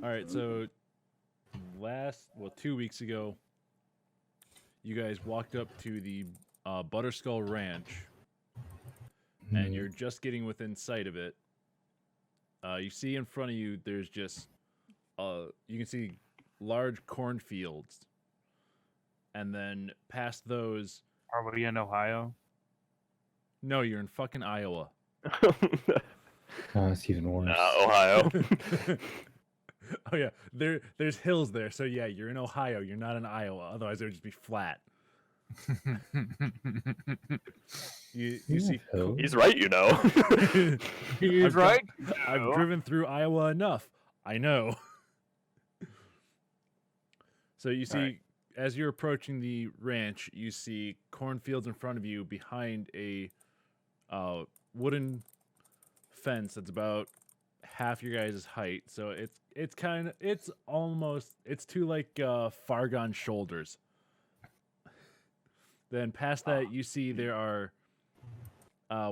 All right, so 2 weeks ago, you guys walked up to the Butterskull Ranch, and you're just getting within sight of it. You see in front of you, there's just you can see large cornfields, and then past those, Are we in Ohio? no, you're in fucking Iowa. It's even worse. Ohio. Oh yeah, there's hills there, so yeah, you're in Ohio. You're not in Iowa. Otherwise, it would just be flat. You see, hills. He's right, you know. He's right. I've driven through Iowa enough. I know. So you see, as you're approaching the ranch, you see cornfields in front of you behind a wooden fence that's about half your guys' height. So it's to like Fargon shoulders. Then past that, you see there are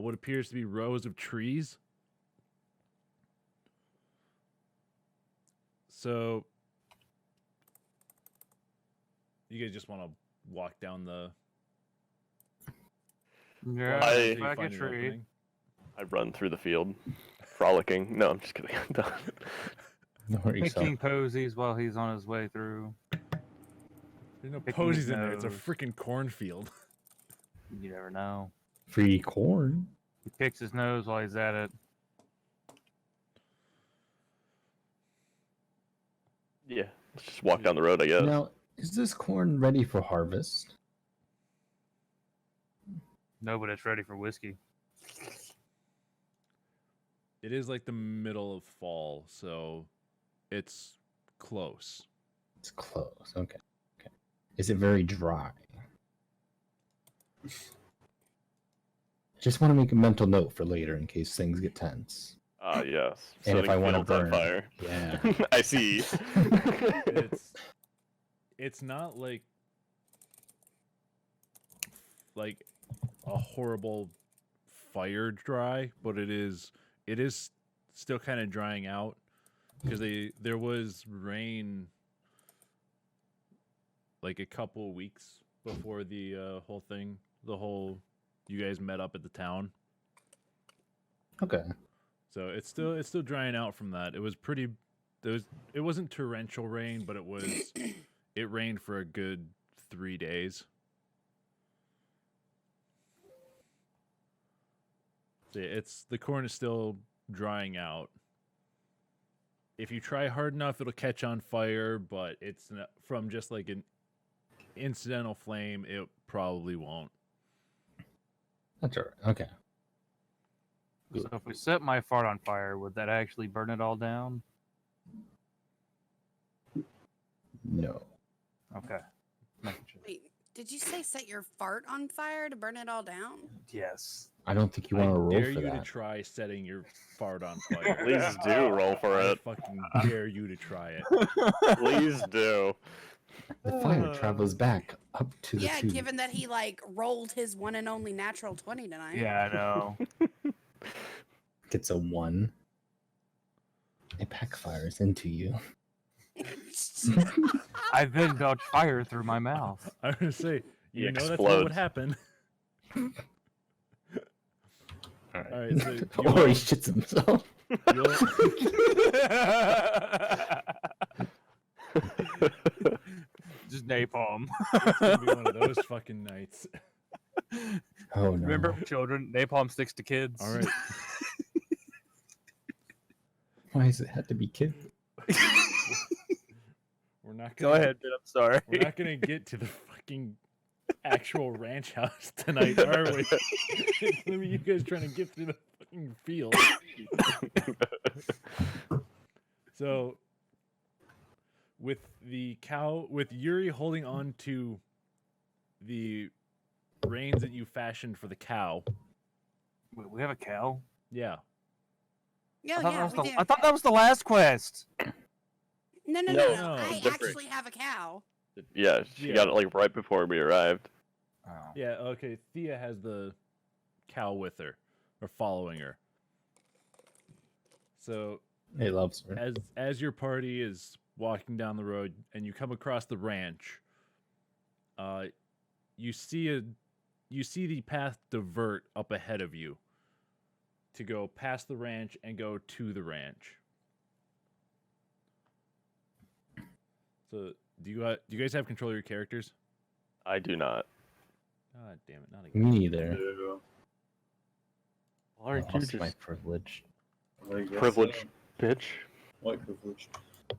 what appears to be rows of trees. So you guys just want to walk down the. Yeah, I- until you like a find an tree. opening. I run through the field, frolicking. No, I'm just kidding. I'm done. No worries. Picking posies while he's on his way through. There's no Picking posies his in there. It's a nose. freaking cornfield. You never know. Free corn. He picks his nose while he's at it. Yeah, let's just walk down the road, I guess. Now, is this corn ready for harvest? No, but it's ready for whiskey. It is like the middle of fall, so it's close. It's close. Okay. Okay. Is it very dry? Just want to make a mental note for later in case things get tense. Yes. And if Setting I want to fields on burn, fire. yeah. I see. It's not like a horrible fire dry, but it is still kind of drying out because there was rain like a couple weeks before the you guys met up at the town. Okay. So it's still drying out from that. It was pretty. It wasn't torrential rain, but it rained for a good 3 days. So yeah, the corn is still drying out. If you try hard enough, it'll catch on fire, but it's not, from just like an incidental flame, it probably won't. That's all right. Okay. So if we set my fart on fire, would that actually burn it all down? No. Okay. Making sure. Wait, did you say set your fart on fire to burn it all down? Yes. I don't think you I want to roll dare for you to that. try setting your fart on fire. Please do roll for I it. fucking dare you to try it. Please do. The fire travels back up to the Yeah, tube. given that he rolled his one and only natural 20 tonight. Yeah, I know. Gets a 1. It backfires into you. I then belch fire through my mouth. I was gonna say, He you know that's what would explodes. happen. All right, so Or he shits himself. Just napalm. it's gonna be one of those fucking nights. Oh no. Remember, children, napalm sticks to kids. All right, Why does it have to be kid? we're not Go gonna, ahead, dude. I'm sorry. We're not gonna get to the fucking actual ranch house tonight, are we? It's gonna be you guys trying to get through the fucking field. So, with Yuri holding on to the reins that you fashioned for the cow. Wait, we have a cow? Yeah. Yeah, I thought, yeah, that was we the, do. I thought that was the last quest. No, no, No, no, no. no, I different. actually have a cow. Yeah, she got it like right before we arrived. Oh. Yeah, okay. Thea has the cow with her, or following her. So He loves her. as your party is walking down the road and you come across the ranch, you see the path divert up ahead of you to go past the ranch and go to the ranch. So do you guys have control of your characters? I do not. God damn it, not again. Me neither. Aren't you Lost just my privilege. privileged bitch? White privilege. I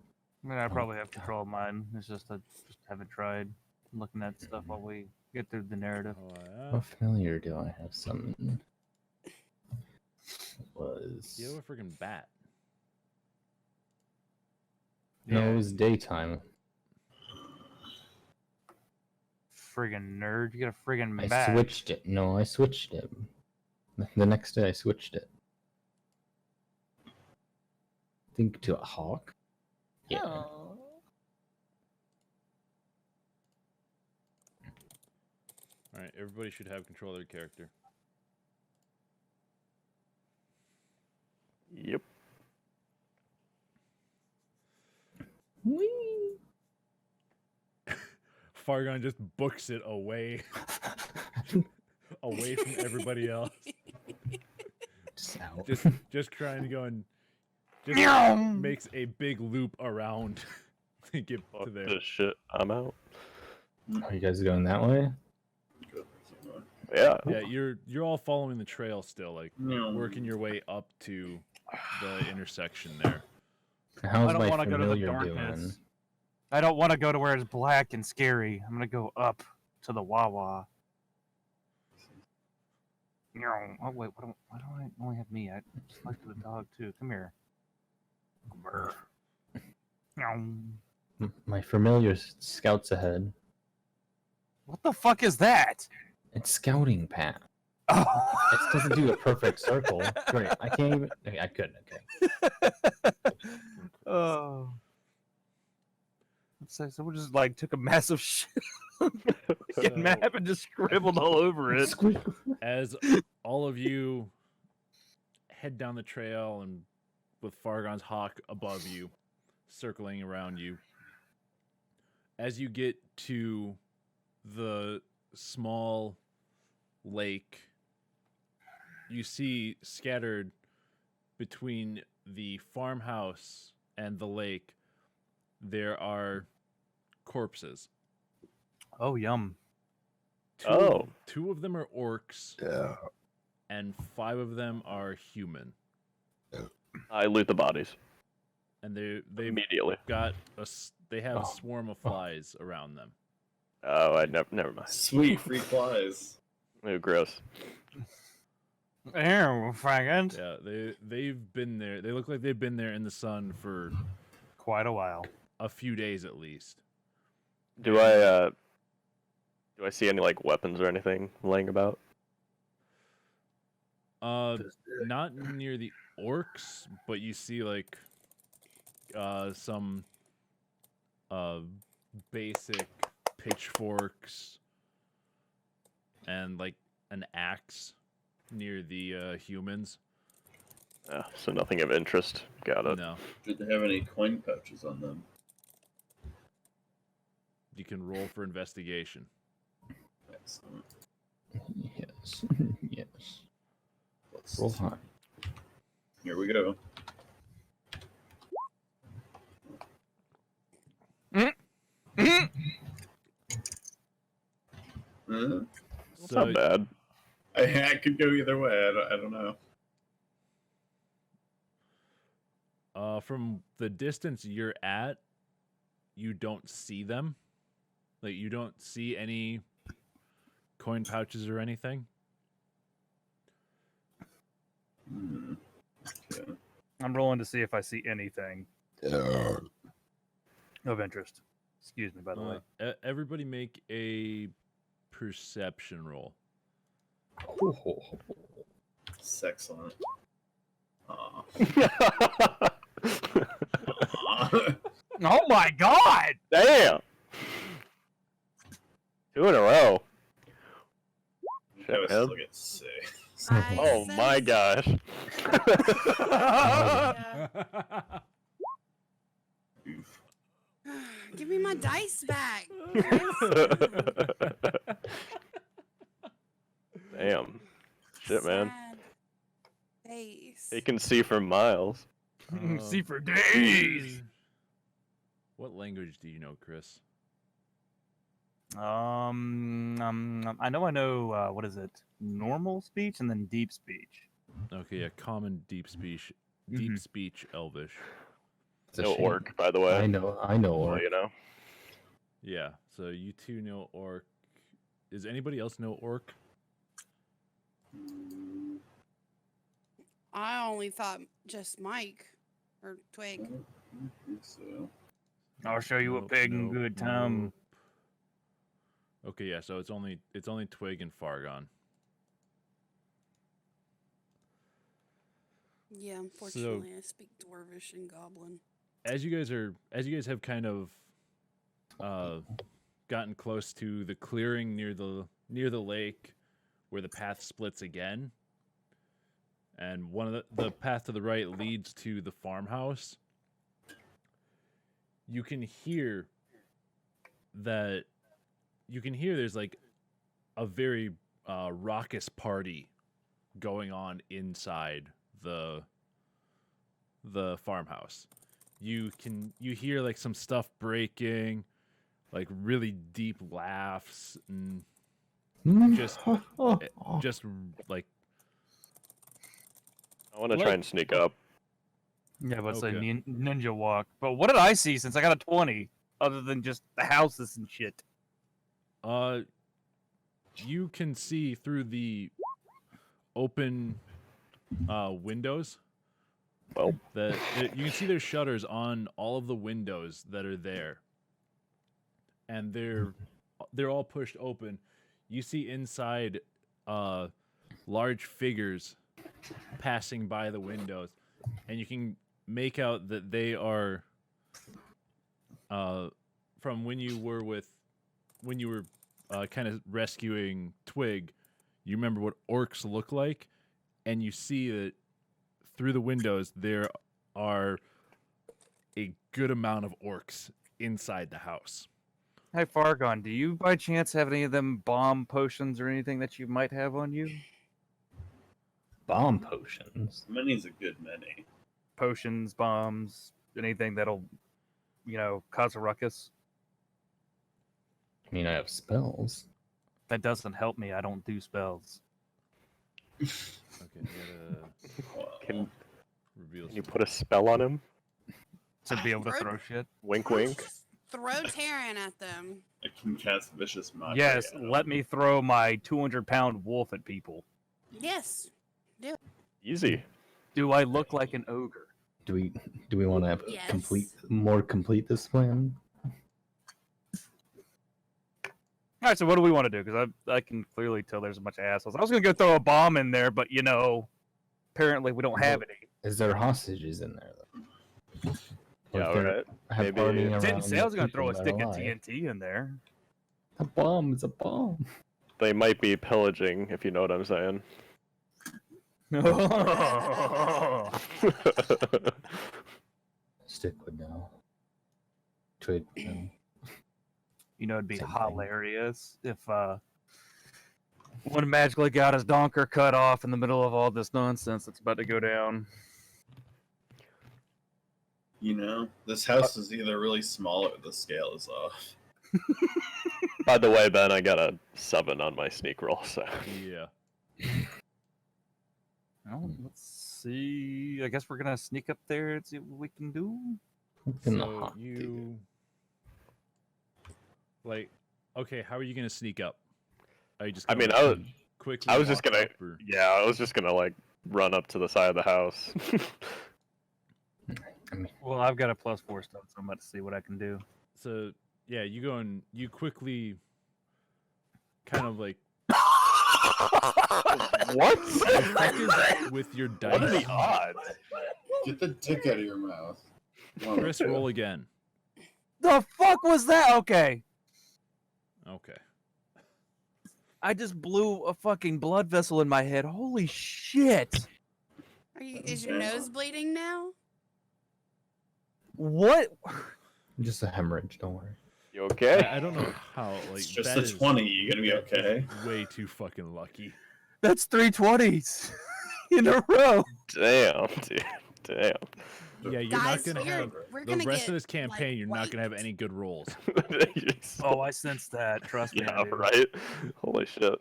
mean, I probably have control of mine. It's just I just haven't tried looking at stuff while we get through the narrative. Oh, yeah. What familiar do I have summoned? Was You have a freaking bat. no, Yeah. it was daytime. Friggin' nerd. You got a friggin' I bat. switched it. No, I switched it. The next day I switched it. Think to a hawk? Yeah. Oh. Alright, everybody should have control of their character. Yep. Whee! Fargon just books it away away from everybody else. Just out. Just trying to go and Meow. makes a big loop around to get to Fuck there. this shit. I'm out. Are you guys going that way? Yeah. Yeah, you're all following the trail still, like No. working your way up to the intersection there. How's I don't my want to go to the familiar darkness. doing? I don't want to go to where it's black and scary. I'm gonna go up to the Wawa. Meow. Oh wait, why don't I only have me? I selected the dog too. Come here. Meow. My familiar scouts ahead. What the fuck is that? It's scouting path. Oh. It doesn't do a perfect circle. Great. I can't even. Okay, I couldn't. Okay. Oh. It's like someone just like took a massive shit So- map and just scribbled all over it. As all of you head down the trail and with Fargon's hawk above you, circling around you, as you get to the small lake, you see scattered between the farmhouse and the lake, there are corpses. Oh, yum. Two of them are orcs, Yeah. and 5 of them are human. I loot the bodies And they've immediately. got they have Oh. a swarm of flies around them. Oh, I never mind. Sweet free flies. Oh, gross. Ew, fragrant. Yeah, they've been there. They look like they've been there in the sun for Quite a while. a few days at least. Do I see any like weapons or anything laying about? Not near the orcs, but you see like some basic pitchforks and like an axe near the humans. So nothing of interest. Got it. No, Did they have any coin pouches on them? you can roll for investigation. Excellent. Yes. Yes. Let's Roll high. Here we go. It's So not bad. I could go either way. I don't know. From the distance you're at, you don't see them. Like you don't see any coin pouches or anything. Okay. I'm rolling to see if I see anything of interest. Excuse me, by the way. Everybody make a perception roll. Sex on it. Aw. Oh my god! Damn. 2 in a row. That was Shithead. still get 6. I Oh said my it. gosh. Yeah. Oof. Give me my dice back. Damn. Shit, man. Sad face. He can see for miles. See for days. What language do you know, Chris? I know. What is it? Normal speech and then deep speech. Okay, yeah, common deep speech, Elvish. It's a No shame. orc, by the way. I know Well, orc. you know. Yeah, so you two know orc. Does anybody else know orc? I only thought just Mike or I Twig. don't think so. I'll show you a Nope, pig nope, good time. nope. Okay, yeah, so it's only Twig and Fargon. Yeah, unfortunately, I speak Dwarvish and Goblin. As you guys have kind of gotten close to the clearing near the lake where the path splits again, and one of the path to the right leads to the farmhouse. You can hear there's like a very raucous party going on inside the farmhouse. You hear like some stuff breaking, like really deep laughs and just like I want to try and sneak up. Yeah, but it's a Okay. ninja walk. But what did I see since I got a 20? Other than just the houses and shit. you can see through the open windows Well, that you can see there's shutters on all of the windows that are there, and they're all pushed open. You see inside large figures passing by the windows, and you can make out that they are from when you were kind of rescuing Twig. You remember what orcs look like, and you see that through the windows there are a good amount of orcs inside the house. Hey, Fargon, do you by chance have any of them bomb potions or anything that you might have on you? Bomb potions. Many's a good many. Potions, bombs, anything that'll, cause a ruckus? I mean, I have spells. That doesn't help me. I don't do spells. Okay, I gotta Well, can reveal you some- put a spell on him? To be able to Throw- throw shit? Wink, wink. Just throw Terran at them. I can cast vicious mockery. Yes, at 'em. let me throw my 200-pound wolf at people. Yes. Easy. Do I look like an ogre? Do we want to have Yes. complete this plan? All right, so what do we want to do? Because I can clearly tell there's a bunch of assholes. I was going to go throw a bomb in there, but, apparently we don't have any. Is there hostages in there though? Yeah, If they're alright. Maybe- partying Didn't around say I was going to throw a people stick that of are alive. TNT in there. A bomb is a bomb. They might be pillaging, if you know what I'm saying. Stick would know. Twig would know. It'd be Same thing. hilarious if one magically got his donker cut off in the middle of all this nonsense that's about to go down. This house is either really small or the scale is off. By the way, Ben, I got a 7 on my sneak roll, so Yeah. Well, let's see. I guess we're gonna sneak up there and see what we can do. In the So hot you okay, how are you gonna sneak up? Are you just I mean, gonna quickly I was just walk gonna- up, or- yeah, I was just gonna run up to the side of the house. I mean, Well, I've got a +4 stuff, so I'm about to see what I can do. So yeah, you go and you quickly kind of like What? with your What are the dice. odds? Get the dick out of your mouth. One or Chris, two. roll again. The fuck was that? Okay. Okay. I just blew a fucking blood vessel in my head. Holy shit! Is your nose bleeding now? What? Just a hemorrhage. Don't worry. You okay? I don't know how. Like It's just that a is 20. You gonna be okay? way too fucking lucky. That's 320s in a row. Damn, dude. Damn. Yeah, you're Guys, not gonna have we're the gonna rest get, of this campaign. like, You're not gonna have wiped. any good rolls. Oh, I sense that. Trust me. Yeah, I do. right? Holy shit.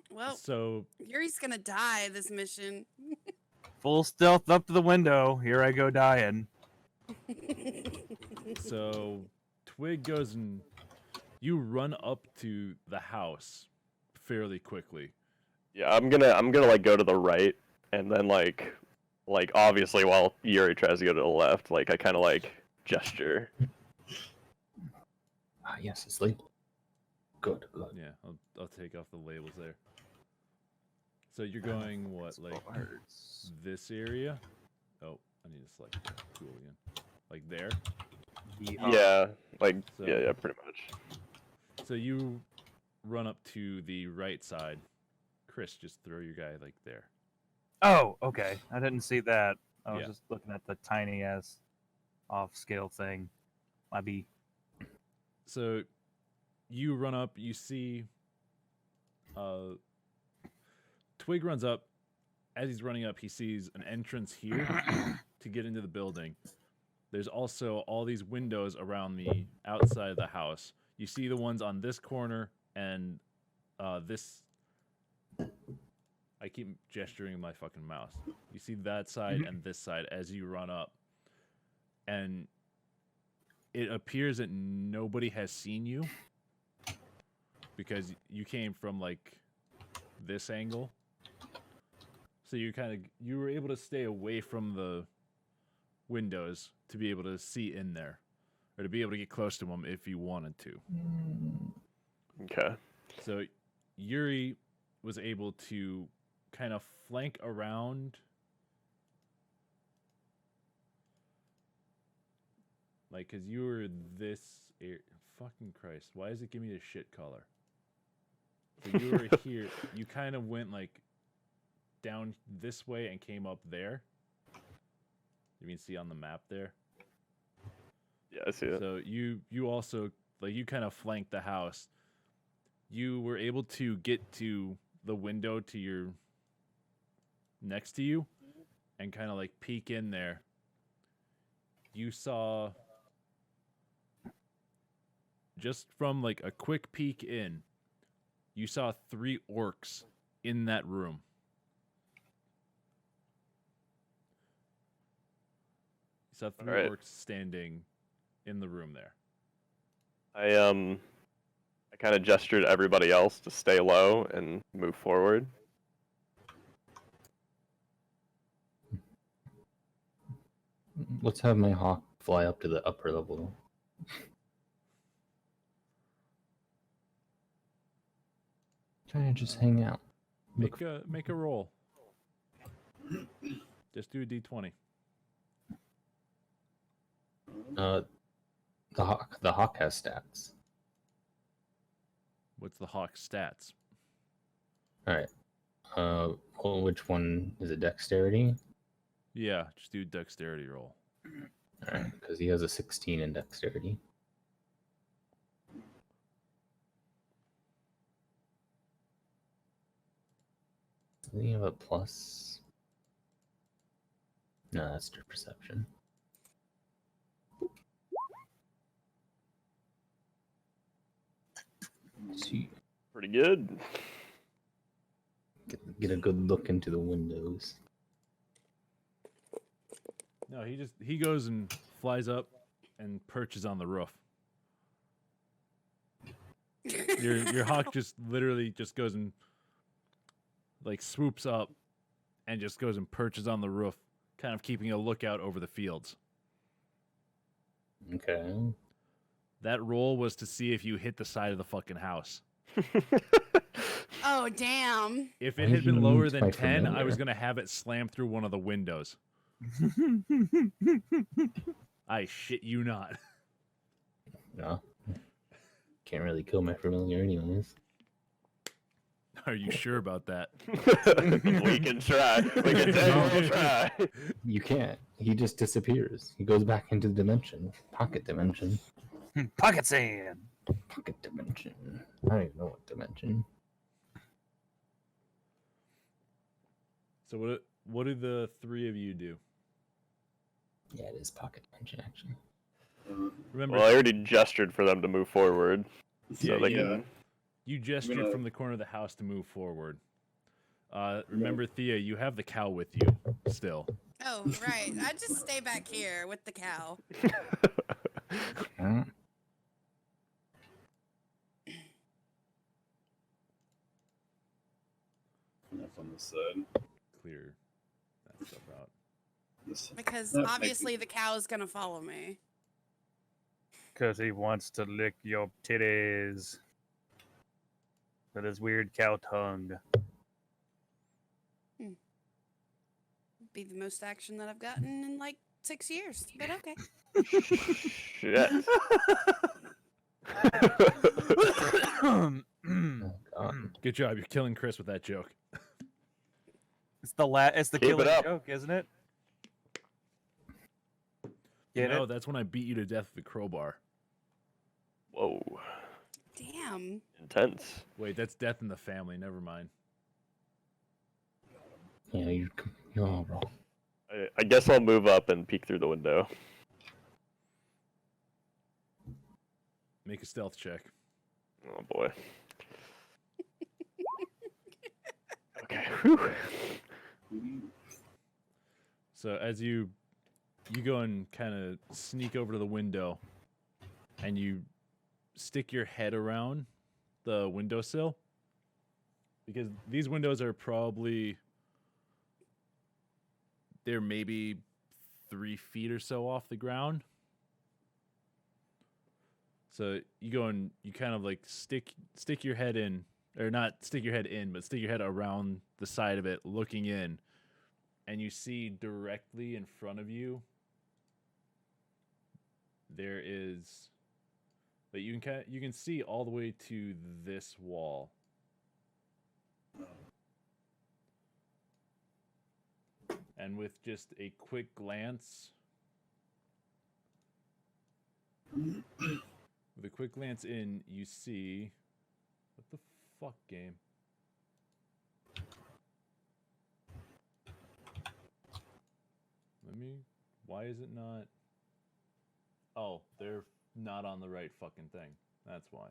Well, So Yuri's gonna die this mission. Full stealth up to the window. Here I go dying. So Twig goes and you run up to the house fairly quickly. Yeah, I'm gonna like go to the right, and then like obviously while Yuri tries to go to the left, like I kind of like gesture. Ah, yes, it's labeled. Good, good. Yeah, I'll take off the labels there. So you're going what, like this area? Oh, I need to select the tool again. Like there. Yeah, like So- yeah, pretty much. So you run up to the right side. Chris, just throw your guy like there. Oh, okay. I didn't see that. I was Yeah. just looking at the tiny ass off scale thing. Might be. So you run up, you see Twig runs up. As he's running up, he sees an entrance here to get into the building. There's also all these windows around the outside of the house. You see the ones on this corner and this. I keep gesturing my fucking mouse. You see that side and this side as you run up. And it appears that nobody has seen you because you came from like this angle. So you were able to stay away from the windows to be able to see in there, or to be able to get close to them if you wanted to. Okay. So Yuri was able to kind of flank around, like, cause you were this. Fucking Christ! Why does it give me a shit color? So you were here. You kind of went like down this way and came up there. You can see on the map there. Yeah, I see it. So you also, like, you kind of flanked the house. You were able to get to the window to your next to you and kind of like peek in there. You saw, just from like a quick peek in, you saw 3 orcs in that room. You saw 3 Alright. orcs standing in the room there. I kind of gestured to everybody else to stay low and move forward. Let's have my hawk fly up to the upper level. Trying to just hang out. Look, Make a roll. Just do a d20. the hawk has stats. What's the hawk stats? All right. Well, which one is it? Dexterity. Yeah, just do dexterity roll. All right, because he has a 16 in dexterity. Does he have a plus? No, that's their perception. See, Pretty good. get a good look into the windows. No, he goes and flies up and perches on the roof. Your hawk just literally just goes and like swoops up and just goes and perches on the roof, kind of keeping a lookout over the fields. Okay. That roll was to see if you hit the side of the fucking house. Oh, damn. If Why it had did you been lower move than my 10, I familiar? was going to have it slam through one of the windows. I shit you not. No. Can't really kill my familiar anyways. Are you sure about that? We can try. We can definitely try. You can't. He just disappears. He goes back into the dimension. Pocket dimension. Pocket sand. Pocket dimension. I don't even know what dimension. So what do the three of you do? Yeah, it is pocket dimension, actually. Remember, Well, I already gestured for them to move forward. So Yeah, they yeah. can. you gestured gonna- from the corner of the house to move forward. Remember, Thea, you have the cow with you still. Oh, right. I just stay back here with the cow. Huh? Enough on this side. Clear that stuff out. This Because That makes obviously the cow is going to follow me. Because he wants to lick your titties. With his weird cow tongue. Be the most action that I've gotten in like 6 years. But okay. Shit. Oh, God. Good job. You're killing Chris with that joke. It's the Keep it killing up. joke, isn't it? You Get know, it? that's when I beat you to death with the crowbar. Whoa. Damn. Intense. Wait, that's death in the family. Never mind. Yeah, you're all wrong. I guess I'll move up and peek through the window. Make a stealth check. Oh boy. Okay. Whew. So as you go and kind of sneak over to the window, and you stick your head around the windowsill, because these windows are probably, they're maybe 3 feet or so off the ground. So you go and you kind of like stick your head in, or not stick your head in, but stick your head around the side of it, looking in, and you see directly in front of you there is, but you can see all the way to this wall. And with just a quick glance, with a quick glance in, you see, what the fuck, game? Why is it not? Oh, they're not on the right fucking thing. That's why.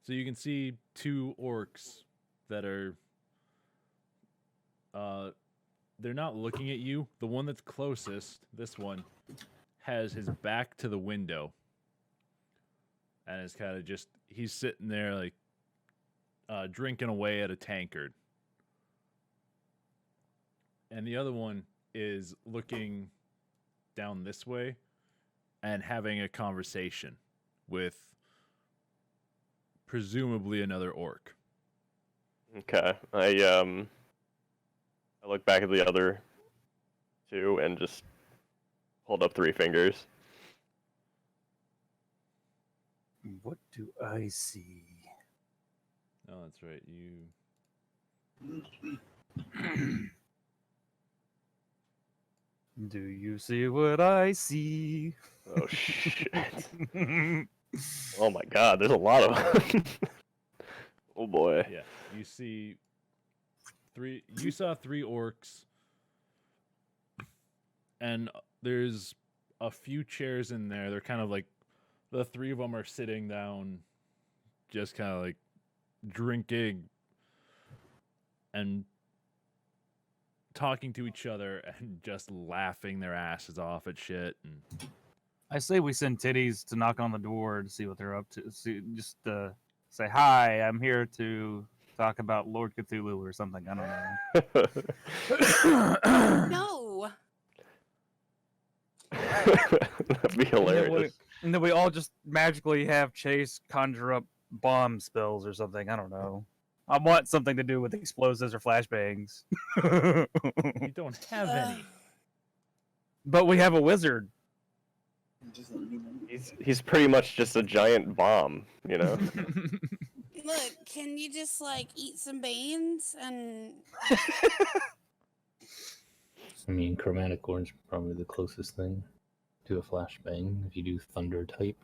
So you can see 2 orcs that are, they're not looking at you. The one that's closest, this one, has his back to the window. And it's kind of just, he's sitting there like, drinking away at a tankard. And the other one is looking down this way and having a conversation with presumably another orc. Okay. I look back at the other 2 and just hold up 3 fingers. What do I see? Oh, that's right. Do you see what I see? Oh shit. Oh my god, there's a lot of them. Oh boy. Yeah, you see 3. You saw 3 orcs, and there's a few chairs in there. They're kind of like, the 3 of them are sitting down, just kind of like drinking and talking to each other and just laughing their asses off at shit. And I say we send titties to knock on the door to see what they're up to. Just say, hi, I'm here to talk about Lord Cthulhu or something. I don't know. No. That'd be hilarious. And then we all just magically have Chase conjure up bomb spells or something. I don't know. I want something to do with explosives or flashbangs. you don't have any. But we have a wizard. It doesn't mean anything. He's pretty much just a giant bomb, you know. Look, can you just like eat some beans and I mean, chromatic orange is probably the closest thing to a flashbang if you do thunder type.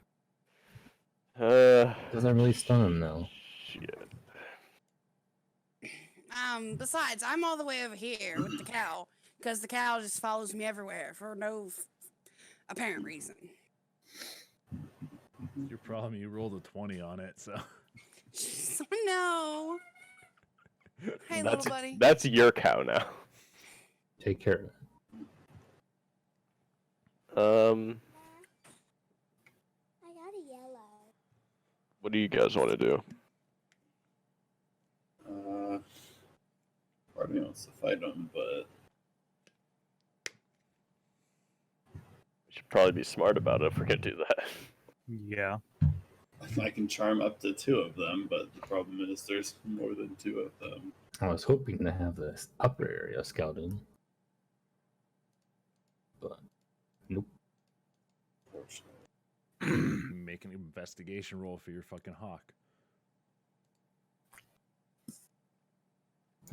Doesn't really stun him though. Shit. besides, I'm all the way over here with the cow because the cow just follows me everywhere for no apparent reason. Your problem, you rolled a 20 on it, so. So no. Hey, That's little buddy. that's your cow now. Take care of it. I got a yellow. What do you guys want to do? Part of me wants to fight him, but We should probably be smart about it if we're gonna do that. Yeah. I can charm up to 2 of them. But the problem is there's more than 2 of them. I was hoping to have this upper area scouted, but nope. Unfortunately. Make an investigation roll for your fucking hawk.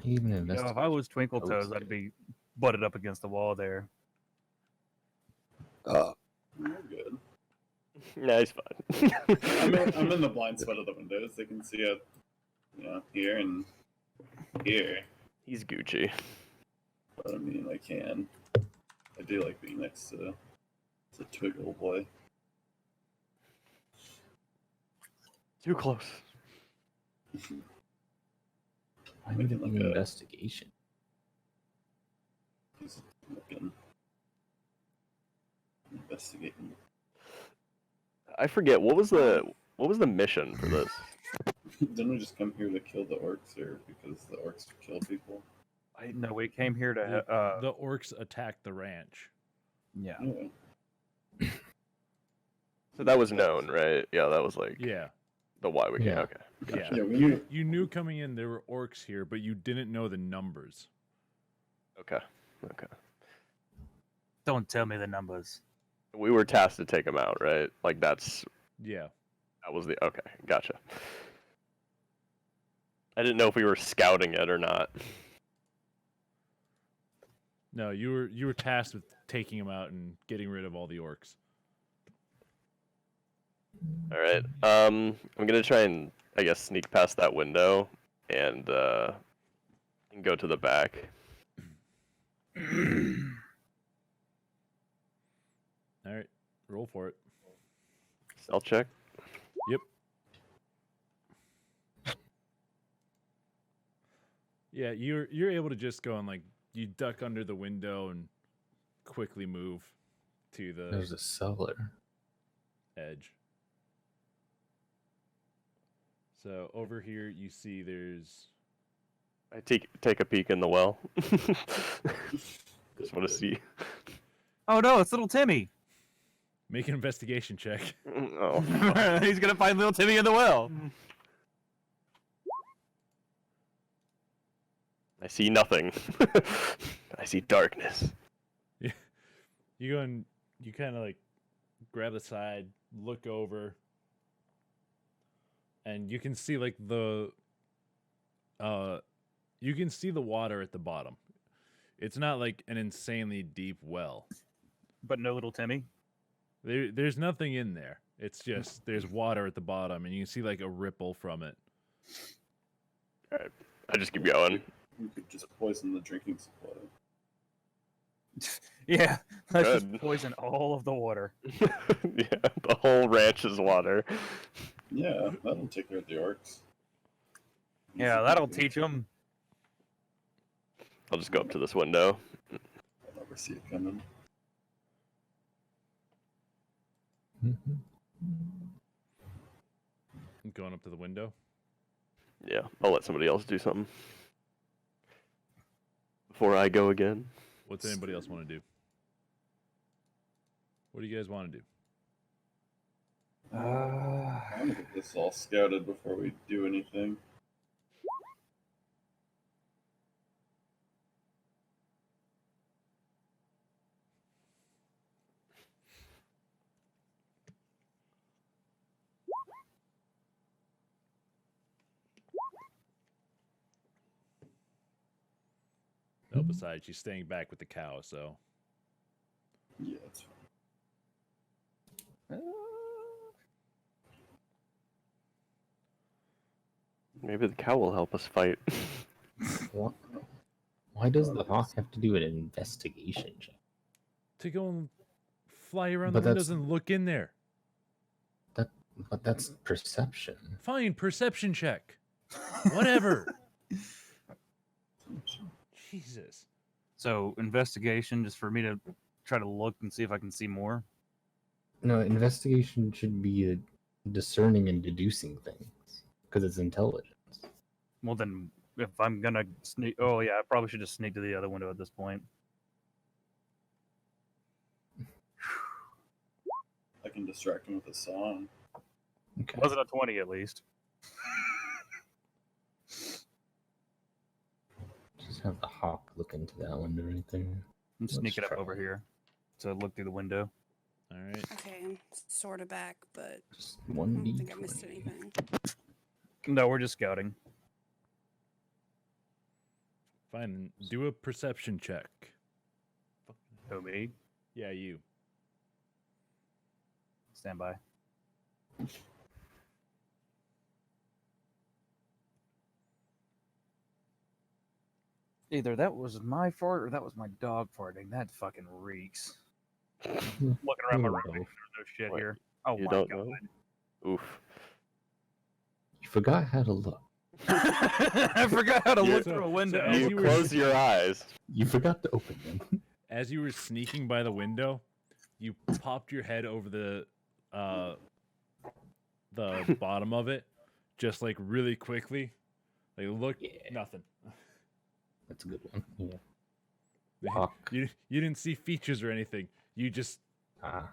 Even You know, investigate. if I was Twinkle I would Toes, say- I'd be butted up against the wall there. You're good. Nah, he's fine. I'm in the blind spot of the windows. They can see up, here and here. He's Gucci. But I mean, I can. I do like being next to Twiggle Boy. Too close. I need Making like an a- investigation. He's looking, investigating. I forget what was the mission for this. Didn't we just come here to kill the orcs, or because the orcs kill people? I know we came here to. The orcs attacked the ranch. Yeah. Yeah. So that was known, right? Yeah, that was like Yeah, the why we came. Yeah. Okay. yeah. Yeah, we knew. You knew coming in there were orcs here, but you didn't know the numbers. Okay. Okay. Don't tell me the numbers. We were tasked to take him out, right? Like that Yeah. was the okay. Gotcha. I didn't know if we were scouting it or not. No, you were tasked with taking them out and getting rid of all the orcs. All right. I'm gonna try and I guess sneak past that window and go to the back. All right, roll for it. Stealth check. Yep. Yeah, you're able to just go and like you duck under the window and quickly move to the There's a cellar. edge. So over here you see there's I take a peek in the well. Just want to see. Oh no, it's little Timmy. make an investigation check. Oh. He's gonna find little Timmy in the well. I see nothing. I see darkness. You go and you kind of like grab the side, look over, and you can see like you can see the water at the bottom. It's not like an insanely deep well. But no little Timmy. There's nothing in there. It's just there's water at the bottom, and you can see like a ripple from it. Alright, I just keep going. We could just poison the drinking supply. Yeah, let's just Good. poison all of the water. Yeah, the whole ranch is water. Yeah, that'll take care of the orcs. Yeah, that'll teach them. I'll just go up to this window. I'll never see it coming. Going up to the window. Yeah, I'll let somebody else do something. Before I go again. What's anybody else want to do? What do you guys want to do? I want to get this all scouted before we do anything. help aside. She's staying back with the cow, so Yeah, it's fine. Maybe the cow will help us fight. What? Why does the hawk have to do an investigation check? to go and fly around But the windows that's- and look in there. But that's perception. Fine, perception check. Whatever. Jesus. So investigation, just for me to try to look and see if I can see more. No, investigation should be a discerning and deducing things because it's intelligence. Well, then if I'm gonna sneak, oh yeah, I probably should just sneak to the other window at this point. I can distract him with a song. Okay. Wasn't a 20 at least. Just have the hawk look into that window right there. I'm Let's sneaking up try. over here to look through the window. All right. Okay, I'm sort of back, but Just I one don't D. think I missed anything. No, we're just scouting. Fine. Do a perception check. Oh, me. Yeah, you. Stand by. Either that was my fart or that was my dog farting. That fucking reeks. Looking around my room, making sure there's no shit Wait, here. Oh you my don't god. know? Oof. You forgot how to look. I forgot how to You- look through a window. as You you were- close your eyes. You forgot to open them. As you were sneaking by the window, you popped your head over the bottom of it, just like really quickly. Like look, Yeah. nothing. That's a good one. Yeah. Hawk. You didn't see features or anything. You just Ah.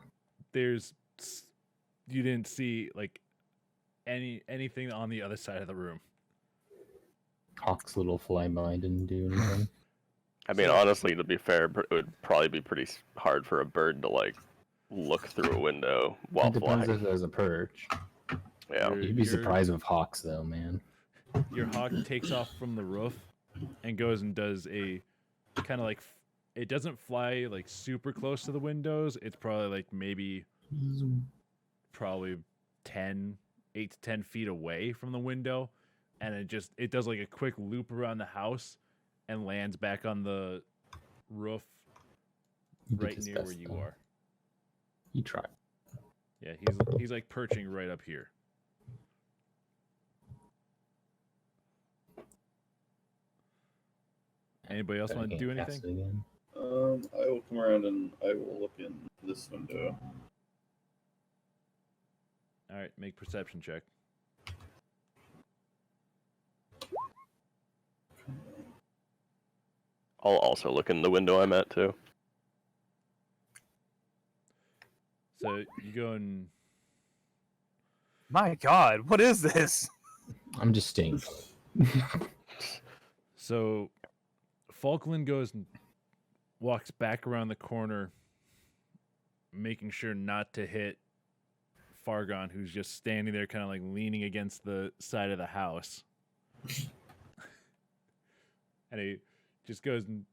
you didn't see like anything on the other side of the room. Hawk's little flyby didn't do anything. I mean, honestly, to be fair, it would probably be pretty hard for a bird to like look through a window while It depends flying. if there's a perch. Yeah. You're- You'd be you're- surprised with hawks, though, man. Your hawk takes off from the roof and goes and does a kind of like it doesn't fly like super close to the windows. It's probably like maybe probably 8 to 10 feet away from the window, and it does like a quick loop around the house and lands back on the roof He did right his near where best, you though. are. He tried. Yeah, he's like perching right up here. Anybody else Bet I want to can't do cast anything? it again. I will come around and I will look in this window. All right, make perception check. I'll also look in the window I'm at too. So you go and My god, what is this? I'm just staying. so Falkland goes and walks back around the corner, making sure not to hit Fargon, who's just standing there, kind of like leaning against the side of the house. And he just goes and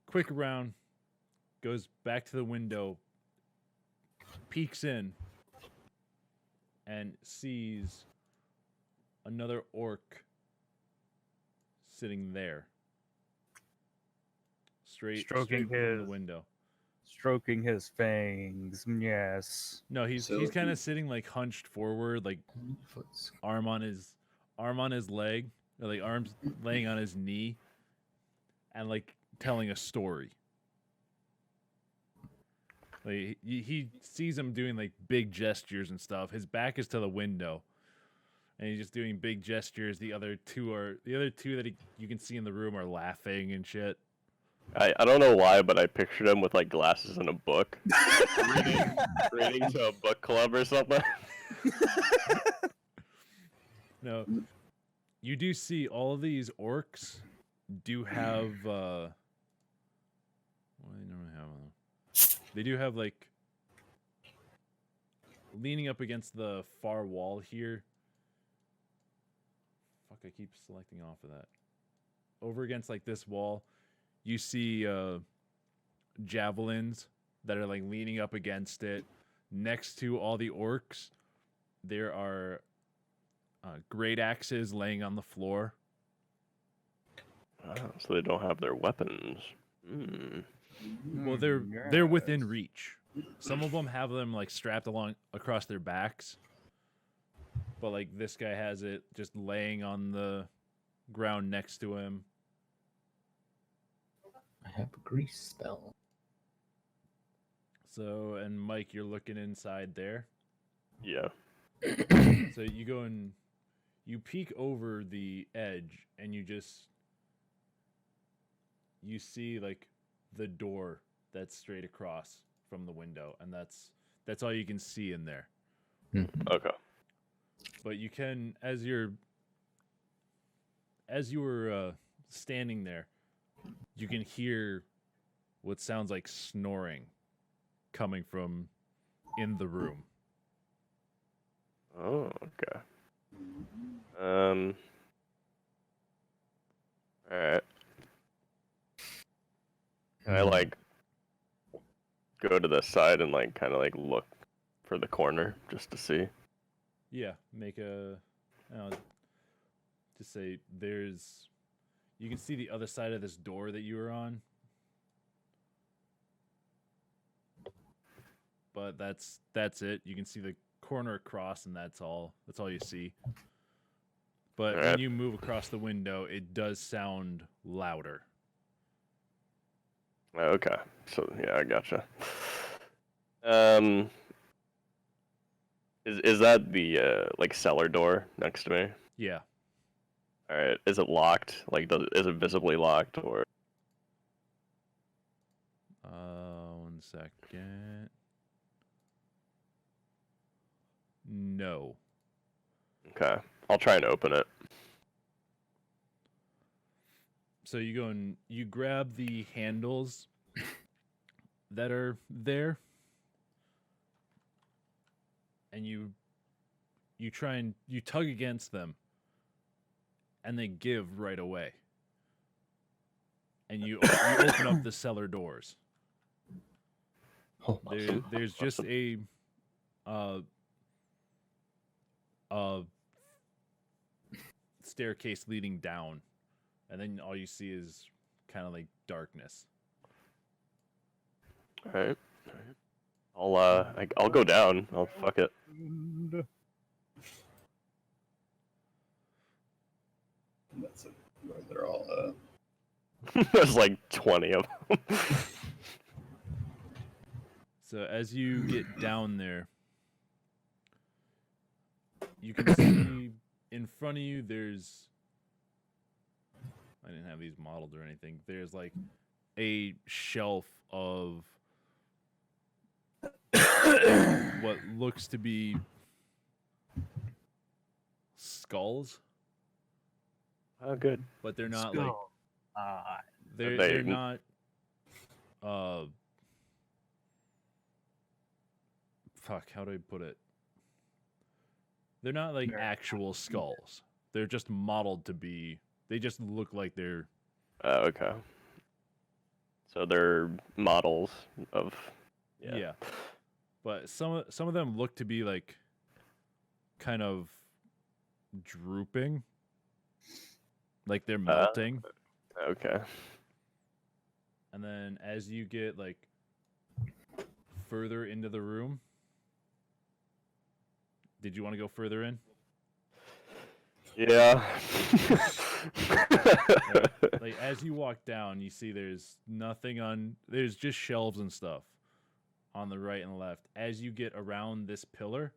quick around, goes back to the window, peeks in, and sees another orc sitting there, straight Stroking from his- the window. Stroking his fangs. Yes. No, he's So kind he- of sitting like hunched forward, like arm on his leg, or like arms laying on his knee, and like telling a story. Like he sees him doing like big gestures and stuff. His back is to the window, and he's just doing big gestures. The other two that you can see in the room are laughing and shit. I don't know why, but I pictured him with like glasses and a book, reading to a book club or something. No, you do see all of these orcs do have what do they normally have on them? They do have like leaning up against the far wall here. Fuck, I keep selecting off of that. Over against like this wall, You see javelins that are like leaning up against it. Next to all the orcs, there are great axes laying on the floor. Oh, so they don't have their weapons. Hmm. Well, they're within reach. Some of them have them like strapped along across their backs, but like this guy has it just laying on the ground next to him. I have a grease spell. So, and Mike, you're looking inside there. Yeah. So you go and you peek over the edge, and you see like the door that's straight across from the window, and that's all you can see in there. Okay. But you can, as you were standing there, you can hear what sounds like snoring coming from in the room. Oh, okay. Alright. Can I like go to the side and like kind of like look for the corner just to see? Yeah, make a. Just say there's. You can see the other side of this door that you were on. But that's it. You can see the corner across, and that's all. That's all you see. But when Alright. you move across the window, it does sound louder. Okay. So yeah, I gotcha. Is that the like cellar door next to me? Yeah. All right. Is it locked? Like, is it visibly locked or? 1 second. No. Okay. I'll try and open it. So you go and you grab the handles that are there, and you try and you tug against them, and they give right away. And you open up the cellar doors. Oh, There's just a staircase leading down, and then all you see is kind of like darkness. All right. I'll go down. I'll fuck it. That's where they're all There's like 20 of them. So as you get down there, you can see in front of you there's. I didn't have these modeled or anything. There's like a shelf of what looks to be skulls, Oh, good. but they're not like Skull. they're not fuck, how do I put it? They're not like actual skulls. They're just modeled to be. They just look like they're. Okay. So they're models of. Yeah. But some of them look to be like kind of drooping. Like they're melting. Okay. And then as you get like further into the room, did you want to go further in? Yeah. Like as you walk down, you see there's just shelves and stuff on the right and left. As you get around this pillar,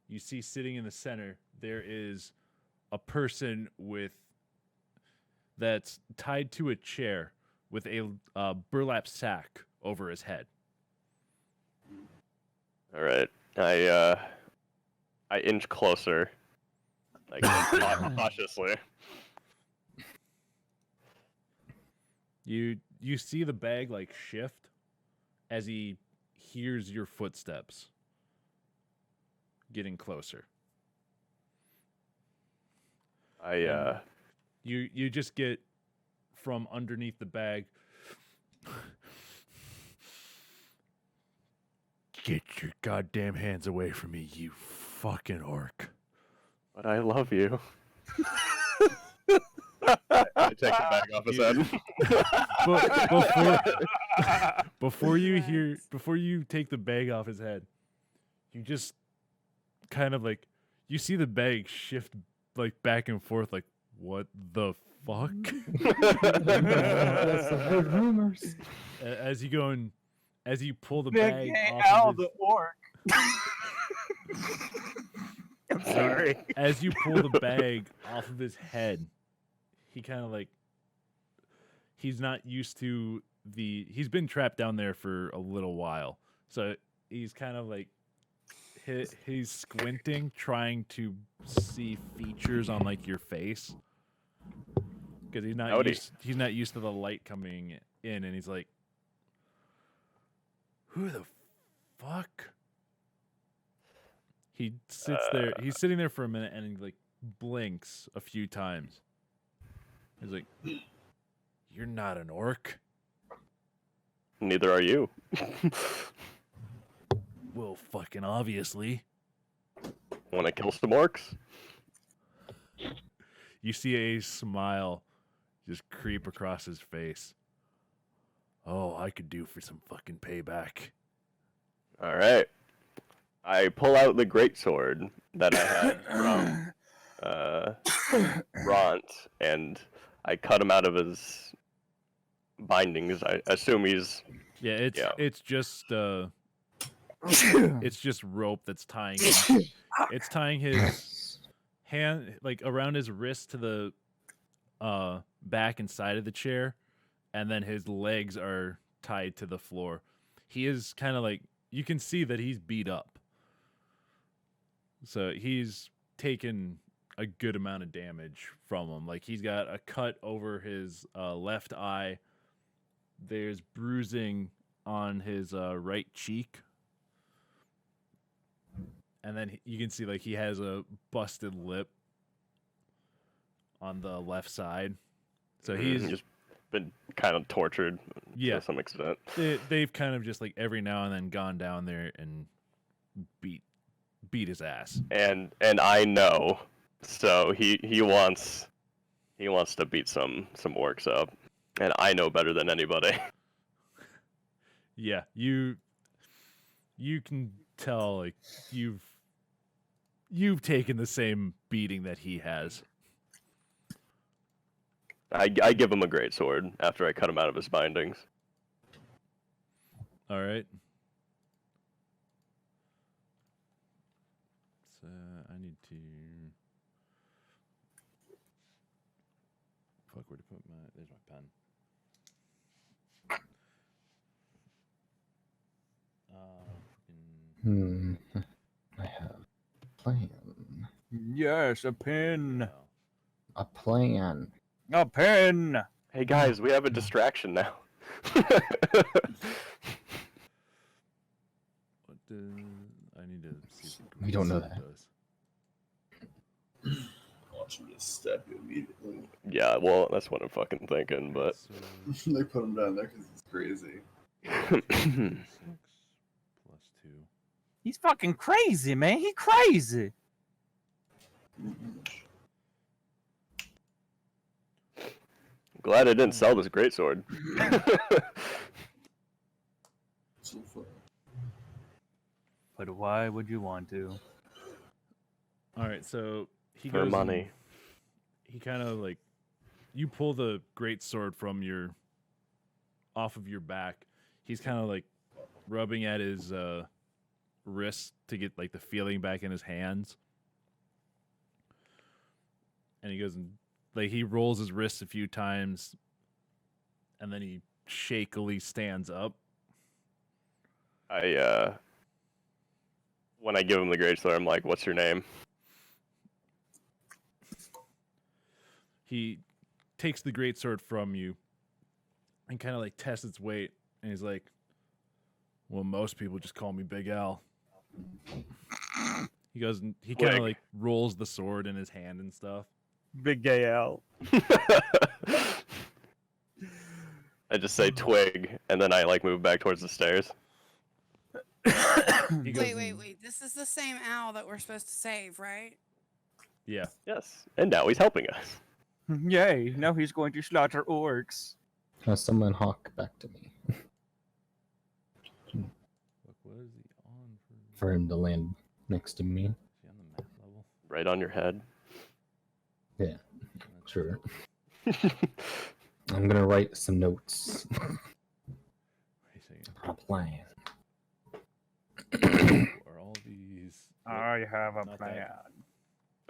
you see sitting in the center there is a person that's tied to a chair with a burlap sack over his head. All right. I inch closer, like cautiously. You see the bag like shift as he hears your footsteps getting closer. You just get from underneath the bag. Get your goddamn hands away from me, you fucking orc. But I love you. I take the bag off his head. Before you take the bag off his head, you just kind of like you see the bag shift like back and forth, like what the fuck? That's the heard rumors. As you go and as you pull the Big bag gay off Al of his, the orc. I'm sorry. as you pull the bag off of his head, he kind of like he's not used to he's been trapped down there for a little while, so he's kind of like he's squinting, trying to see features on like your face because he's not used to the light coming in, and he's like, who the fuck? He sits there. He's sitting there for a minute and he like blinks a few times. He's like, "You're not an orc." Neither are you. Well, fucking obviously. Want to kill some orcs? You see a smile just creep across his face. Oh, I could do for some fucking payback. All right. I pull out the greatsword that I had from Ront, and I cut him out of his bindings. I assume he's It's just it's just rope that's tying him. It's tying his hand like around his wrist to the back and side of the chair, and then his legs are tied to the floor. He is kind of like, you can see that he's beat up. So he's taken a good amount of damage from him. Like he's got a cut over his left eye. There's bruising on his right cheek. And then you can see like he has a busted lip on the left side. So he's just been kind of tortured to some extent. They've kind of just like every now and then gone down there and beat his ass. And I know, so he wants to beat some orcs up, and I know better than anybody. Yeah, you can tell like you've taken the same beating that he has. I give him a great sword after I cut him out of his bindings. All right. So I need to. Fuck, where to put my? There's my pen. I have a plan. Yes, a pin. A plan. A pin. Hey guys, we have a distraction now. What I need to see. If We don't know that. Does. Watch him just stab you immediately. Yeah, well, that's what I'm fucking thinking, but So, They put him down there because he's crazy. 6 plus 2. He's fucking crazy, man. He crazy. glad I didn't sell this greatsword. So far. But why would you want to? All right, so he For goes money. and he kind of like you pull the great sword from off of your back. He's kind of like rubbing at his wrist to get like the feeling back in his hands. And he goes and like he rolls his wrists a few times and then he shakily stands up. When I give him the greatsword, I'm like, "What's your name?" He takes the greatsword from you and kind of like tests its weight, and he's like, "Well, most people just call me Big Al." He goes and he kind of like rolls the sword in his hand and stuff. Big gay Al. I just say twig, and then I like move back towards the stairs. He goes Wait. and- This is the same owl that we're supposed to save, right? Yeah. Yes, and now he's helping us. Yay! Now he's going to slaughter orcs. Now summon Hawk back to me Look, what is he on for? for him to land next to me. Is he on the map level? Right on your head. Yeah, That's- sure. I'm gonna write some notes. Wait a second. A plan. Are all these? I have a Not plan. that.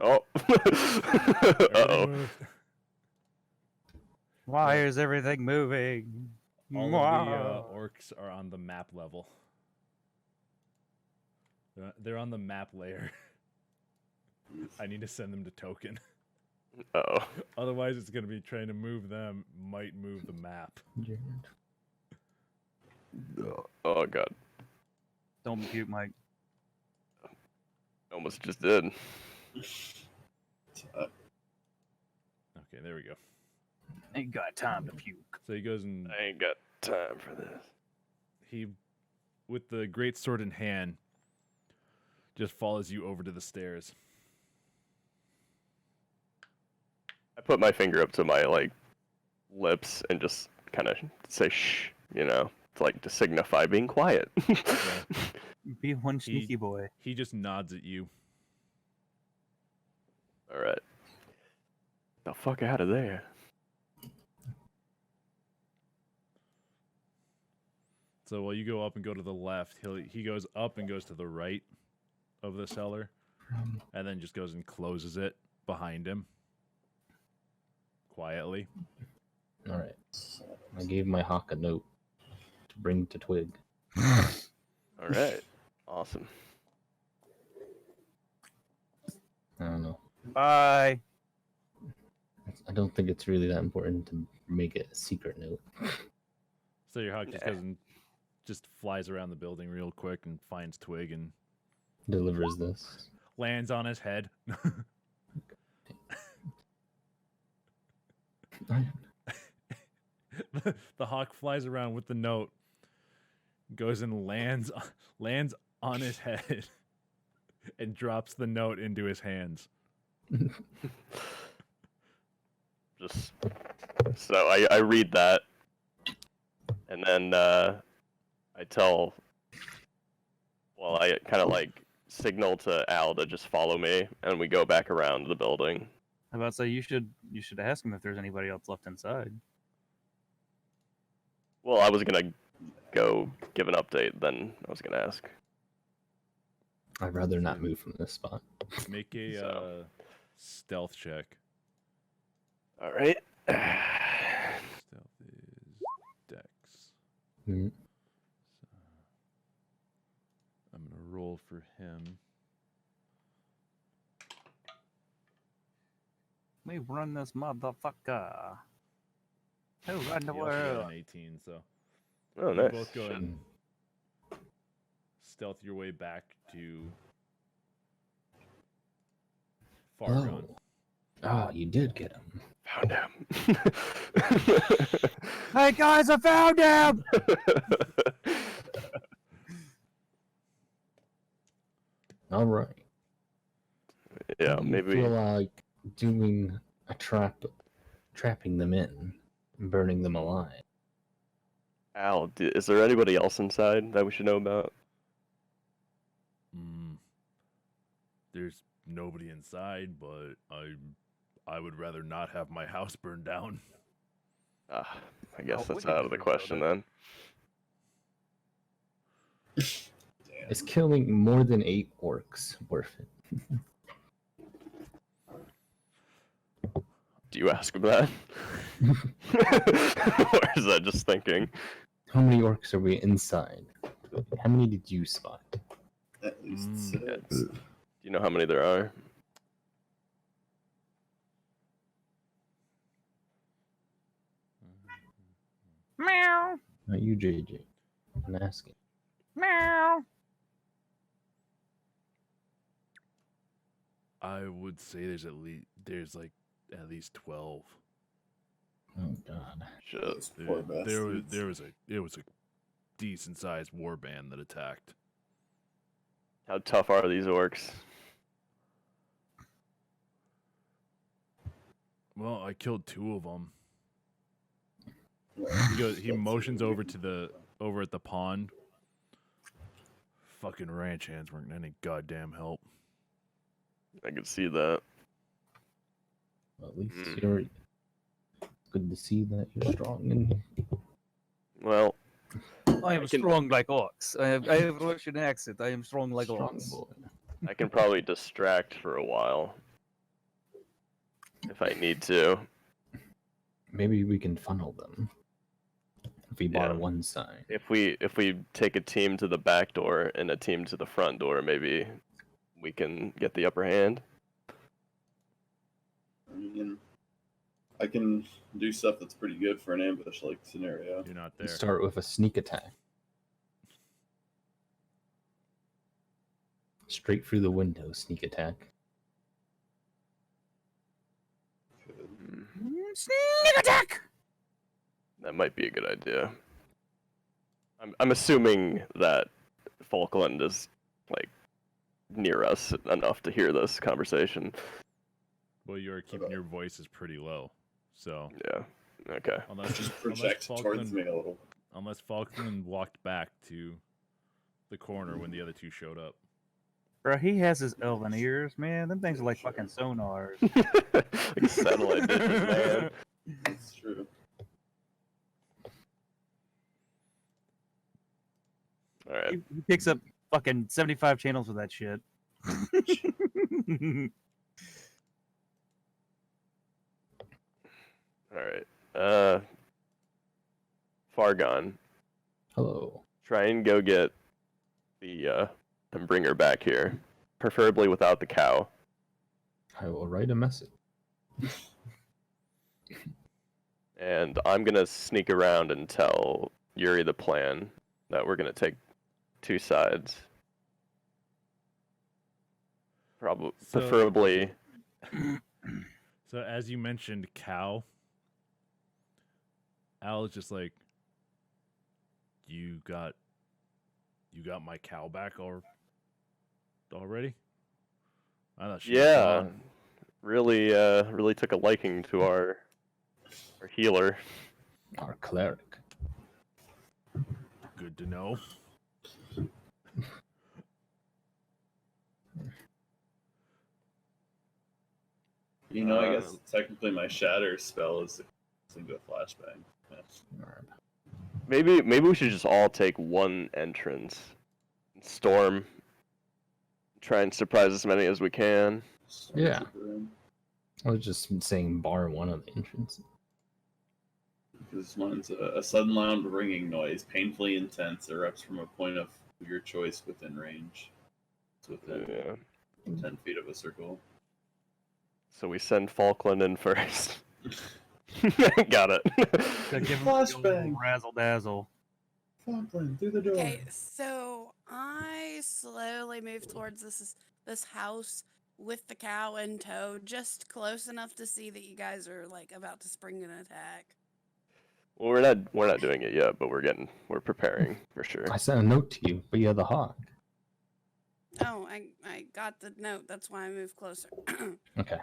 Oh. Everything Uh-oh. moved. Why Yeah. is everything moving? All of the orcs are on the map level. They're on the map layer. I need to send them to token. Uh-oh. Otherwise, it's going to be trying to move them, might move the map. Oh god. Don't mute Mike. Almost just did. Okay, there we go. Ain't got time to puke. So he goes and I ain't got time for this. he, with the great sword in hand, just follows you over to the stairs. I put my finger up to my like lips and just kind of say shh, you know, to like to signify being quiet. Be one sneaky boy. He just nods at you. All right. The fuck out of there. So while you go up and go to the left, he goes up and goes to the right of the cellar, and then just goes and closes it behind him quietly. All right. I gave my Hawk a note to bring to Twig. All right. Awesome. I don't know. Bye. I don't think it's really that important to make it a secret note. So your hawk just Yeah. goes and just flies around the building real quick and finds Twig and Delivers this. lands on his head. The hawk flies around with the note, goes and lands on his head, and drops the note into his hands. Just so I read that, and then I tell. Well, I kind of like signal to Al to just follow me, and we go back around the building. I was about to say you should ask him if there's anybody else left inside. Well, I was gonna go give an update, then I was gonna ask. I'd rather not move from this spot. Make a So. stealth check. All right. Stealth is Dex. Mm, So I'm gonna roll for him. We run this motherfucker. Who run the He also got world? an 18, so Oh, you nice. both go Shit. and stealth your way back to Fargon. Oh, you did get him. Found him. Hey guys, I found him! All right. Yeah, Do you maybe. feel like doing a trapping them in, and burning them alive. Al, is there anybody else inside that we should know about? There's nobody inside, but I would rather not have my house burned down. Ah, I guess Oh, that's we out can of the rebuild question it. then. Damn. Is killing more than 8 orcs worth it? Do you ask him that? Or is that just thinking? How many orcs are we inside? How many did you spot? At least Mm, six. Do you know how many there are? Meow, Not you, JJ. I'm asking. meow. I would say there's at least 12. Oh god. Shit. Those poor There bastards. it was a decent sized warband that attacked. How tough are these orcs? Well, I killed 2 of them. Well, He that's motions really over good. to the over at the pond. Fucking ranch hands weren't any goddamn help. I can see that. Well, at least Mm. you're good to see that you're strong and Well, I am can- strong like ox. I have Russian accent. I am strong like strong ox. boy. I can probably distract for a while if I need to. Maybe we can funnel them. If we bar Yeah. one side. If we take a team to the back door and a team to the front door, maybe we can get the upper hand. I mean, I can do stuff that's pretty good for an ambush-like scenario. You're not We there. start with a sneak attack. Straight through the window, sneak attack. Mm, Sneak attack! That might be a good idea. I'm assuming that Falkland is like near us enough to hear this conversation. Well, you're keeping your voices pretty low. So Yeah. Okay. Just project towards me a little. Unless Falkland walked back to the corner when the other 2 showed up. Bro, he has his elven ears, man. Them things are like fucking sonars. Like satellite dishes, man. That's true. All right. He picks up fucking 75 channels with that shit. All right. Fargon, Hello. try and go get the and bring her back here, preferably without the cow. I will write a message. And I'm gonna sneak around and tell Yuri the plan that we're gonna take 2 sides. So- Preferably. So as you mentioned, cow. Al is just like, you got my cow back already? I thought she was Yeah, gone. really took a liking to our healer. Our cleric. Good to know. You know, I guess technically my shatter spell is into a flashbang. Yeah. Maybe we should just all take one entrance. Storm. Try and surprise as many as we can. Yeah. Stormtrooper in, I was just saying bar one of the entrance. because mine's a sudden loud ringing noise, painfully intense, erupts from a point of your choice within range. It's within Yeah. 10 feet of a circle. So we send Falkland in first. Got it. Gotta give him the old Flashbang. razzle dazzle. Falkland, through the door. Okay, so I slowly move towards this house with the cow in tow, just close enough to see that you guys are like about to spring an attack. Well, we're not doing it yet, but we're preparing for sure. I sent a note to you, but you're the hawk. Oh, I got the note. That's why I moved closer. Okay.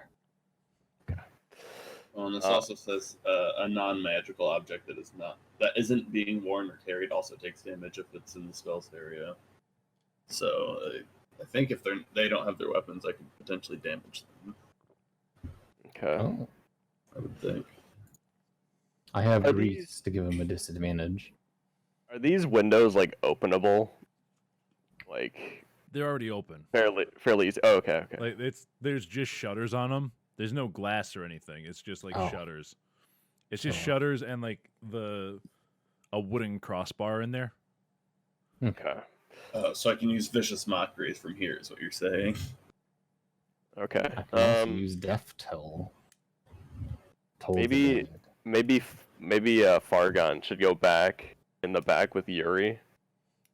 Well, and this also says a non-magical object that isn't being worn or carried also takes damage if it's in the spell's area. So I think if they don't have their weapons, I could potentially damage them. Okay. Oh. I would think. I have Are grease these- to give him a disadvantage. Are these windows like openable? Like They're already open. fairly easy. Oh, okay. Like there's just shutters on them. There's no glass or anything. It's just like Oh. shutters. It's just Oh. shutters and like a wooden crossbar in there. Okay. So I can use vicious mockeries from here, is what you're saying. Okay. I can also use death toll. Toll the Maybe- dead. Maybe Fargon should go back in the back with Yuri,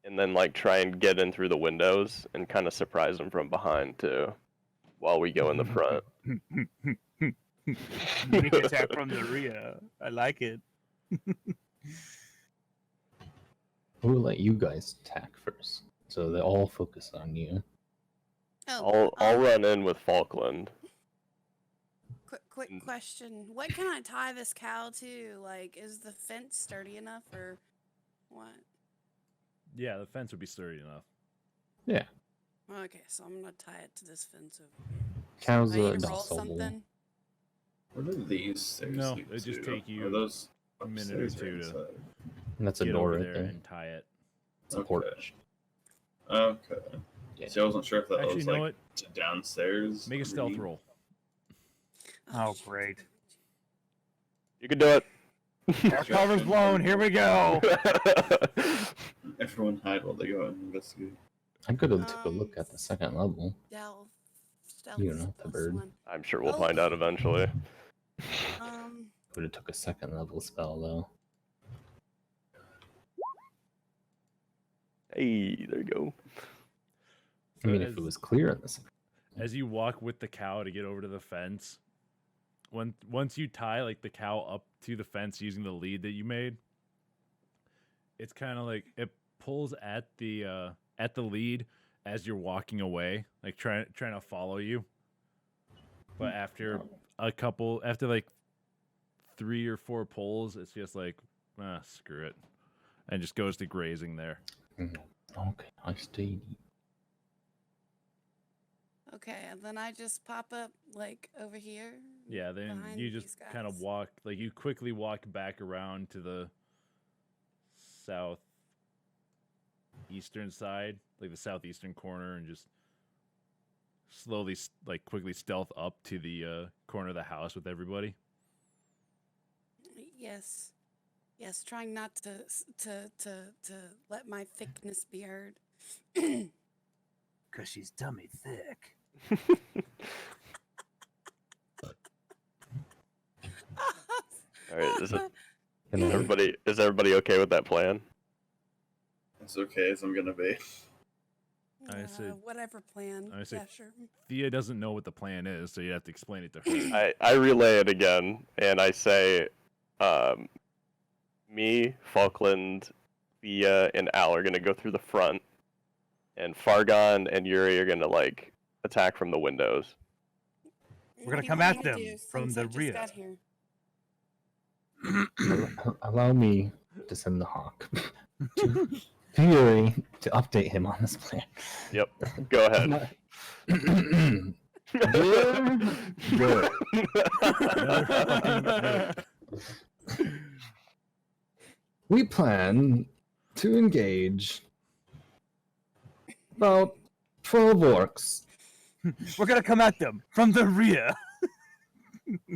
and then like try and get in through the windows and kind of surprise him from behind too, while we go in the front. Sneak attack from the rear. I like it. We'll let you guys attack first, so they all focus on you. Oh, I'll run in with Falkland. Quick question. What can I tie this cow to? Like, is the fence sturdy enough or what? Yeah, the fence would be sturdy enough. Yeah, Okay, so I'm gonna tie it to this fence over here. cows I need are to roll docile. something. Where do these stairs No, lead it just to? take you Are those a minute or upstairs two to inside? And that's a Get door over right there there. and tie it. It's a porch. Okay. Yeah. See, I wasn't sure if that Actually, was you know like what? to downstairs. Make a stealth underneath. roll. Oh, great. You can do it. Our cover's blown. Here we go. Everyone hide while they go and investigate. I could have took a look at the second level. Stealth. You know, the plus bird. one. I'm sure we'll Oh. find out eventually. Would have took a second level spell though. Hey, there you go. I mean, as, if it was clear in the second. as you walk with the cow to get over to the fence, once you tie like the cow up to the fence using the lead that you made, it's kind of like it pulls at the lead as you're walking away, like trying to follow you. But after like 3 or 4 pulls, it's just like, screw it, and just goes to grazing there. Okay, I stayed. Okay, and then I just pop up like over here. Yeah, then behind you these just kind of guys. walk, like you quickly walk back around to the southeastern side, like the southeastern corner, and just slowly, like quickly stealth up to the corner of the house with everybody. Yes. Yes, trying not to let my thickness be heard. Because she's dummy thick. All right, is And then everybody okay with that plan? As okay as I'm gonna be. I said- whatever plan. I said- Yeah, sure. Thea doesn't know what the plan is, so you have to explain it to her. I relay it again, and I say, me, Falkland, Thea, and Al are gonna go through the front, and Fargon and Yuri are gonna like attack from the windows. We're What gonna do you come want at me to them do from since the I just rear. got here? allow me to send the hawk to Fury to update him on this plan. Yep, go ahead. Good. We plan to engage about 12 orcs We're gonna come at them from the rear.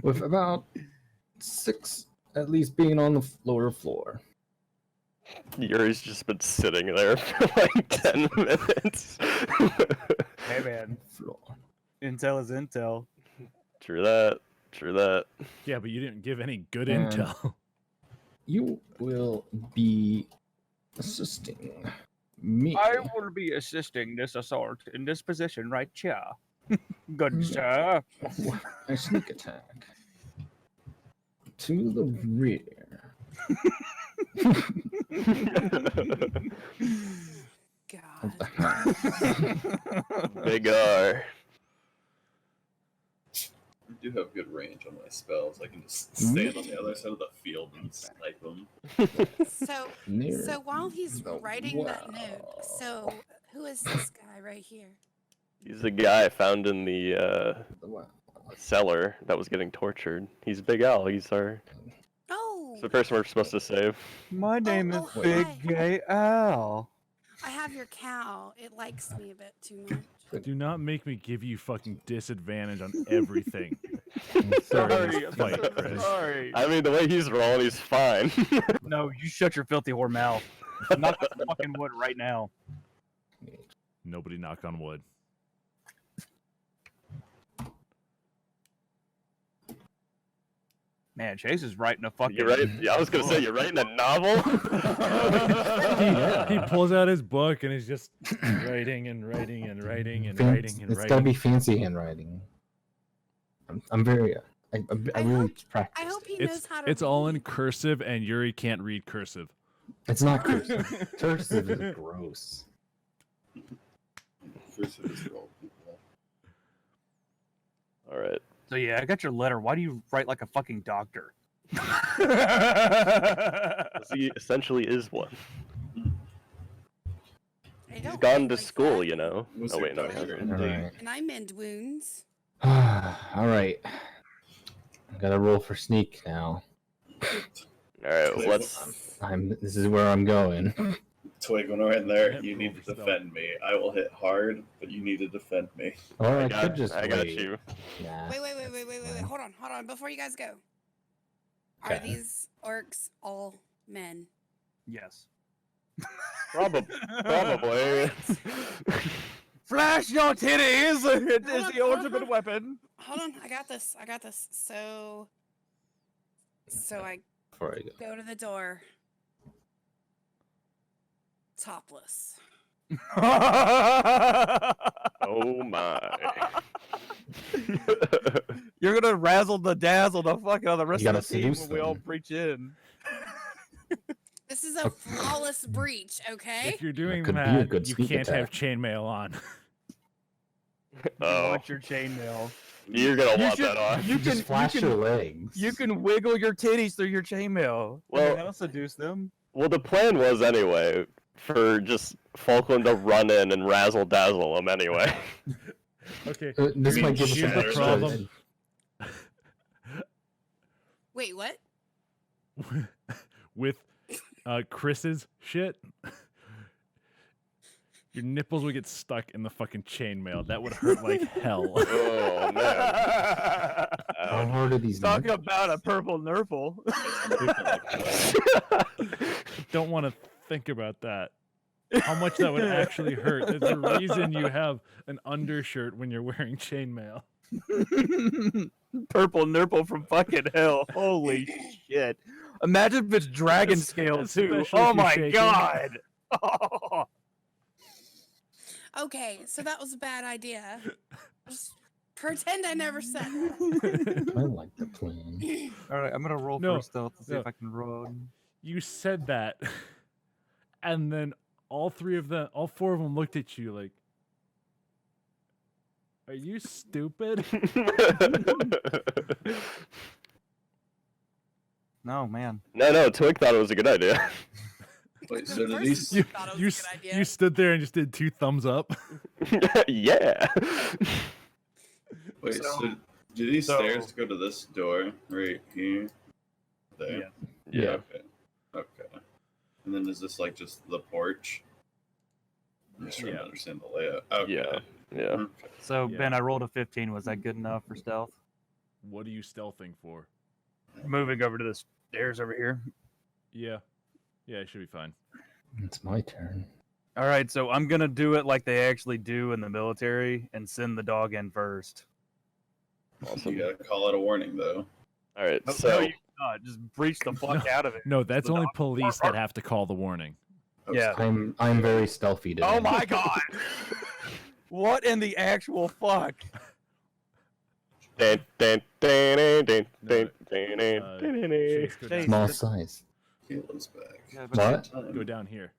with about 6 at least being on the lower floor. Yuri's just been sitting there for like 10 minutes. Hey man, Floor. intel is intel. True that. True that. Yeah, but you didn't give any good And- intel. You will be assisting me. I will be assisting this assault in this position right here. Good sir. A sneak attack to the rear. God. Of the house. Big R. I do have good range on my spells. I can just stand on the other side of the field and snipe them. So, Near so while he's the writing that note, well. so who is this guy right here? He's the guy found in the the well. cellar that was getting tortured. He's Big Al. He's the Oh, person we're supposed to save. My name is oh, Big hi. Gay Al. I have your cow. It likes me a bit too much. Do not make me give you fucking disadvantage on everything. Sorry, I'm Fight, so Chris. sorry. I mean, the way he's rolling, he's fine. No, you shut your filthy whore mouth. Knock on the fucking wood right now. Nobody knock on wood. Man, Chase is writing a fucking. You're right. Yeah, I was gonna say you're writing a novel. He pulls out his book and he's just writing and writing and writing and writing and It's gotta writing. be fancy handwriting. I'm very I I really hope- practiced. I hope he it. knows how to It's all in read. cursive, and Yuri can't read cursive. It's not cursive. Cursive is gross. Cursive is for old people. All right. So yeah, I got your letter. Why do you write like a fucking doctor? He essentially is one. I He's don't gone write to like school, that. you know. Was Oh your wait, no, he doctor hasn't. in date? Alright. And I mend wounds. All right. I gotta roll for sneak now. All right, Wait, let's. This is where I'm going. Twig, when we're in there, Yeah, you roll need for to stealth. defend me. I will hit hard, but you need to defend me. Or I, I got, could just I got wait. you. Nah, Wait, that's fine. hold on, before you guys go. Are Okay. these orcs all men? Yes. Probably. Flash your titties! It is on, the hold on, ultimate hold on. weapon. Hold on, I got this. So I Before I go. go to the door. Topless. Oh my. You're gonna razzle the dazzle the fuck out of the rest You of gotta the team seduce when we all them. breach in. This is a flawless breach, okay? If you're doing could be a that, good you sneak can't have attack. chainmail on. You Oh, want your chainmail. you're gonna You want should- that on. you Just can- flash you your can- legs. You can wiggle your titties through your chainmail. Well- that'll seduce them. Well, the plan was anyway for just Falkland to run in and razzle dazzle him anyway. Okay. This You might mean give us here's an the extra. problem. Wait, what? With Chris's shit, your nipples would get stuck in the fucking chainmail. That would hurt like hell. Oh man. How hard are these? Talk numbers? about a purple nurple. Don't want to think about that. How much that would actually hurt. There's a reason you have an undershirt when you're wearing chainmail. Purple nurple from fucking hell. Holy shit. Imagine if it's dragon scale too. especially Oh if you're my shaking. god. Okay, so that was a bad idea. Just pretend I never said that. I like the plan. Alright, I'm gonna roll No, for stealth to see no. if I can roll. You said that, and then all four of them looked at you like, "Are you stupid?" No, man. No, Twig thought it was a good idea. Wait, The so do person these? You, thought it you, was a good idea. you stood there and just did 2 thumbs up. Yeah. Wait, So- so do these so- stairs go to this door right here? There. Yeah. Yeah. Okay. Okay. And then is this like just the porch? I'm just trying Yeah. to understand the layout. Okay. Yeah. Yeah. Okay. So Yeah. Ben, I rolled a 15. Was that good enough for stealth? What are you stealthing for? Moving over to the stairs over here. Yeah, it should be fine. It's my turn. All right, so I'm gonna do it like they actually do in the military and send the dog in first. Awesome. You gotta call it a warning though. All right. No, So you cannot. Just breach the fuck out of it. No, that's The only dog- police that have to call the warning. Yeah. I'm very stealthy today. Oh my god! What in the actual fuck? Dun, dun, dun, dun, dun, No, dun, dun, uh, dun, dun, Chase, go Chase. down, Small size. Caleb's back. Yeah, What? go down here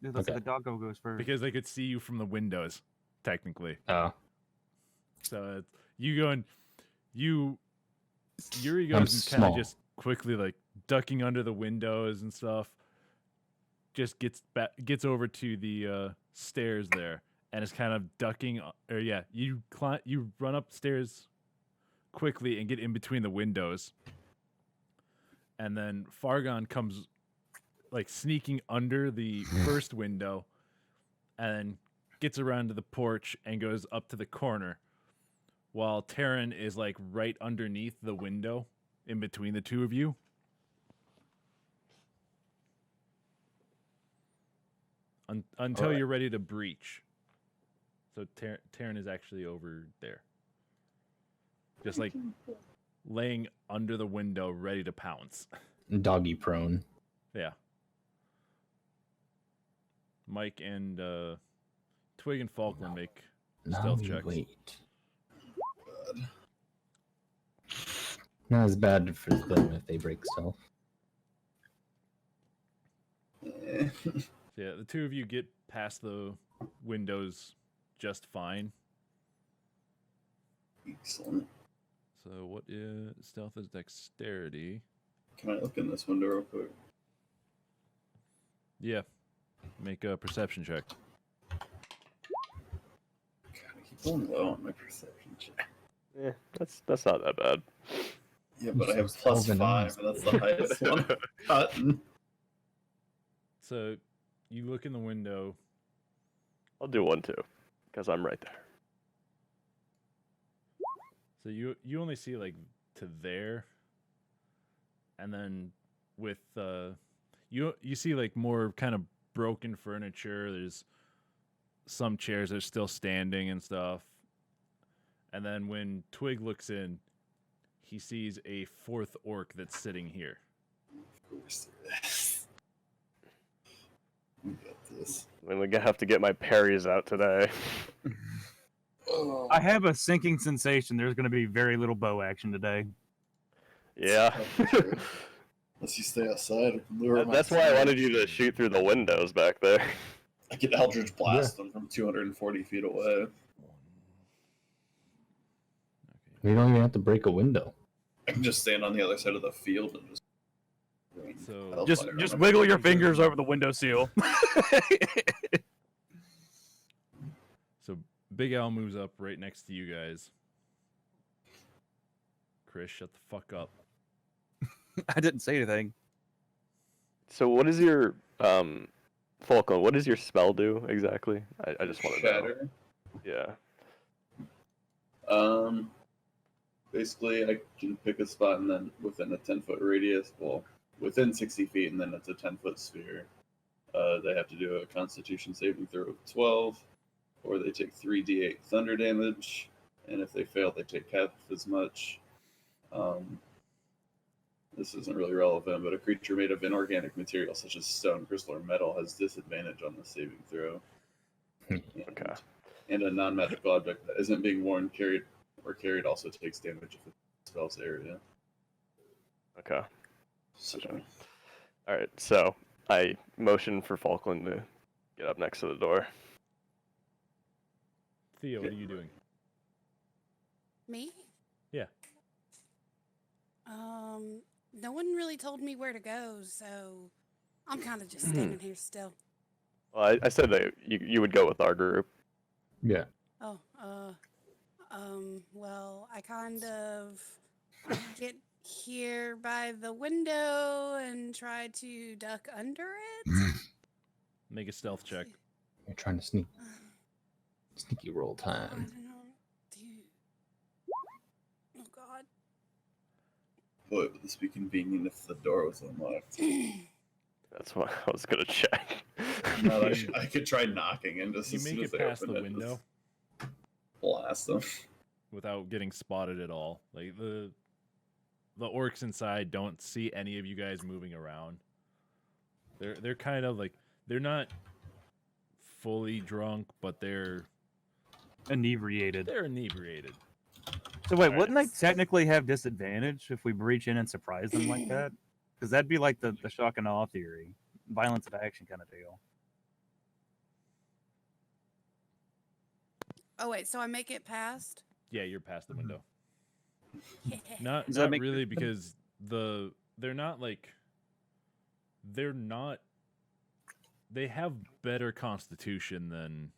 Dude, let's say Okay. the doggo goes first. because they could see you from the windows, technically. Oh, So it's, you going, Yuri I'm goes and kind of small. just quickly like ducking under the windows and stuff. Just gets over to the stairs there and is kind of ducking. Or yeah, you run upstairs quickly and get in between the windows, and then Fargon comes like sneaking under the first window, and gets around to the porch and goes up to the corner, while Taryn is like right underneath the window in between the two of you. Until Alright. you're ready to breach. So Taryn is actually over there. Just like laying under the window, ready to pounce. doggy prone. Yeah. Mike and Twig and Falkland make Now stealth we checks. wait. God. Not as bad for them if they break stealth. Eh. So yeah, the two of you get past the windows just fine. Excellent. So what is stealth is dexterity? Can I look in this window real quick? Yeah. Make a perception check. God, I keep going low on my perception check. Yeah, that's not that bad. Yeah, but I have So plus solving 5, and that's the highest one I've gotten. So you look in the window. I'll do 1 too, because I'm right there. So you only see like to there, and then with you see like more kind of broken furniture. There's some chairs that are still standing and stuff. And then when Twig looks in, he sees a fourth orc that's sitting here. Of course there is. We got this. I'm gonna have to get my parries out today. Oh, I have a sinking sensation there's going to be very little bow action today. Yeah. unless you stay outside, I can lure my That's why I wanted teammates. you to shoot through the windows back there. I can Eldritch Blast them from 240 feet away. We don't even have to break a window. I can just stand on the other side of the field and just. So Just wiggle your fingers over the windowsill. So Big Al moves up right next to you guys. Chris, shut the fuck up. I didn't say anything. So what is your Falcon? What does your spell do exactly? I just want to know. Shatter. Yeah. Basically, I can pick a spot and then within a 10-foot radius, well, within 60 feet, and then it's a 10-foot sphere. They have to do a Constitution saving throw of 12, or they take 3d8 thunder damage, and if they fail, they take half as much. This isn't really relevant, but a creature made of inorganic material such as stone, crystal, or metal has disadvantage on the saving throw. Okay. And a non-magical object that isn't being worn, carried also takes damage if it's in the spell's area. Okay. So, All right. So I motion for Falkland to get up next to the door. Theo, what are you doing? Me? Yeah. No one really told me where to go, so I'm kind of just standing here still. Well, I said that you would go with our group. Yeah. Oh, well, I kind of get here by the window and try to duck under it. Make a stealth check. You're trying to sneaky roll I time. don't know. Dude. Oh, God. boy, would this be convenient if the door was unlocked. That's what I was gonna check. No, I could try knocking and just You as make soon as it they past open the it, window just blast them. without getting spotted at all. Like the orcs inside don't see any of you guys moving around. They're kind of like they're not fully drunk, but they're Inebriated. inebriated. So wait, Alright. wouldn't they technically have disadvantage if we breach in and surprise them like that? Because that'd be like the shock and awe theory, violence of action kind of deal. Oh, wait, so I make it past? Yeah, you're past the window. Yeah. Not Does that not make really them- because they're not they have better constitution than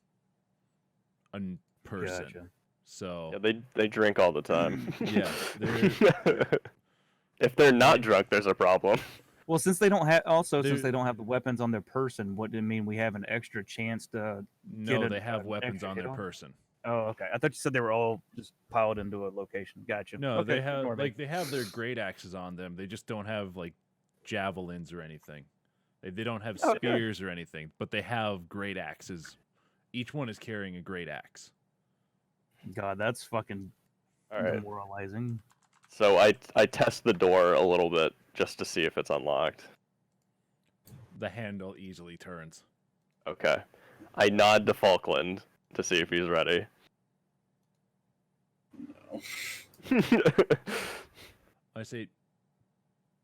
a person. Gotcha. So Yeah, they drink all the time. Yeah, If they're not drunk, there's a problem. Well, since they don't have since Dude. they don't have the weapons on their person, what did it mean? We have an extra chance to. no, Get they have an weapons extra on hit their on? person. Oh, okay. I thought you said they were all just piled into a location. Gotcha. No, okay, they have ignore me. they have their great axes on them. They just don't have like javelins or anything. They don't have Okay. spears or anything, but they have great axes. Each one is carrying a great axe. God, that's fucking All right. demoralizing. So I test the door a little bit just to see if it's unlocked. The handle easily turns. Okay. I nod to Falkland to see if he's ready. No. I say,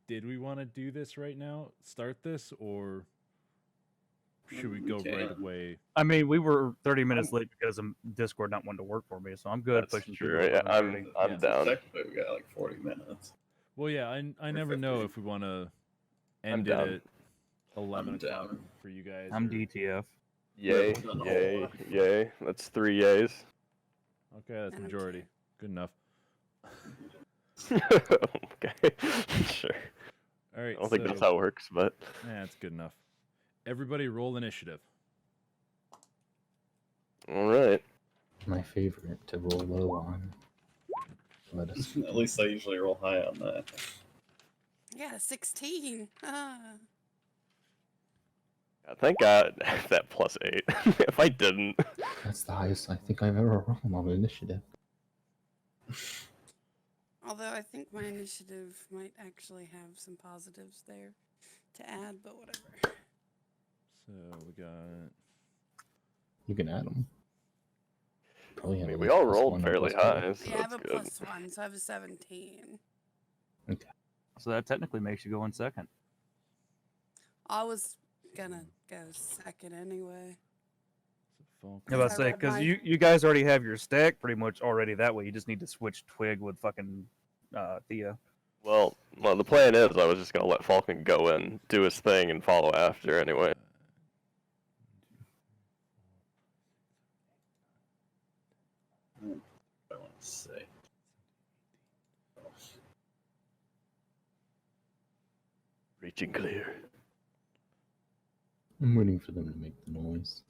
did we want to do this right now? Start this, or should we We go right can. away? I mean, we were 30 minutes late because of Discord not wanting to work for me, so I'm good That's pushing true. through. Yeah, I'm 11:30. I'm Yeah. down. Technically, we got like 40 minutes. Well, yeah, I never know 50. if we want to I'm end it down. at 11 I'm o'clock down. for you guys. I'm or- DTF. Yay, We've done a whole yay, lot. yay. That's 3 yays. Okay, that's I'm majority. Good enough. Okay, sure. All right, I don't think that's so- how it works, but Yeah, that's good enough. Everybody roll initiative. all right. My favorite to roll low on. Let us. At least I usually roll high on that. Yeah, 16. Ah. I think I that +8. If I didn't, That's the highest I think I've ever rolled on initiative. Although I think my initiative might actually have some positives there to add, but whatever. So we got. You can add them. Probably I have mean, at we least all plus rolled one or fairly plus one. high, so Yeah, I have that's a good. +1, so I have a 17. So that technically makes you go in second. I was gonna go second anyway. Falcon. Yeah, about to I say, read because my- you guys already have your stack pretty much already that way. You just need to switch Twig with fucking Thea. Well, the plan is I was just gonna let Falcon go in, do his thing, and follow after anyway. I want to say. Reaching clear. I'm waiting for them to make the noise.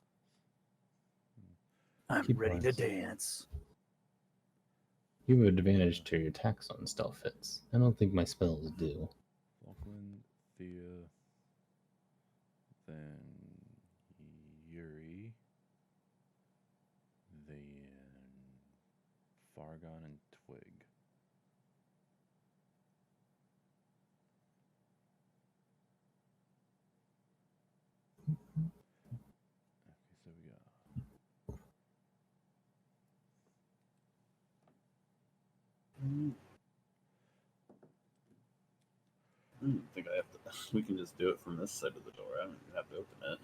I'm Keep ready to rise. dance. You have advantage to your attacks on stealth hits. I don't think my spells do. Falkland, Thea, then Yuri, then Fargon and Twig. Okay, so we got I don't think I have to. We can just do it from this side of the door. I don't even have to open it.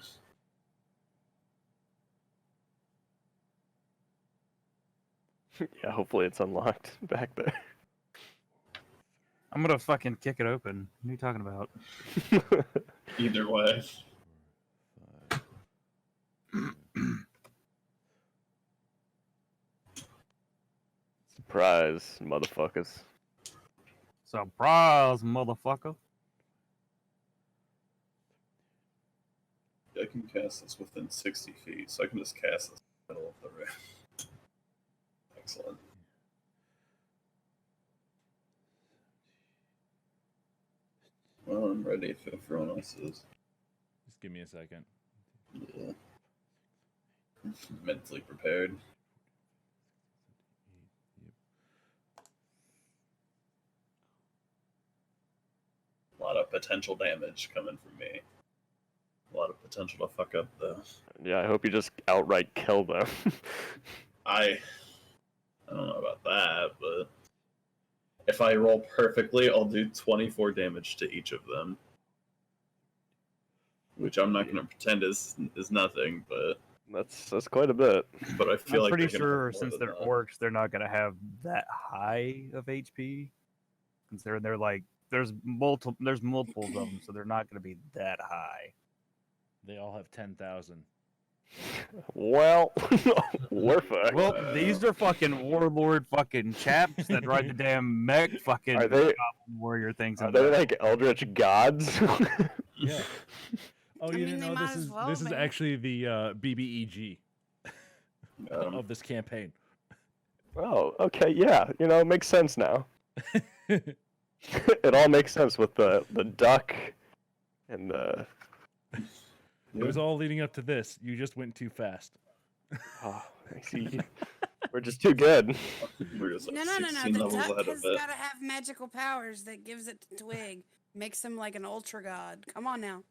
Yeah, hopefully it's unlocked back there. I'm gonna fucking kick it open. What are you talking about? Either way. 5. Surprise, motherfuckers. Surprise, motherfucker. I can cast this within 60 feet, so I can just cast this in the middle of the room. Excellent. Well, I'm ready if everyone else is. Just give me a second. Yeah. Mentally prepared. A lot of potential damage coming from me. A lot of potential to fuck up the. Yeah, I hope you just outright kill them. I don't know about that, but if I roll perfectly, I'll do 24 damage to each of them. Which I'm not going to pretend is nothing, but That's quite a bit. I feel I'm like pretty they're gonna sure have more since than they're that. orcs, they're not gonna have that high of HP. Considering they're like there's multiples of them, so they're not gonna be that high. They all have 10,000. Well, we're fucked. Well, these are fucking warlord fucking chaps that ride the damn mech fucking Are they- goblin warrior things. Are in they battle. like eldritch gods? Yeah. Oh, I you mean, didn't they know might this as is well this is be. actually the BBEG Um, of this campaign. Oh, okay, yeah. You know, it makes sense now. It all makes sense with the duck and the. It was all leading up to this. You just went too fast. Oh, I see. We're just too good. we're just like No. 16 The levels duck ahead has of it. got to have magical powers that gives it to Twig. Makes him like an ultra god. Come on now.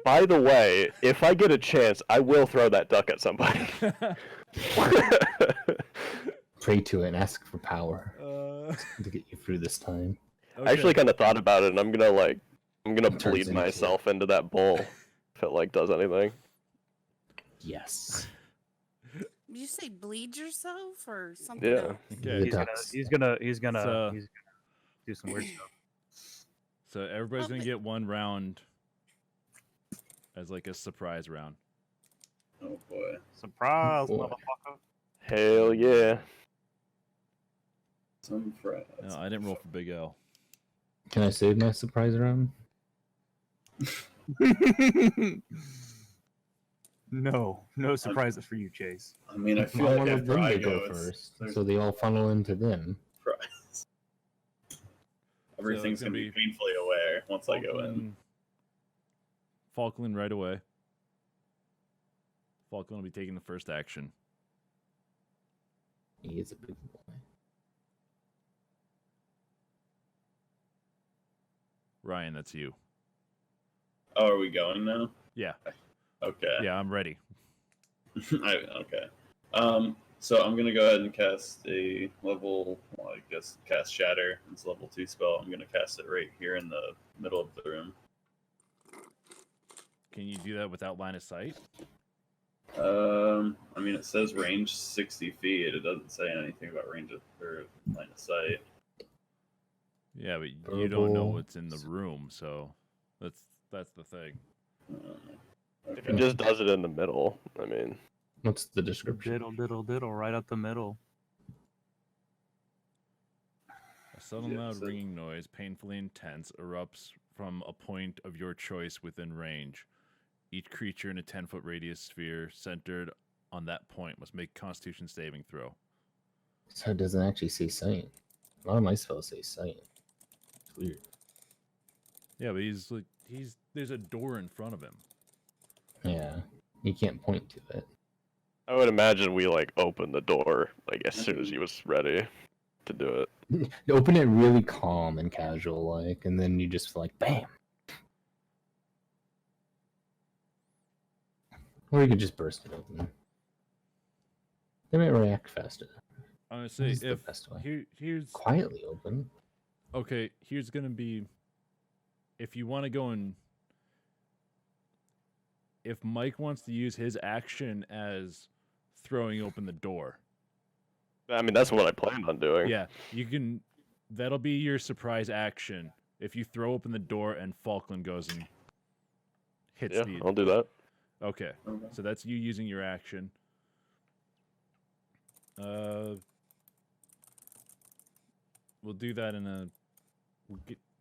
By the way, if I get a chance, I will throw that duck at somebody. Pray to it and ask for power Uh, to get you through this time. I actually kind of thought about it, and I'm gonna Turns bleed into myself into that bowl if it like does anything. Yes. You say bleed yourself or something Yeah. else? Okay. He's gonna So- do some weird stuff. So everybody's Oh, gonna but- get one round as like a surprise round. Oh boy. Surprise, Boy. motherfucker! Hell yeah. Some friends. No, I didn't roll for Big L. Can I save my surprise round? No surprises for you, Chase. I mean, I I feel like wanted after them I to go, go it's, first, there's so they all funnel into them. surprise. Everything's gonna gonna be be painfully aware once I go in. Falkland right away. Falkland will be taking the first action. He is a big boy. Ryan, that's you. Oh, are we going now? Yeah. Okay. Yeah, I'm ready. Okay. So I'm gonna go ahead and cast a level, well, I guess cast Shatter. It's a level 2 spell. I'm gonna cast it right here in the middle of the room. Can you do that without line of sight? I mean, it says range 60 feet. It doesn't say anything about range or line of sight. Yeah, but you don't know Verbal. what's in the room, so that's the thing. If he just does it in the middle, I mean, What's the description? Diddle, right up the middle. A sudden Yeah, loud so- ringing noise, painfully intense, erupts from a point of your choice within range. Each creature in a 10-foot radius sphere centered on that point must make a Constitution saving throw. So it doesn't actually say sight. A lot of my spells say sight. It's weird. Yeah, but there's a door in front of him. Yeah. You can't point to it. I would imagine we like open the door like as soon as he was ready to do it. You open it really calm and casual like, and then you just like bam. Or you could just burst it open. They might react faster. I'm gonna say This is the if best way. here's Quietly open. okay, here's gonna be if you want to go and if Mike wants to use his action as throwing open the door. I mean, that's what I planned on doing. Yeah, you can. That'll be your surprise action if you throw open the door and Falkland goes and hits Yeah, the. I'll do that. Okay, Okay. so that's you using your action. We'll do that in a.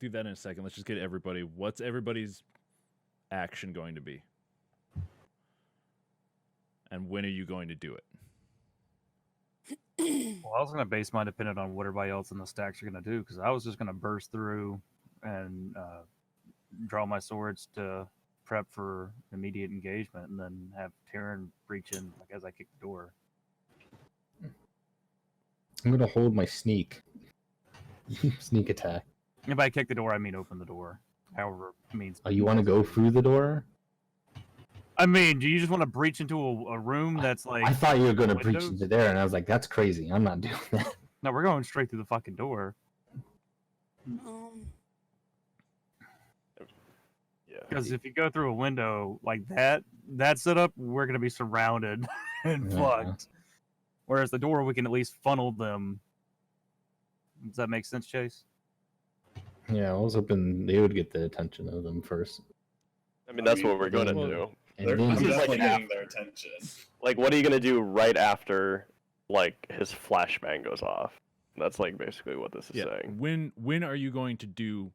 Do that in a second. Let's just get everybody. What's everybody's action going to be? And when are you going to do it? Well, I was gonna base mine dependent on what everybody else in the stacks are gonna do, because I was just gonna burst through and draw my swords to prep for immediate engagement, and then have Terran breach in like as I kick the door. I'm gonna hold my sneak. Sneak attack. And by kick the door, I mean open the door. However, it means. Oh, you want to go through the door? I mean, do you just want to breach into a room that's like? I thought you were gonna breach windows? into there, and I was like, "That's crazy. I'm not doing that." No, we're going straight through the fucking door. Um, Yeah. Because if you go through a window like that setup, we're gonna be surrounded and Yeah. fucked. Whereas the door, we can at least funnel them. Does that make sense, Chase? Yeah, I was hoping they would get the attention of them first, I mean, that's I mean, what we're gonna well, do. and I'm then just definitely like getting their attention. Like, what are you gonna do right after, like, his flashbang goes off? That's like basically what this is Yeah. saying. When are you going to do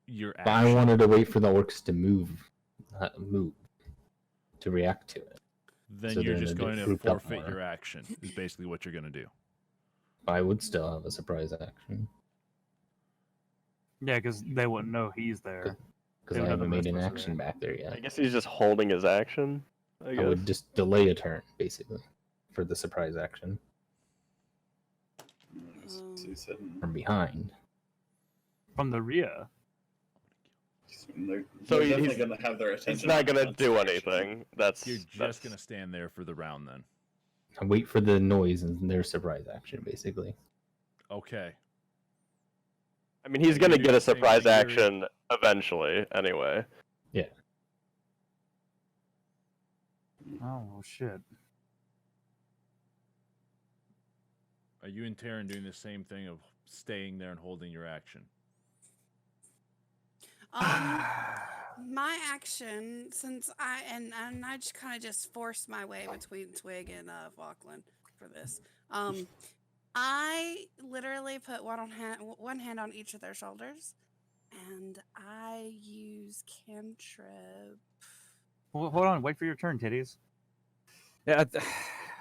your But action? I wanted to wait for the orcs to move to react to it. Then so you're they're in just a going to grouped up forfeit more. your action. Is basically what you're going to do. I would still have a surprise action Yeah, because they wouldn't know he's there. because They I would haven't have made the an rest of action it. back there I yet. guess he's just holding his action. I I guess. would just delay a turn basically for the surprise action So he's hidden. from behind. From the rear. They're, So they're he's- definitely going to have their attention. He's not on gonna that do direction. anything. That's You're just that's- going to stand there for the round then. I wait for the noise and their surprise action basically. Okay. I mean, he's Like, gonna you're get doing a the same surprise thing action eventually, anyway. Oh well, shit. Are you and Taryn doing the same thing of staying there and holding your action? My action, since I just kind of just forced my way between Twig and Falkland for this. I literally put one hand on each of their shoulders, and I use cantrip. Well, hold on, wait for your turn, titties. Yeah,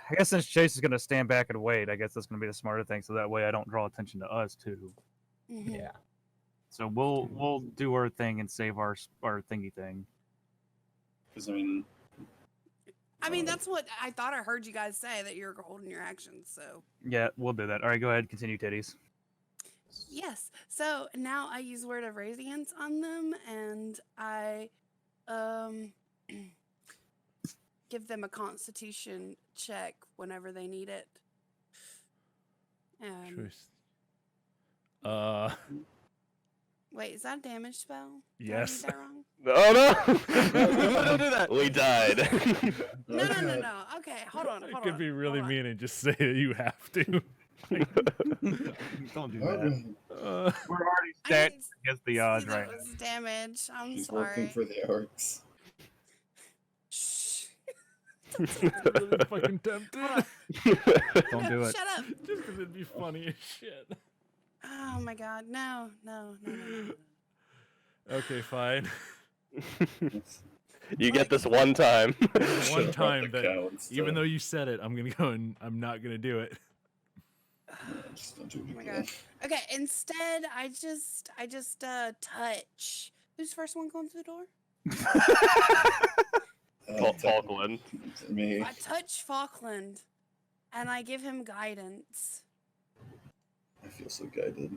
I guess since Chase is gonna stand back and wait, I guess that's gonna be the smarter thing, so that way I don't draw attention to us too. Mhm. Yeah. So we'll do our thing and save our thingy thing. Because I mean, That's what I thought I heard you guys say, that you're holding your actions. So Yeah, we'll do that. All right, go ahead, continue, titties. yes. So now I use Word of Radiance on them, and I give them a Constitution check whenever they need it. Choice. Wait, is that a damage spell? Did Yes. I read that wrong? Oh no! Don't do that. We died. No. Okay, hold on. It could be really hold on. mean and just say that you have to. Don't do that. Uh, We're already I stacked didn't against the see odds that right it was damage. I'm she's sorry. working for the orcs. Shh. really fucking tempted. Don't do it. Shut up. Just because it'd be funny as shit. Oh my god. No. Okay, fine. You get this one time. One time the that, cow instead. even though you said it, I'm gonna go and I'm not gonna do it. Just don't do it Oh my again. god. Okay, instead I just touch. Who's the first one going through the door? Falkland. Me. I touch Falkland and I give him guidance. I feel so guided.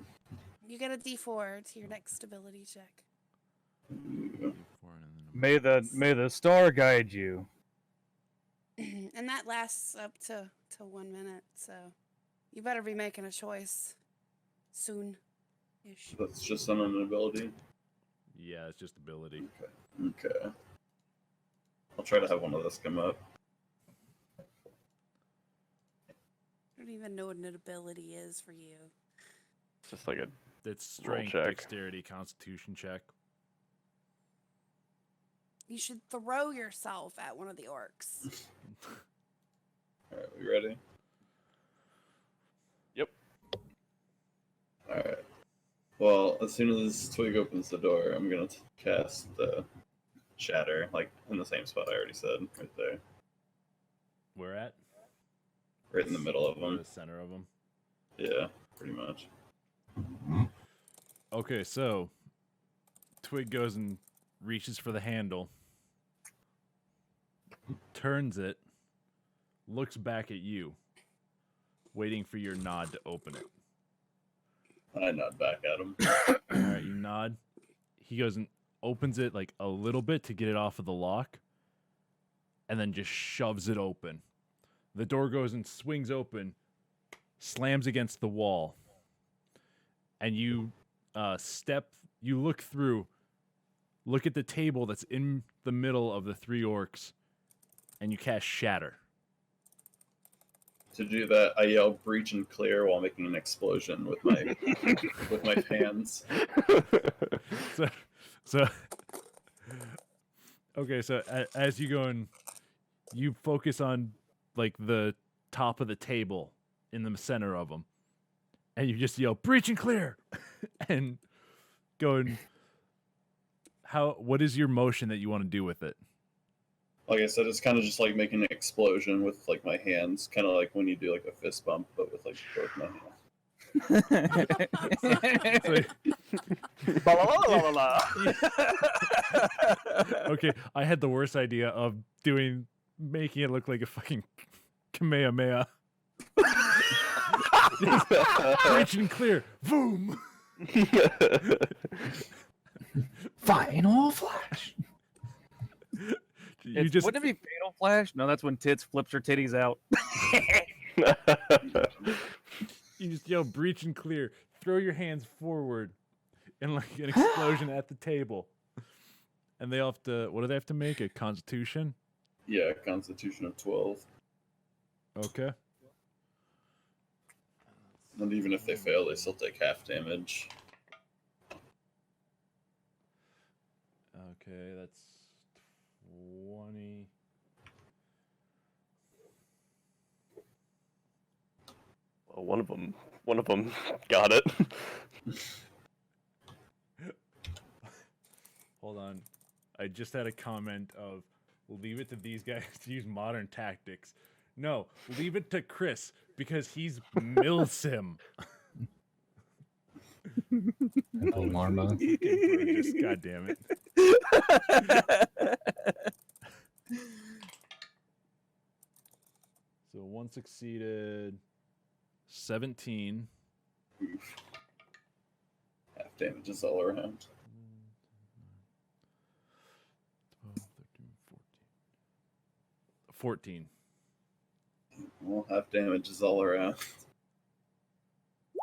You get a D4 to your next ability check. Ooh. May the star guide you. And that lasts up to 1 minute, so you better be making a choice soon. Ish. That's just on an ability. Yeah, it's just ability. Okay. I'll try to have one of those come up. I don't even know what an ability is for you. Just like a It's strength, check. dexterity, constitution check. You should throw yourself at one of the orcs. Alright, we ready? Yep. Alright. Well, as soon as Twig opens the door, I'm gonna cast the Shatter, like in the same spot I already said, right there. Where at? Right in the middle of them. The center of them. Yeah, pretty much. Okay, so Twig goes and reaches for the handle, turns it, looks back at you, waiting for your nod to open it. I nod back at him. All right, you nod. He goes and opens it like a little bit to get it off of the lock, and then just shoves it open. The door goes and swings open, slams against the wall, and you you look through, look at the table that's in the middle of the three orcs, and you cast Shatter. To do that, I yell "breach and clear" while making an explosion with my with my hands. So okay, so as you go and you focus on like the top of the table in the center of them, and you just yell "breach and clear," and go and what is your motion that you want to do with it? Like I said, it's kind of just like making an explosion with like my hands, kind of like when you do like a fist bump, but with like both my hands. Okay, I had the worst idea of making it look like a fucking Kamehameha. Breach and clear, boom. Final flash. You just Wouldn't it be Fatal Flash? No, that's when Tits flips her titties out. you just yell breach and clear. Throw your hands forward and like an explosion at the table. And they all have to. What do they have to make? A Constitution. Yeah, Constitution of 12. Okay. And even if they fail, they still take half damage. Okay, that's 20. Well, one of them got it. Hold on. I just had a comment of, we'll leave it to these guys to use modern tactics. No, leave it to Chris because he's Milsim. Uncle Marma. Burgess, God damn it. So one succeeded. 17. Oof. Half damages all around. 12, 13, 14. 14. Well, half damages all around.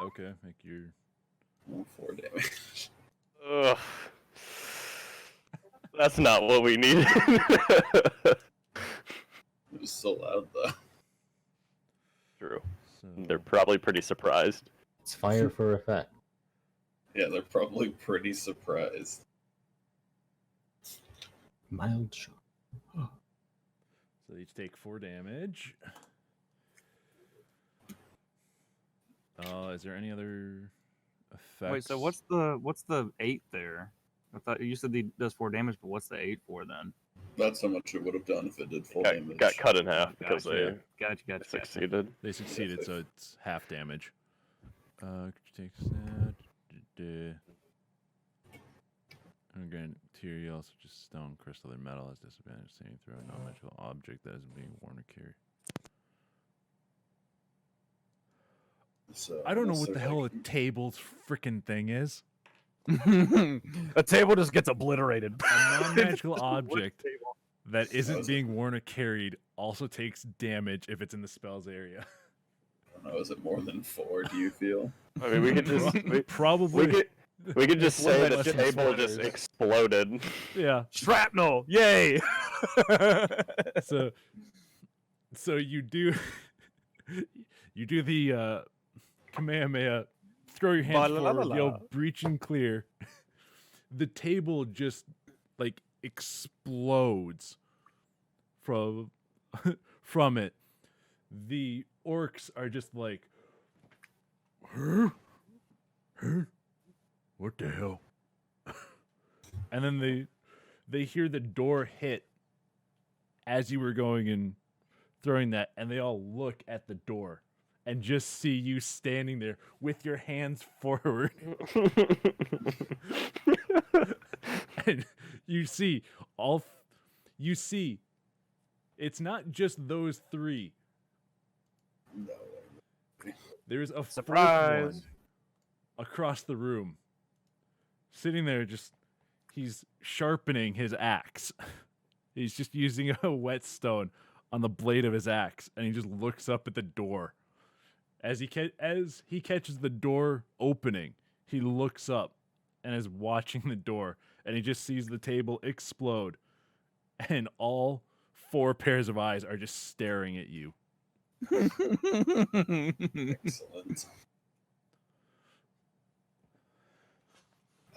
Okay, make your. Well, 4 damage. Ugh. That's not what we needed. It was so loud, though. True. So, They're probably pretty surprised. It's fire for effect. Yeah, they're probably pretty surprised. Mild shock. so they each take 4 damage. Is there any other effects? Wait, so what's the 8 there? I thought you said he does 4 damage, but what's the 8 for then? That's how much it would have done if it did full Got, damage. got cut in half because Gotcha. Gotcha. they succeeded. They succeeded, so it's half damage. Takes that. Again, material such as stone, crystal, or metal has disadvantage saving throw a non-magical object that isn't being worn or carried. So, I don't know unless what the they're hell a like- table's freaking thing is. A table just gets obliterated. A non-magical object Table. that isn't is it? being worn or carried also takes damage if it's in the spell's area. I don't know, is it more than 4, do you feel? I mean, we could just Probably. we could just One say less the than table just sweaters. exploded. Yeah. Shrapnel! Yay! So you do the Kamehameha, throw your hands forward, yell breach and clear. The table just like explodes from it. The orcs are just like, huh? What the hell? And then they hear the door hit as you were going and throwing that, and they all look at the door and just see you standing there with your hands forward. And you see it's not just those 3. No. There's a Surprise. fourth one across the room. Sitting there he's sharpening his axe. He's just using a whetstone on the blade of his axe, and he just looks up at the door. As he catches the door opening, he looks up and is watching the door, and he just sees the table explode, and all 4 pairs of eyes are just staring at you. Excellent.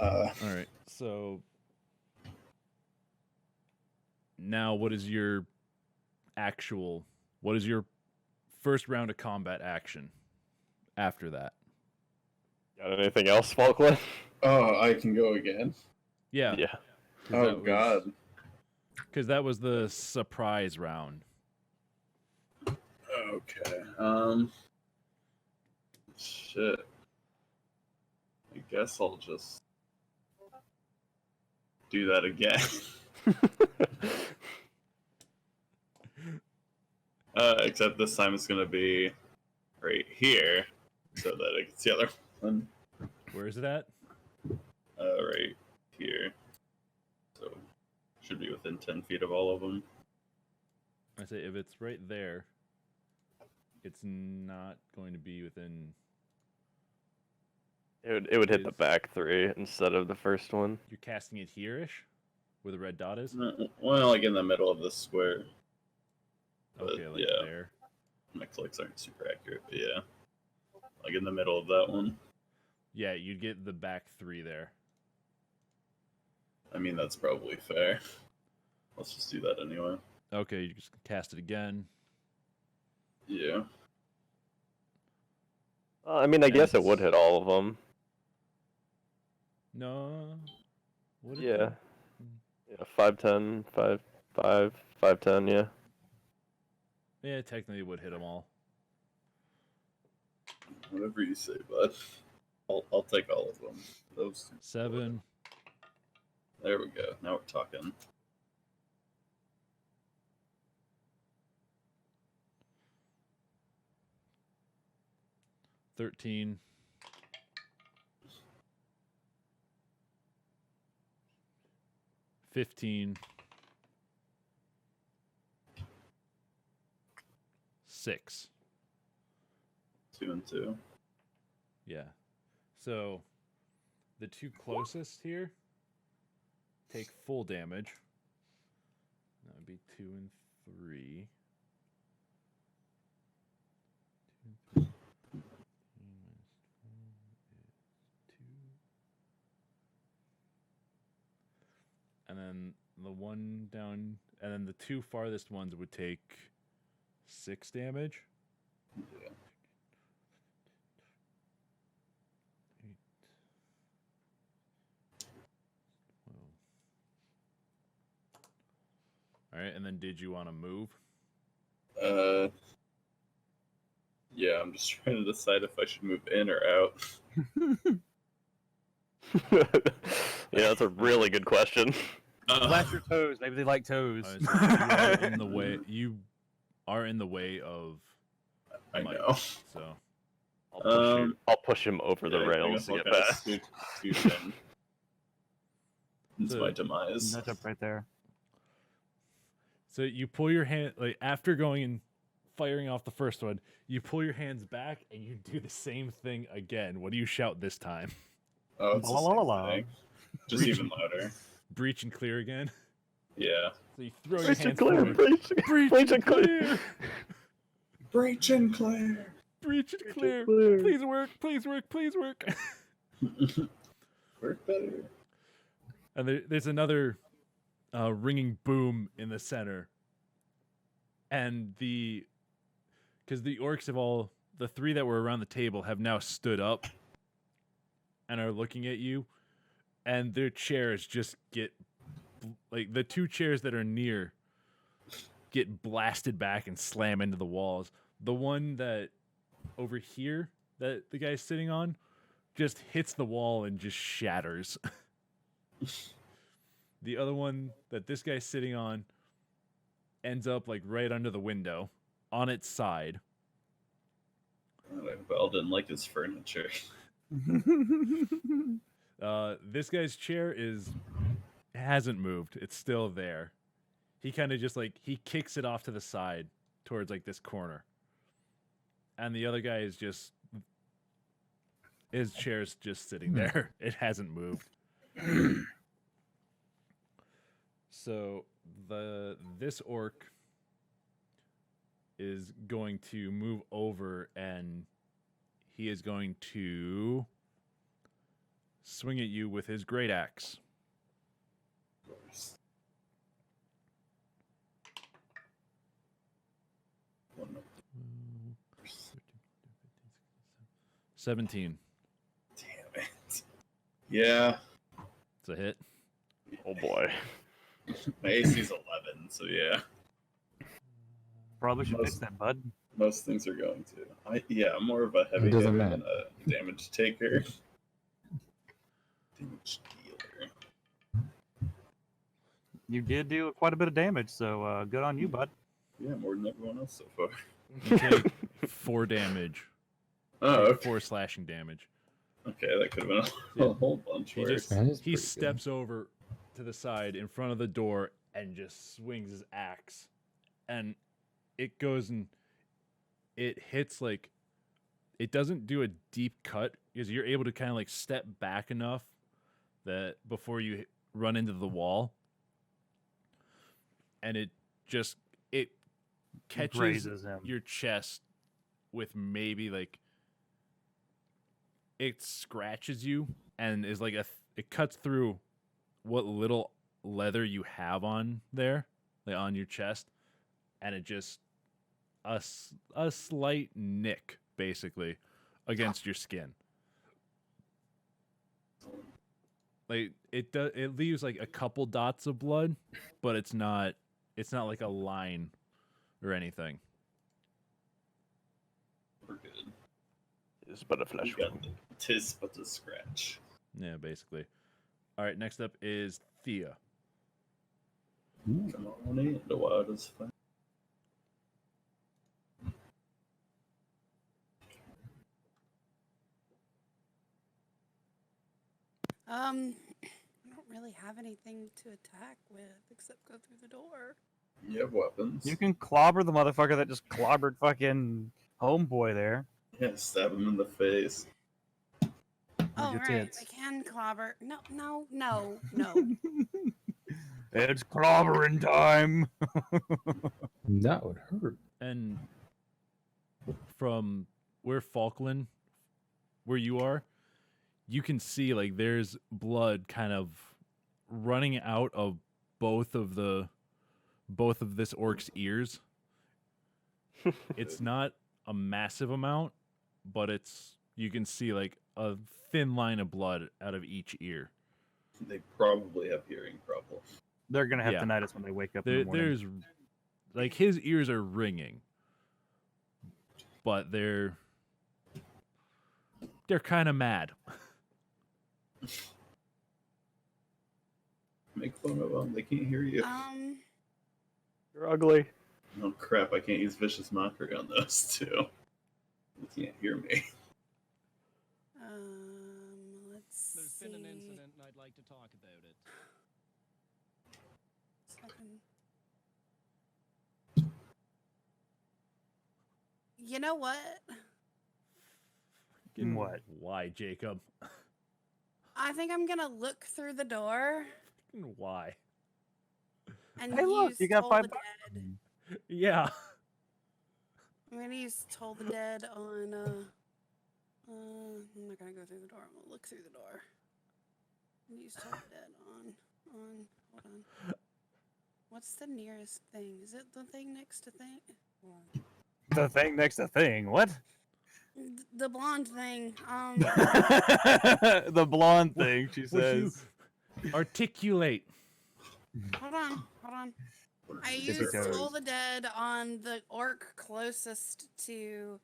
All right, so now what is your first round of combat action after that? Got anything else, Falkland? Oh, I can go again? Yeah. Yeah. Oh, God. Because that was the surprise round. Okay. Shit. I guess I'll just do that again. Except this time it's gonna be right here, so that I can see the other one. Where is it at? Right here. So should be within 10 feet of all of them. I say if it's right there, it's not going to be within It would hit the is- back 3 instead of the first one. You're casting it here-ish, where the red dot is. Well, like in the middle of the square. But, Okay, like yeah. there. My clicks aren't super accurate, but yeah. Like in the middle of that one. Yeah, you'd get the back 3 there. I mean, that's probably fair. Let's just do that anyway. Okay, you just cast it again. Yeah. I mean, I guess it would Nice. hit all of them. No. Would it Yeah. though? Yeah, 5'10", 5'5", 5'10", yeah. Yeah, technically it would hit them all. Whatever you say, bud. I'll take all of them. Those 7. There we go. Now we're talking. $13. 15. 6. 2 and 2. Yeah. So the 2 closest here take full damage. That would be 2 and 3. 2 and 3. 15 minus 12 is 2. And then the one down, and then the 2 farthest ones would take 6 damage. Yeah. 8, 12. All right, and then did you want to move? Yeah, I'm just trying to decide if I should move in or out. Yeah, that's a really good question. Flash your toes. Maybe they like toes. All right, so you are in the way. You are in the way of I Mike, know. so I'll push him over the Yeah, I rails guess to I'll get kinda past. scoot in. It's So- my demise. Nudge up right there. so you pull your hand like after going and firing off the first one. You pull your hands back and you do the same thing again. What do you shout this time? Oh, it's the La, la, la, same la. thing. Just even louder. Breach and clear again. Yeah. So you throw your Breach and hands clear, forward. breach, Breach breach and and clear. clear. Breach and clear. Breach and clear. clear. Please work. Please work. Please work. Work better. And there's another ringing boom in the center. And because the orcs have the 3 that were around the table have now stood up and are looking at you, and their chairs just get, like, the 2 chairs that are near get blasted back and slam into the walls. The one that over here that the guy's sitting on just hits the wall and just shatters. The other one that this guy's sitting on ends up like right under the window on its side. Bell didn't like his furniture. This guy's chair hasn't moved. It's still there. He kind of just like he kicks it off to the side towards like this corner. And the other guy is just his chair's just sitting there. It hasn't moved. So this orc is going to move over and he is going to swing at you with his great axe. Of course. 17. Damn it. Yeah. It's a hit. Oh boy. My AC's 11, so yeah. Probably should fix that, bud. Most things are going to. I'm more of a heavy doesn't hitter matter. than a damage taker. Damage dealer. You did do quite a bit of damage, so good on you, bud. Yeah, more than everyone else so far. You take 4 damage. Oh, Take okay. 4 slashing damage. Okay, that could have been Yeah. a whole bunch He worse. just That is he pretty good. steps over to the side in front of the door and just swings his axe, and it goes and it hits like it doesn't do a deep cut because you're able to kind of like step back enough that before you run into the wall, and it catches Grazes him. your chest with maybe like it scratches you and is like it cuts through what little leather you have on there, like on your chest, and it just a slight nick basically against your skin. Like it leaves like a couple dots of blood, but it's not like a line or anything. We're good. It's but a flesh We got wound. the tis but the scratch. Yeah, basically. All right, next up is Thea. Come on in, the wild is fun. I don't really have anything to attack with except go through the door. You have weapons. You can clobber the motherfucker that just clobbered fucking homeboy there. Yeah, stab him in the face. Oh, your right. tits. I can clobber. No. It's clobbering time. That would hurt. And from where where you are, you can see like there's blood kind of running out of both of this orc's ears. It's not a massive amount, but you can see like a thin line of blood out of each ear. They probably have hearing problems. They're gonna have Yeah. tinnitus when they wake up in the morning. There's like his ears are ringing, but they're kind of mad. Make fun of them. They can't hear you. You're ugly. Oh crap! I can't use vicious mockery on those two. They can't hear me. Let's There's see. been an incident and I'd like to talk about it. Second. You know what? What? Why, Jacob? I think I'm gonna look through the door Why? and Hey, look, use you got Toll $5. the Dead. Yeah. I'm gonna use Toll the Dead on. I'm not gonna go through the door. I'm gonna look through the door. Use Toll the Dead on. Hold on. What's the nearest thing? Is it the thing next to thing? Hold on. The thing next to thing. What? The blonde thing. The blonde thing, she Would you says. articulate? Hold on. I Tippy used toes. Toll the Dead on the orc closest to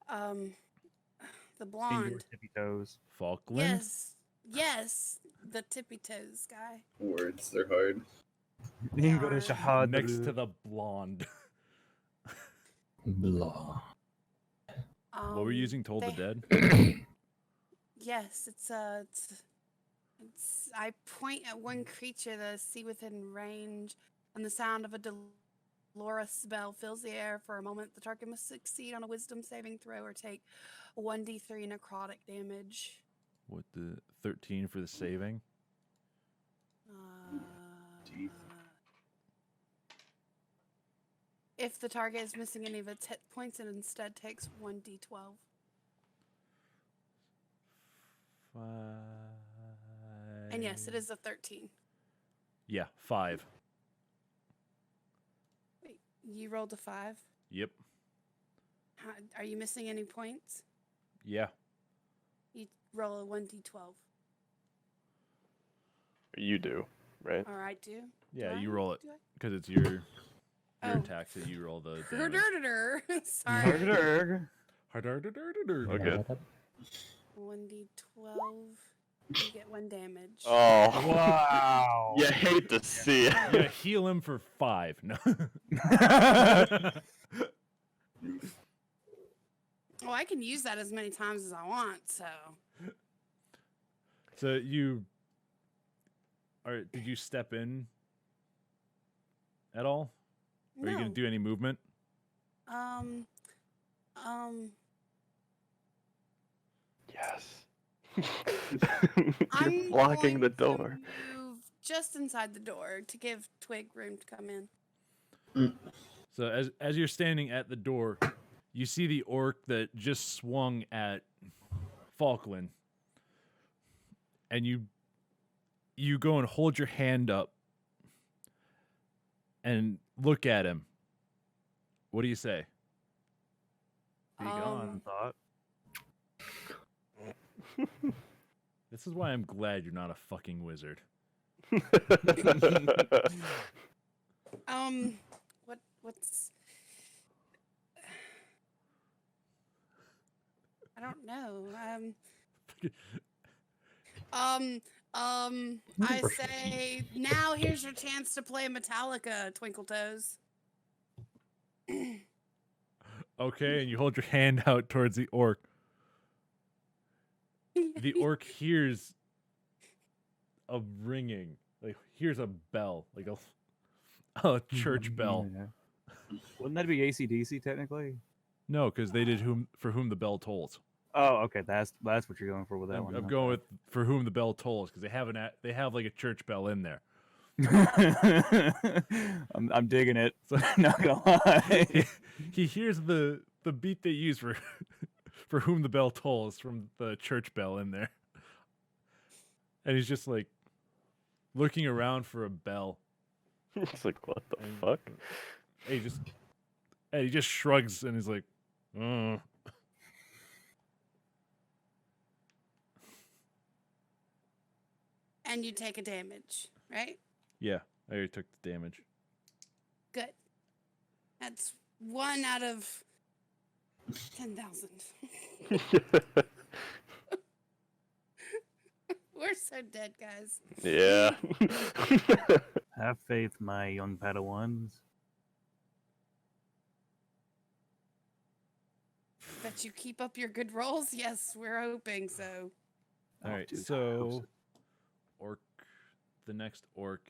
the blonde. Tippy toes. Falkland? Yes, the tippy toes guy. Words, they're hard. English hard. Next to the blonde. Blah. What were you using? Toll the they- Dead? Yes, it's I point at one creature that I see within range, and the sound of a Dolores spell fills the air for a moment. The target must succeed on a Wisdom saving throw or take 1d3 necrotic damage. What, the 13 for the saving? Teeth. If the target is missing any of its hit points, it instead takes 1d12. 5. And yes, it is a 13. Yeah, 5. Wait, you rolled a 5? Yep. Are you missing any points? Yeah. You roll a 1d12. You do, right? Or I do? Yeah, Do you I? roll it Do I? because it's your Oh. attack that you roll the damage. Sorry. Murder. Okay. 1d12. You get 1 damage. Oh. Wow. You hate to see it. Yeah, heal him for 5. No. Well, I can use that as many times as I want, so. So did you step in at all? Are you No. gonna do any movement? I'm blocking the going to door. Move just inside the door to give Twig room to come in. So as you're standing at the door, you see the orc that just swung at Falkland, and you go and hold your hand up and look at him. What do you say? Be gone, thought. This is why I'm glad you're not a fucking wizard. What's I don't know. I say now here's your chance to play Metallica, Twinkle Toes. Okay, and you hold your hand out towards the orc. The orc hears a ringing, like hears a bell, like a church bell. Yeah. Wouldn't that be AC/DC technically? No, because they did for whom the bell tolls. Oh, okay. That's what you're going for with that I'm, one. I'm okay. going with for whom the bell tolls because they have like a church bell in there. I'm digging it. So Not gonna lie. he hears the beat they use for for whom the bell tolls from the church bell in there, and he's just like looking around for a bell. It's like, what the And- fuck? And he just shrugs and he's like, "Mm." And you take a damage, right? Yeah, I already took the damage. Good. That's 1 out of 10,000. We're so dead, guys. Yeah. Have faith, my young Padawans. Bet you keep up your good rolls. Yes, we're hoping so. All right, dude, I hope so orc, the next orc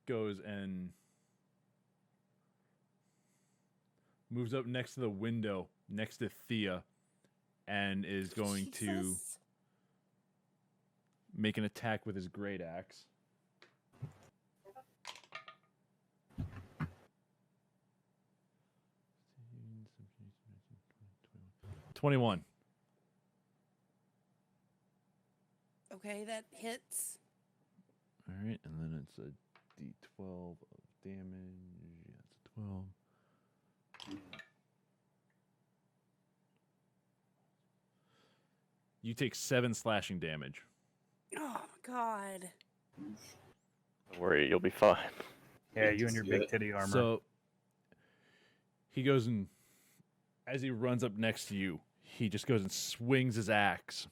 goes and moves up next to the window next to Thea and is going to Jesus. make an attack with his great axe. $21. Okay, that hits. All right, and then it's a D12 of damage. Yeah, it's a 12. You take 7 slashing damage. Oh, God. Don't worry, you'll be fine. Yeah, you and your big titty armor. So he goes and, as he runs up next to you, he just goes and swings his axe,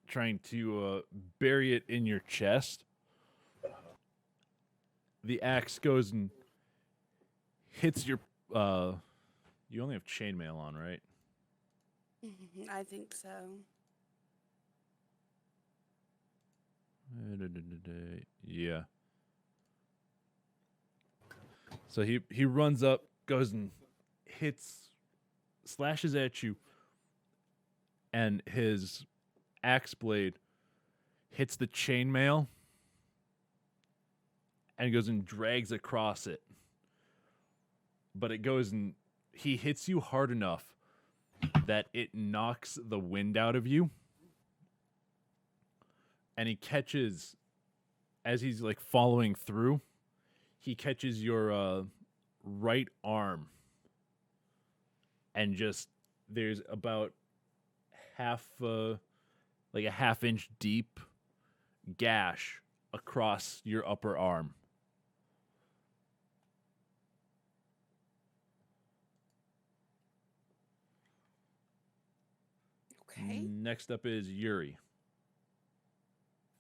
trying to bury it in your chest. The axe goes and hits your. You only have chainmail on, right? I think so. Yeah. So he runs up, goes and slashes at you, and his axe blade hits the chainmail and goes and drags across it. But it goes and he hits you hard enough that it knocks the wind out of you. And he catches, as he's like following through, he catches your right arm. And just, there's about like a half-inch deep gash across your upper arm. Okay. Next up is Yuri.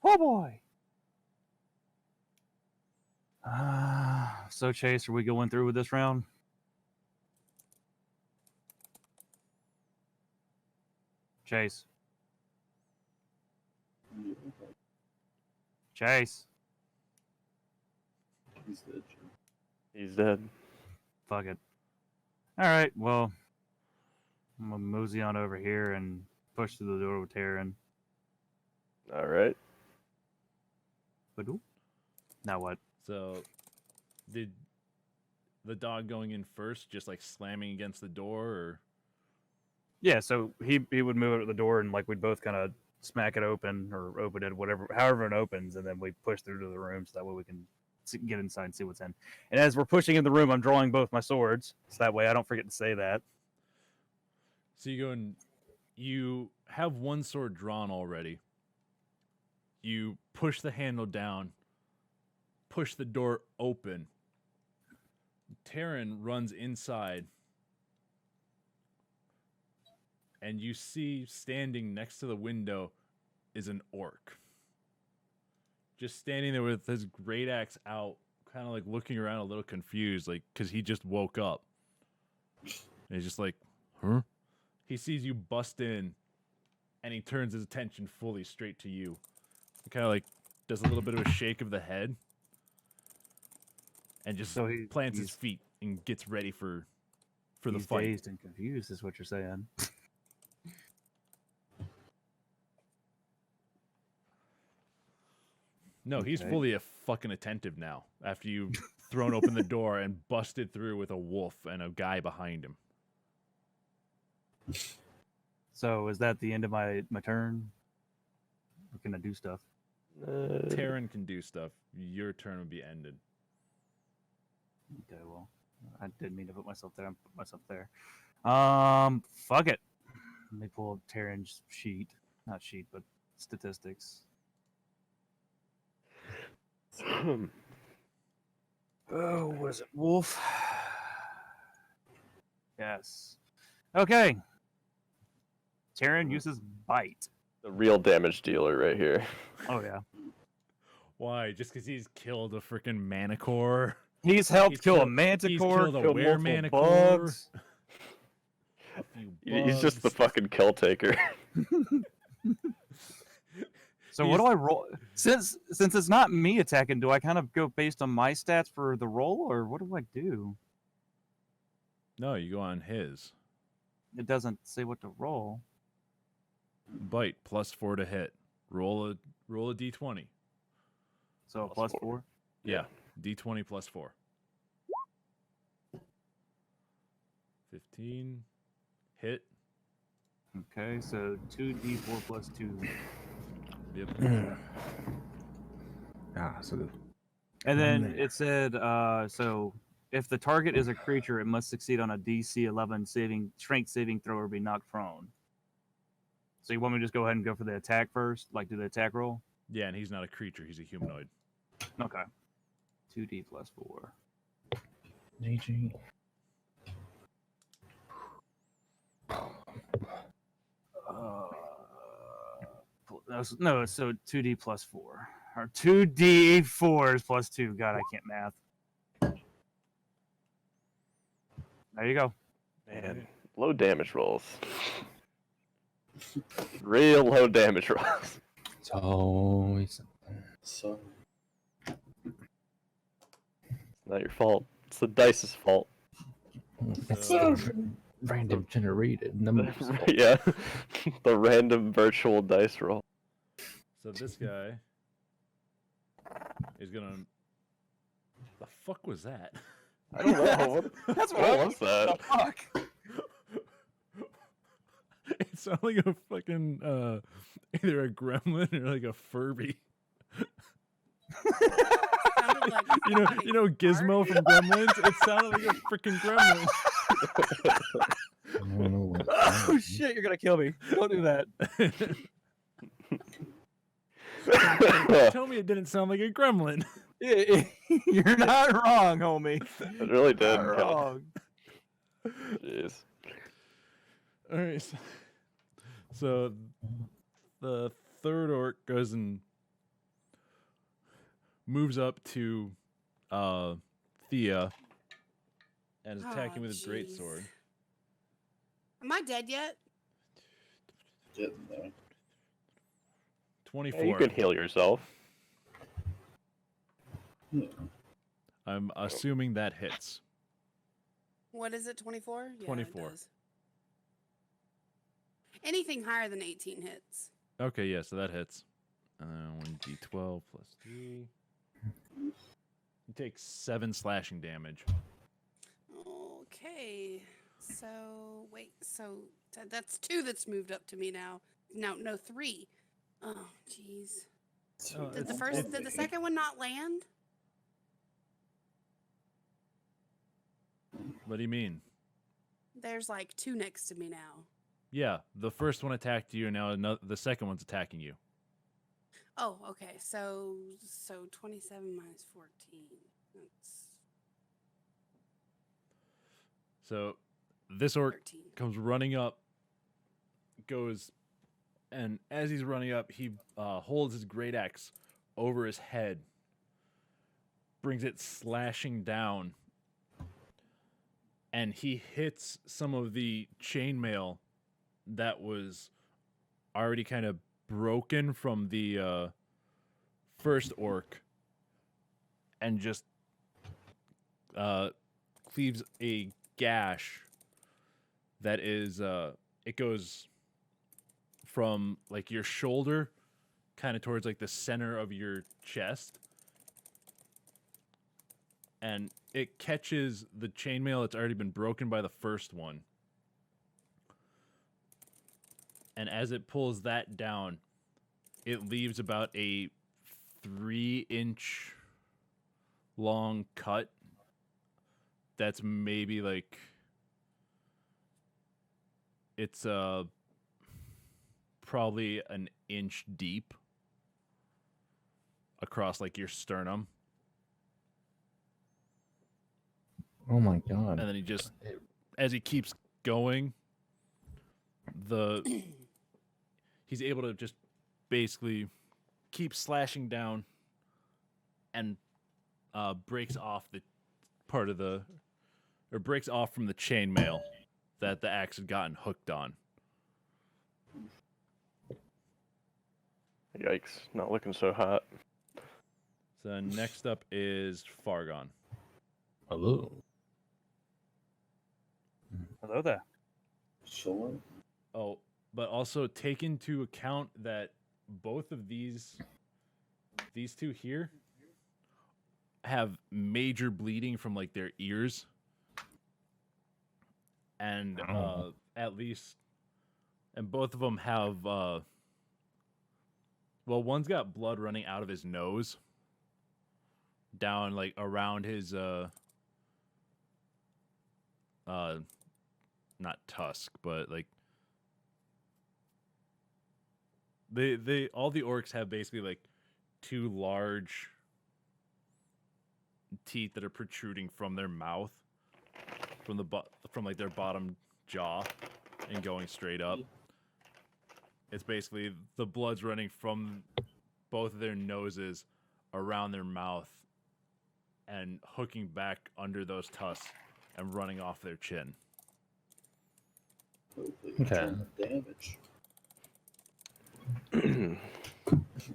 Oh boy. So Chase, are we going through with this round? Chase. Chase. He's dead. He's dead. Fuck it. All right. Well, I'm gonna mosey on over here and push through the door with Taryn. All right. Badoo. Now what? So, did the dog going in first just like slamming against the door, or Yeah, so he would move it at the door and like we'd both kind of smack it open or open it, whatever, however it opens, and then we push through to the room so that way we can get inside and see what's in. And as we're pushing in the room, I'm drawing both my swords, so that way I don't forget to say that. so you go and you have one sword drawn already. You push the handle down, push the door open. Taryn runs inside, and you see standing next to the window is an orc. Just standing there with his great axe out, kind of like looking around a little confused, like, because he just woke up. And he's just like, huh? He sees you bust in, and he turns his attention fully straight to you. He kind of like does a little bit of a shake of the head, and just So he- plants his he's- feet and gets ready for the He's fight. dazed and confused, is what you're saying. No, he's Okay. fully a fucking attentive now after you've thrown open the door and busted through with a wolf and a guy behind him. So is that the end of my turn? Or can I do stuff? Taryn can do stuff. Your turn would be ended. Okay, well, I didn't mean to put myself there. I put myself there. Fuck it. Let me pull up Taryn's sheet. Not sheet, but statistics. Oh, what is it? Wolf. Yes. Okay. Taryn uses bite. The real damage dealer right here. Oh yeah. Why? Just because he's killed a freaking manicore? He's helped He's kill a killed- manticore, killed a killed multiple were-manicore. bugs. A few He's just the bugs. fucking kill taker. So what do I roll? Since it's not me attacking, do I kind of go based on my stats for the roll, or what do I do? No, you go on his. It doesn't say what to roll. Bite, +4 to hit. Roll a d20. So Plus plus four. 4. Yeah, d20 +4. 15. Hit. Okay, so 2d4 plus 2. Yep. So the And then there. it said, so if the target is a creature, it must succeed on a DC 11 strength saving throw or be knocked prone. So you want me to just go ahead and go for the attack first? Like do the attack roll? Yeah, and he's not a creature. He's a humanoid. Okay. 2d plus 4. AG. No, so 2d plus 4. Or 2d4 is plus 2. God, I can't math. There you go. Man, low damage rolls. Real low damage rolls. It's always So Not your fault. It's the dice's fault. it's So- random generated numbers. Yeah. The random virtual dice roll. So this guy is gonna. The fuck was that? I don't know. That's What was that? Fuck. It sounded like a fucking either a gremlin or like a Furby. Sounded like You know Gizmo from Gremlins? It sounded like a freaking gremlin. I don't know what Oh shit, you're gonna kill me. Don't do that. Tell me it didn't sound like a gremlin. You're not wrong, homie. It really did. Not Kel. wrong. Jeez. All right. So the third orc goes and moves up to Thea and is attacking with his jeez. greatsword. Am I dead yet? getting there. 24. Yeah, you can heal yourself. Yeah. I'm assuming that hits. What is it? 24? Yeah, 24. It does. Anything higher than 18 hits. Okay, yeah, so that hits. 1d12 plus 3. You take 7 slashing damage. Okay. So, wait. So, that's 2 that's moved up to me now. No, 3. Oh, jeez. Oh, Did it's- the second one not land? What do you mean? There's like 2 next to me now. Yeah, the first one attacked you, and now the second one's attacking you. Oh, okay. So 27 minus 14. That's So this orc 13. comes running up, and as he's running up, he holds his great axe over his head, brings it slashing down, and he hits some of the chainmail that was already kind of broken from the first orc, and just cleaves a gash that is it goes from like your shoulder kind of towards like the center of your chest, and it catches the chainmail that's already been broken by the first one, and as it pulls that down, it leaves about a 3-inch long cut that's maybe like it's probably an inch deep across like your sternum, Oh my god. and then he just, as he keeps going, he's able to just basically keep slashing down and breaks off the part of breaks off from the chainmail that the axe had gotten hooked on. Yikes! Not looking so hot. So next up is Fargon. Hello. Hello there. Sure. Oh, but also take into account that both of these two here have major bleeding from like their ears, and Oh. and both of them have well, one's got blood running out of his nose down like around his not tusk, but like they all the orcs have basically like 2 large teeth that are protruding from their mouth, from from like their bottom jaw and going straight up. It's basically the blood's running from both of their noses around their mouth and hooking back under those tusks and running off their chin. Hopefully Okay. turn the damage.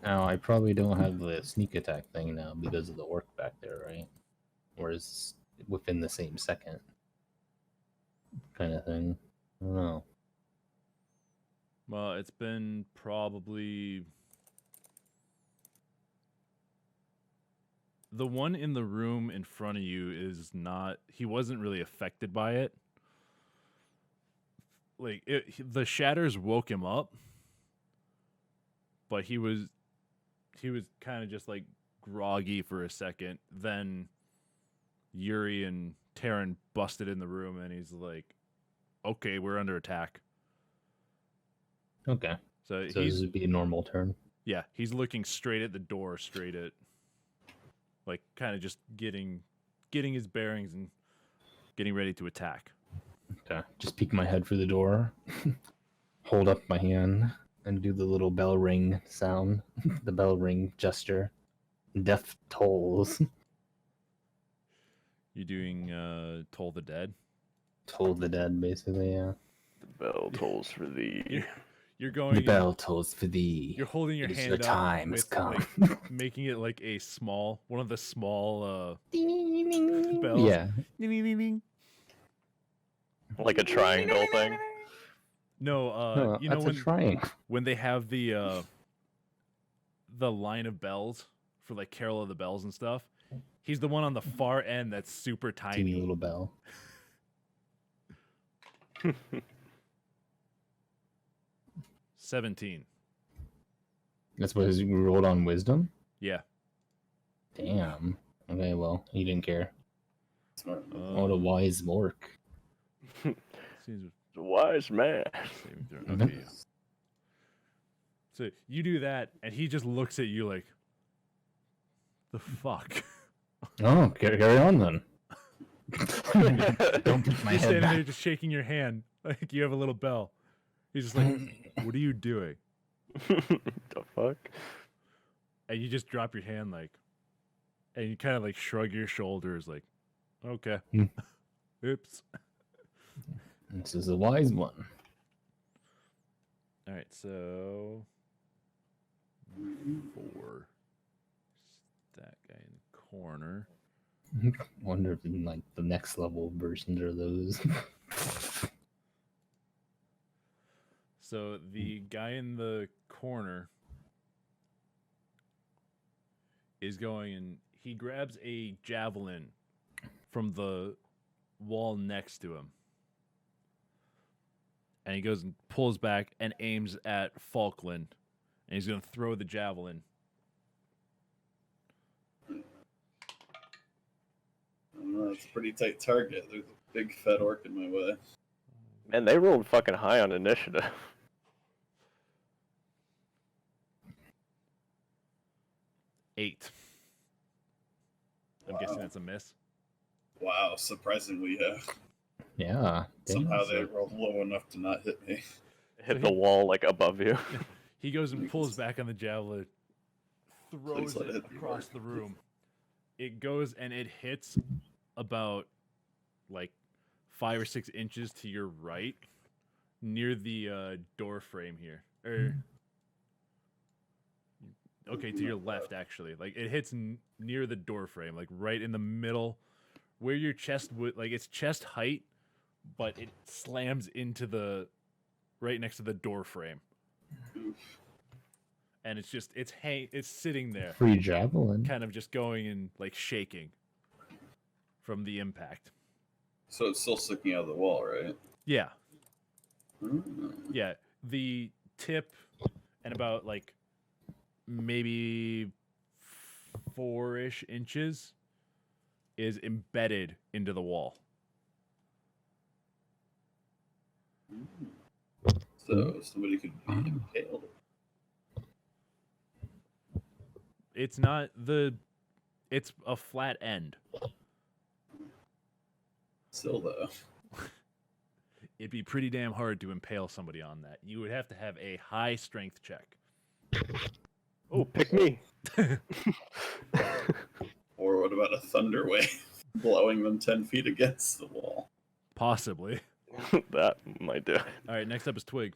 Now I probably don't have the sneak attack thing now because of the orc back there, right? Or is it within the same second kind of thing? I don't know. Well, it's been probably the one in the room in front of you is not. He wasn't really affected by it. Like the shatters woke him up, but he was kind of just like groggy for a second. Then Yuri and Taryn busted in the room, and he's like, "Okay, we're under attack." Okay. So So he's this would be a normal turn. yeah, he's looking straight at the door, straight at like kind of just getting his bearings and getting ready to attack. Okay. Just peek my head through the door, hold up my hand, and do the little bell ring sound, the bell ring gesture. Death tolls. You doing Toll the Dead? Toll the dead, basically, yeah. The bell tolls for thee. You're going. The bell tolls for thee. You're holding your It is hand your up time has with come. like making it like a small, one of the small bells. Yeah. Ding, ding, ding, ding. Like a triangle thing. No, you know that's when a triangle. when they have the line of bells for like Carol of the Bells and stuff. He's the one on the far end that's super Teeny tiny. little bell. 17. That's what you rolled on wisdom? Yeah. Damn. Okay, well, he didn't care. Smart. What a wise orc. Seems Wise man. saving throw. Okay. Yeah. So you do that, and he just looks at you like, the fuck? Oh, carry on then. Don't put my You're head standing back. there just shaking your hand like you have a little bell. He's just like, what are you doing? The fuck? And you just drop your hand like, and you kind of like shrug your shoulders like, okay. Hmm. Oops. This is a wise one. All right, so 4. That guy in the corner. Wonder if in like the next level versions are those. So the guy in the corner is going and he grabs a javelin from the wall next to him. And he goes and pulls back and aims at Falkland. And he's going to throw the javelin. I don't know, it's a pretty tight target. There's a big fat orc in my way. Man, they rolled fucking high on initiative. 8. I'm guessing Wow. that's a miss. Wow, surprisingly, Yeah. somehow damn. they rolled low enough to not hit me. Hit the wall like above you. He goes and pulls back on the javelin, throws let it it be across right. the room. It goes and it hits about like 5 or 6 inches to your right, near the door frame here. Okay, to your left actually. Like it hits near the door frame, like right in the middle, where your chest would like it's chest height, but it slams into the right next to the door frame. And it's just it's sitting there, Free javelin. kind of just going and like shaking from the impact. So it's still sticking out of the wall, right? Yeah, Mm. yeah. The tip and about like maybe 4-ish inches is embedded into the wall. So somebody could be impaled. It's not it's a flat end. Still, though. It'd be pretty damn hard to impale somebody on that. You would have to have a high strength check. Oh, pick me. Or what about a thunder wave blowing them 10 feet against the wall? Possibly. That might do it. All right, next up is Twig.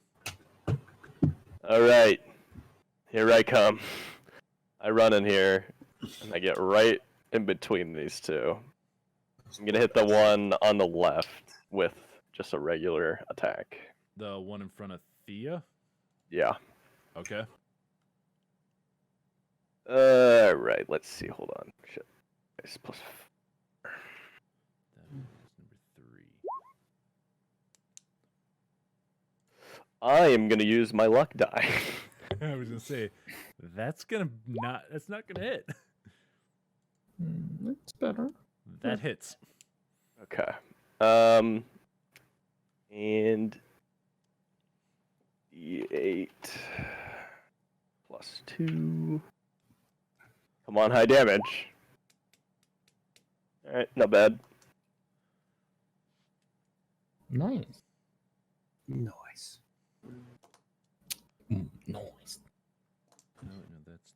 All right. Here I come. I run in here, and I get right in between these two. I'm going to hit the one on the left with just a regular attack. The one in front of Thea. Yeah. Okay. Right. Let's see. Hold on. Shit. It's plus. That is number 3. I am going to use my luck die. I was gonna say that's not gonna hit. That's better. That hits. Okay. And D8 plus 2. Come on, high damage. All right, not bad. Nice. Nice. Nice. No, that's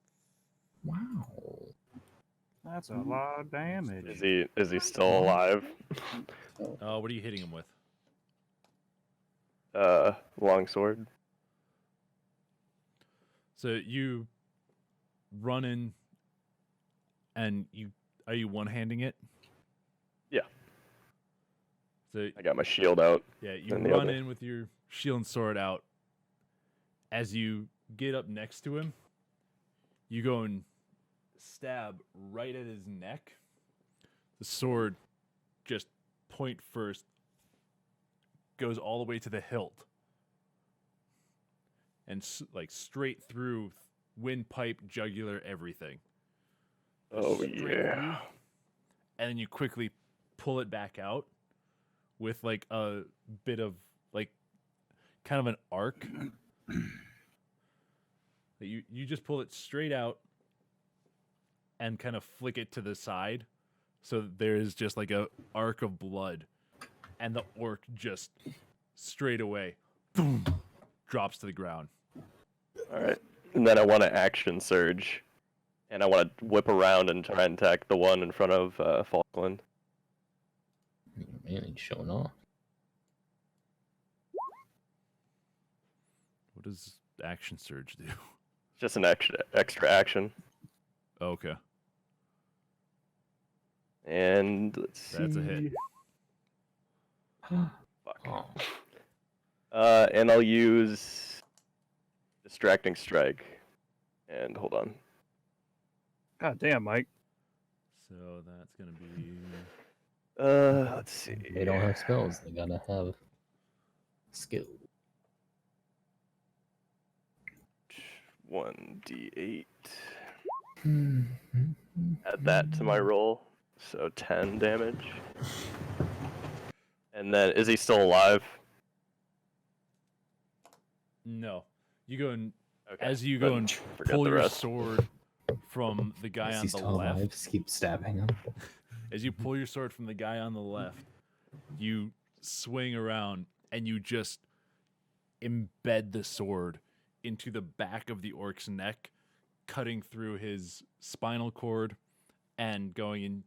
Wow. That's a lot of damage. Is he still alive? what are you hitting him with? Longsword. So you run in, and are you one-handing it? Yeah. So I got my shield out. yeah, you and the run other. in with your shield and sword out. As you get up next to him, you go and stab right at his neck. The sword, just point first, goes all the way to the hilt. And like straight through windpipe, jugular, everything. Oh Straight through, yeah. and then you quickly pull it back out with like a bit of like kind of an arc. You just pull it straight out and kind of flick it to the side, so that there is just like a arc of blood, and the orc just straight away, boom, drops to the ground. All right. And then I want to action surge, and I want to whip around and try and attack the one in front of Falkland. Man, he's showing off. What does action surge do? Just an extra action. Okay, And let's see. that's a hit. Fuck. And I'll use distracting strike. And hold on. God damn, Mike. So that's gonna be Let's see. They don't have spells. They gotta have skill. 1d8. Add that to my roll. So 10 damage. And then, is he still alive? no. You go and Okay. as you go then and forget pull the your rest. sword from the guy Is on he the still left. alive? Just keep stabbing him. As you pull your sword from the guy on the left, you swing around and you just embed the sword into the back of the orc's neck, cutting through his spinal cord and going in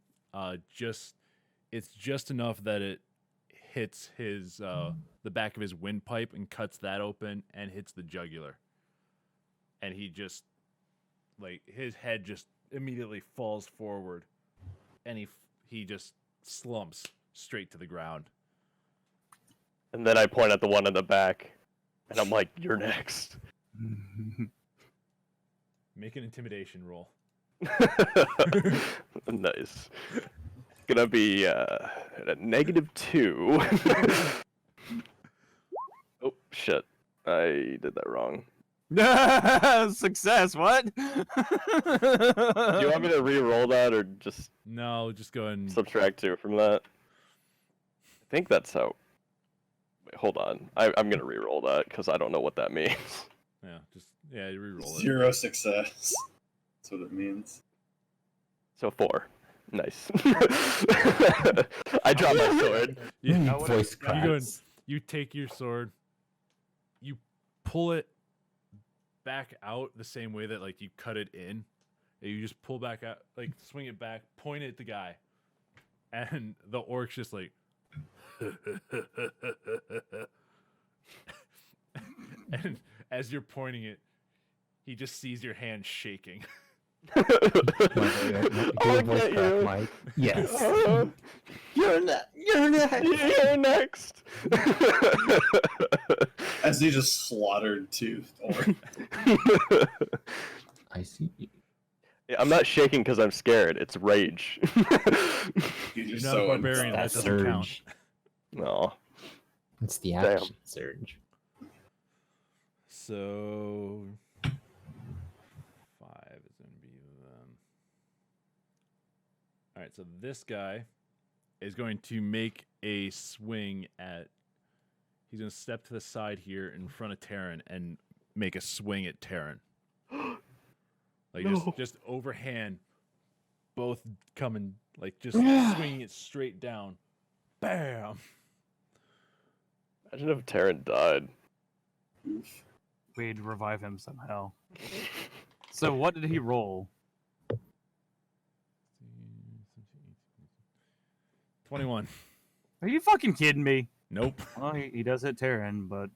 it's just enough that it hits his the back of his windpipe and cuts that open and hits the jugular. And he just like his head just immediately falls forward and he just slumps straight to the ground. And then I point at the one in the back. And I'm like, you're next. Make an intimidation roll. Nice. It's gonna be at a -2. Oh, shit. I did that wrong. Success, what? Do you want me to re-roll that or just No, just go and subtract 2 from that? I think that's how. Wait, hold on. I'm gonna re-roll that because I don't know what that means. you re-roll it. 0 success. That's what it means. So 4. Nice. I dropped my sword. You, Voice you go and cracks. you take your sword, you pull it back out the same way that like you cut it in. And you just pull back out, like swing it back, point it at the guy, and the orc's just like. And as you're pointing it, he just sees your hand shaking. Do Oh, a voice get crack, you. Mike. Yes. You're next. You're next. As he just slaughtered 2 or I see you. Yeah, I'm not shaking because I'm scared. It's rage. you're You're just not a so barbarian. That That doesn't count. surge. No. It's the Damn. action surge. So 5 is going to be them. All right, so this guy is going to make a swing at. He's going to step to the side here in front of Terran and make a swing at Terran. Like No. just overhand, both coming like just swinging it straight down. Bam! Imagine if Terran died. oof. We'd revive him somehow. So what did he roll? 21. Are you fucking kidding me? Nope. Well, he does hit Terran, but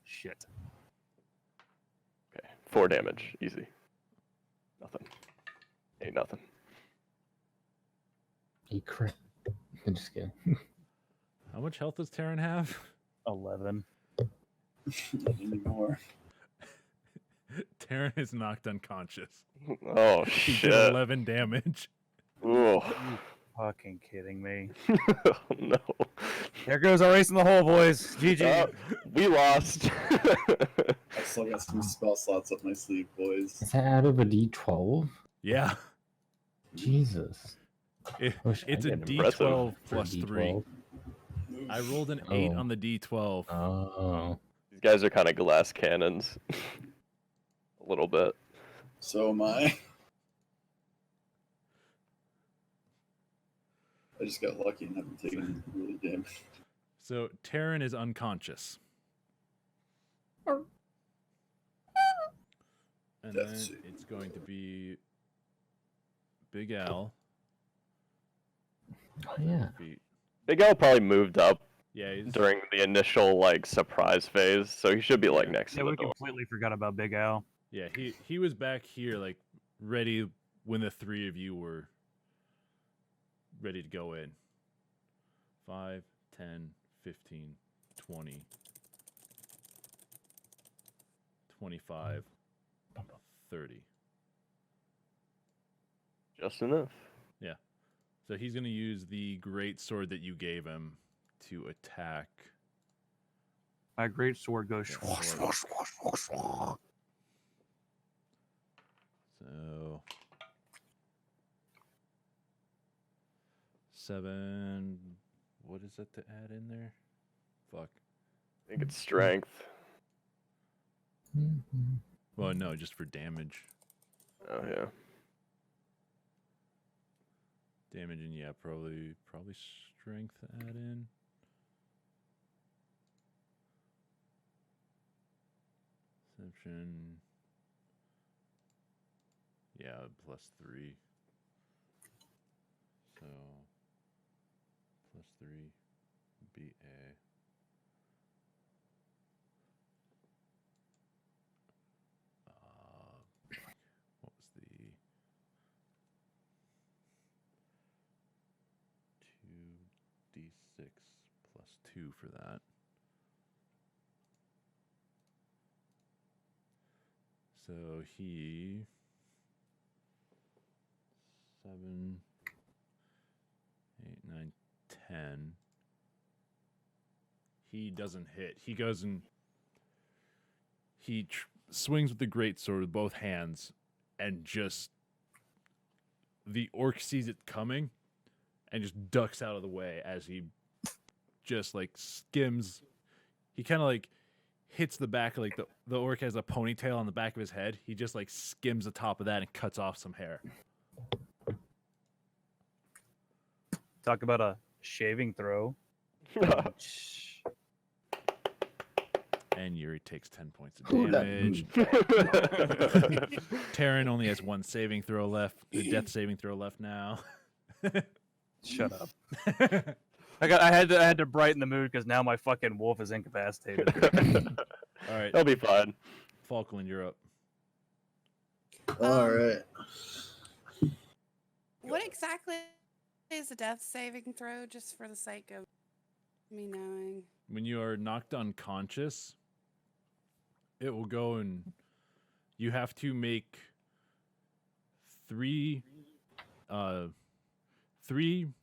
shit. Okay, 4 damage, easy. Nothing. Ain't nothing. A crit. I'm just kidding. How much health does Terran have? 11. Not anymore. Terran is knocked unconscious. Oh He shit! did 11 damage. Ooh. Fucking kidding me. Oh, no. There goes our race in the hole, boys. GG. We lost. I still got some spell slots up my sleeve, boys. Is that out of a D12? Yeah. Jesus. Wish I It's a could D12 impressive for plus 3. D12. I rolled an 8 Oh. on the D12. Oh. These guys are kind of glass cannons. A little bit. So am I. I just got lucky and haven't taken really damage. So Terran is unconscious. And then That's- it's going to be Big Al. Oh, yeah. Feet. Big Al probably moved up Yeah, he's during the initial like surprise phase, so he should be like Yeah. next Yeah, to the we door. completely forgot about Big Al. yeah, he was back here like ready when the three of you were ready to go in. 5, 10, 15, 20, 25, 30. Just enough. So he's going to use the great sword that you gave him to attack. My great sword goes. Yeah, Swoosh, sword. swoosh, swoosh, swoosh. So 7. What is that to add in there? Fuck. I think it's strength. Mhm. Well, no, just for damage. Oh yeah. Damage and yeah, probably strength to add in. Perception. Yeah, +3. So +3 BA. What was the 2d6 +2 for that? So he 7, 8, 9, 10. He doesn't hit. He goes and he swings with the greatsword with both hands, and just the orc sees it coming, and just ducks out of the way as he just like skims. He kind of like hits the back, like the orc has a ponytail on the back of his head. He just like skims the top of that and cuts off some hair. Talk about a shaving throw. And Yuri takes 10 points of Ooh, that- damage. Terran only has 1 saving throw left. The death saving throw left now. Shut up. I had to brighten the mood because now my fucking wolf is incapacitated. All right, That'll be fine. Falkland, you're up. All right. What exactly is a death saving throw, just for the sake of me knowing? When you are knocked unconscious, it will go and you have to make 3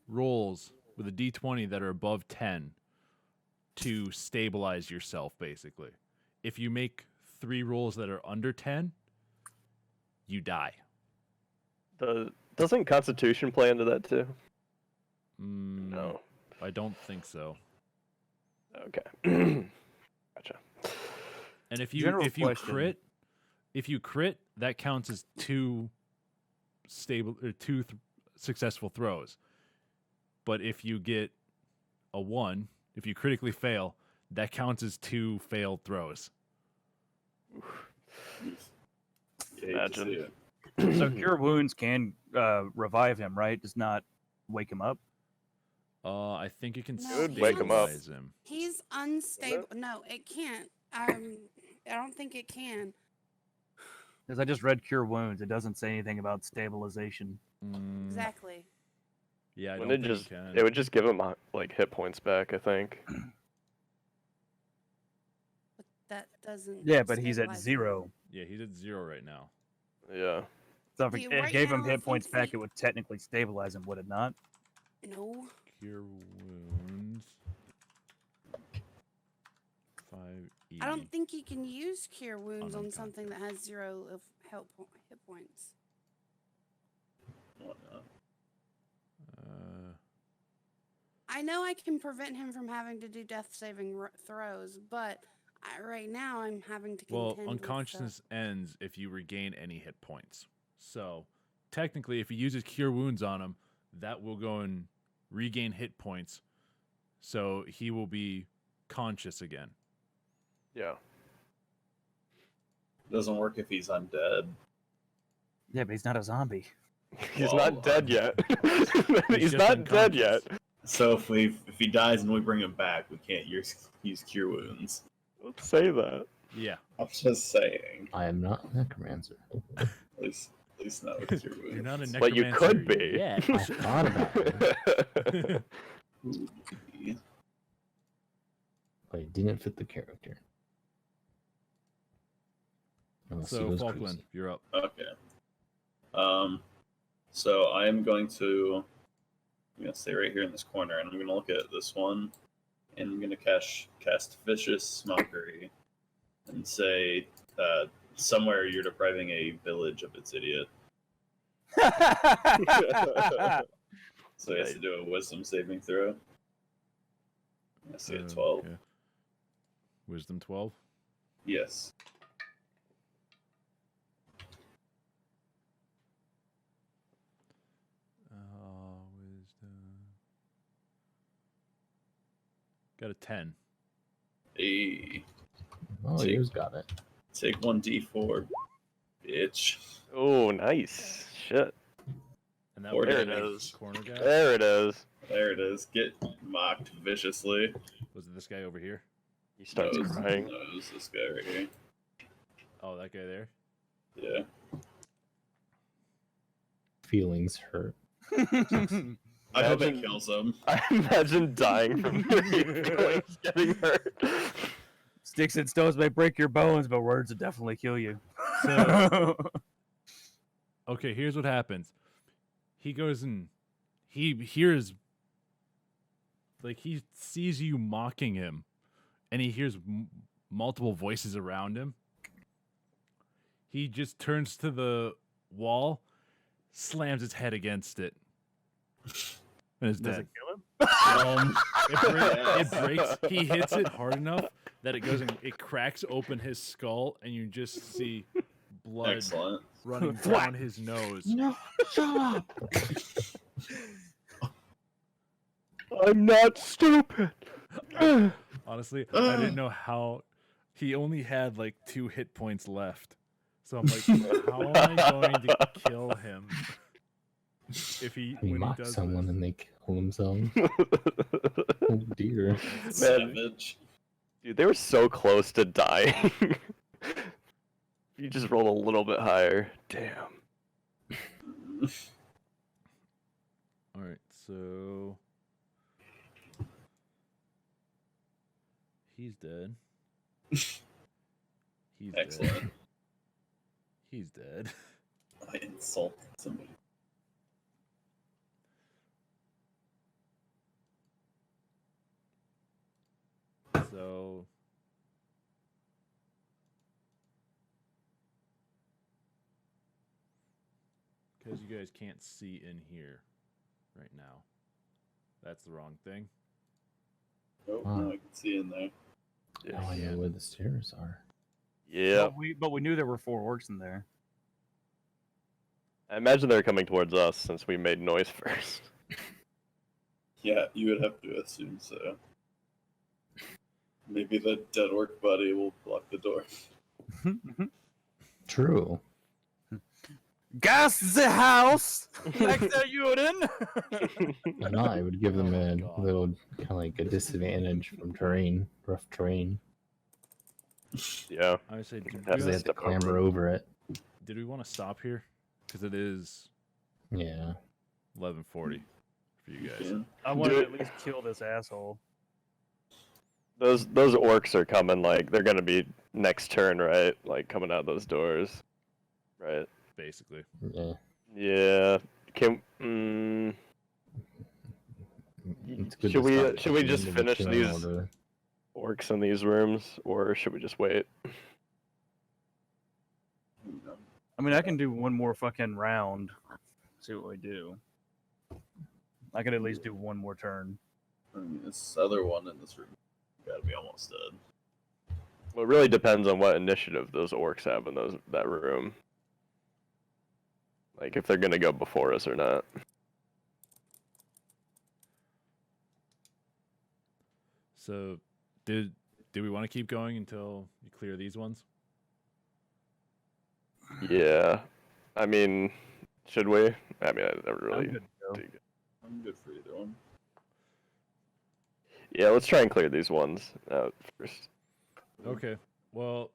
rolls with a d20 that are above 10 to stabilize yourself, basically. If you make 3 rolls that are under 10, you die. Doesn't Constitution play into that too? No, I don't think so. Okay. Gotcha. And if you General crit, question. that counts as 2 successful throws. But if you get a 1, if you critically fail, that counts as 2 failed throws. Imagine. So cure wounds can revive him, right? Does not wake him up. I think it can No, Good, wake him up. stabilize him. He's unstable. No, it can't. I don't think it can. Because I just read cure wounds. It doesn't say anything about stabilization. Mm, Exactly. Yeah, I don't Wouldn't think it just you can. it would just give him like hit points back, I think. But that doesn't. Yeah, but he's at stabilize him. 0. Yeah, he's at 0 right now. Yeah. So if See, it right gave him now, I hit points think back, he- it would technically stabilize him, would it not? No. Cure wounds. 5E. I don't think you can use cure wounds on Unconscious. something that has 0 of hit points. What not? I know I can prevent him from having to do death saving throws, but right now I'm having to Well, contend unconsciousness ends if you regain any hit points. So, technically, if he uses Cure Wounds on him, that will go and regain hit points. So, he will be conscious again. Yeah. Doesn't work if he's undead. Yeah, but he's not a zombie. He's Well, not dead yet. He's just not dead yet. unconscious. So if he dies and we bring him back, we can't use cure wounds. Don't say that. Yeah. I'm just saying. I am not a necromancer. At least not with cure wounds. You're not a necromancer But you could be. yet. I thought about it, Ooh. but it didn't fit the character. Unless he So, was Falkland, crazy. you're up. Okay. So I am going to. I'm gonna stay right here in this corner, and I'm gonna look at this one, and I'm gonna cast Vicious Mockery, and say, somewhere you're depriving a village of its idiot. So he has to do a Wisdom saving throw. I see a 12. Okay. Wisdom 12. Yes. Wisdom. Got a 10. Hey, Oh, See. yours got it. take 1d4, bitch. Oh, nice. Shit. And that Or was there the it is. corner guy? There it is. There it is. Get mocked viciously. Was it this guy over here? He starts No, it's- crying. No, it's this guy right here. Oh, that guy there? Yeah. Feelings hurt. I hope it Imagine- kills him. I imagine dying from feelings getting hurt. Sticks and stones may break your bones, but words will definitely kill you. So, okay, here's what happens. He goes and he hears, like, he sees you mocking him, and he hears multiple voices around him. He just turns to the wall, slams his head against it, and is Does dead. it kill him? It breaks. He hits it hard enough that it goes and it cracks open his skull, and you just see blood Excellent. running down his nose. No, shut up. I'm not stupid. Honestly, I didn't know how. He only had like 2 hit points left, so I'm like, how am I going to kill him if he We when he mock does someone this? and they kill themselves. Oh dear. Savage. Dude, they were so close to dying. You just roll a little bit higher. Damn. All right, so he's dead. He's dead. Excellent. He's dead. I insulted somebody. So because you guys can't see in here right now. That's the wrong thing. Oh, Wow. no, I can see in there. Now I know where the stairs are. Yeah. But we knew there were 4 orcs in there. I imagine they're coming towards us since we made noise first. Yeah, you would have to assume so. Maybe the dead orc buddy will block the door. True. Gas the house! Next to Uden! If not, I would give them Oh my a God. little kind of like a disadvantage from terrain, rough terrain, Yeah. I would say, did That's because they we, have to step over clamber over it. did we want to stop here? Because it is Yeah. 11:40. for you guys. Yeah. I want to Do at least kill this asshole. Those orcs are coming. Like they're gonna be next turn, right? Like coming out those doors, right? Basically. Yeah. Yeah. Can It's good should to start we putting just into the finish killing these order. orcs in these rooms, or should we just wait? I mean, I can do one more fucking round. See what we do. I could at least do one more turn. I mean, this other one in this room gotta be almost dead. Well, it really depends on what initiative those orcs have in that room. Like if they're gonna go before us or not. So, do we want to keep going until you clear these ones? Yeah. I mean, should we? I mean, I never I'm really. good to go. do- I'm good for either one. Yeah, let's try and clear these ones out first. Okay. Well,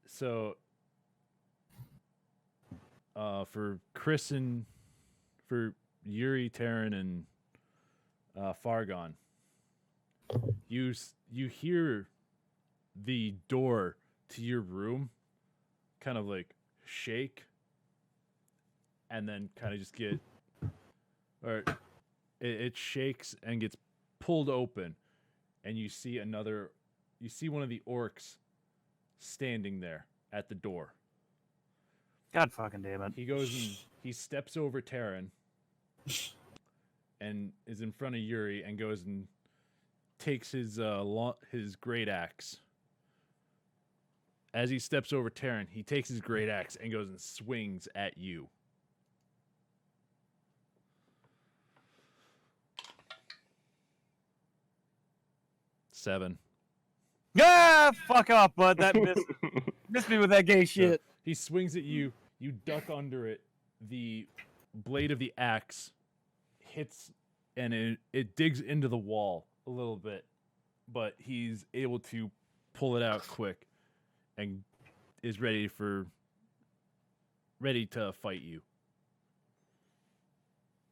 so for Chris and for Yuri, Terran, and Fargon, you hear the door to your room kind of like shake, and then kind of just get, or it shakes and gets pulled open, and you see one of the orcs standing there at the door. God fucking damn it. He goes and he steps over Terran and is in front of Yuri and goes and takes his great axe. As he steps over Terran, he takes his great axe and goes and swings at you. Seven. Ah, fuck off, bud. That missed me with that gay shit. He swings at you. You duck under it. The blade of the axe hits, and it digs into the wall a little bit, but he's able to pull it out quick and is ready to fight you.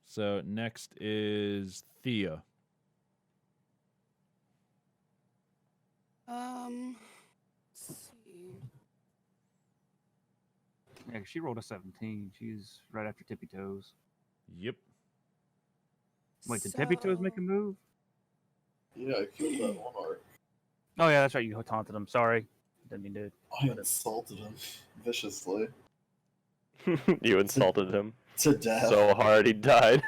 So next is Thea. Let's see. Yeah, she rolled a 17. She's right after Tippy Toes. Yep. Wait, did Tippy Toes make a So- move? Yeah, I killed that one orc. Oh yeah, that's right. You taunted him. Sorry, didn't mean to. I insulted him viciously You insulted him to death. so hard he died.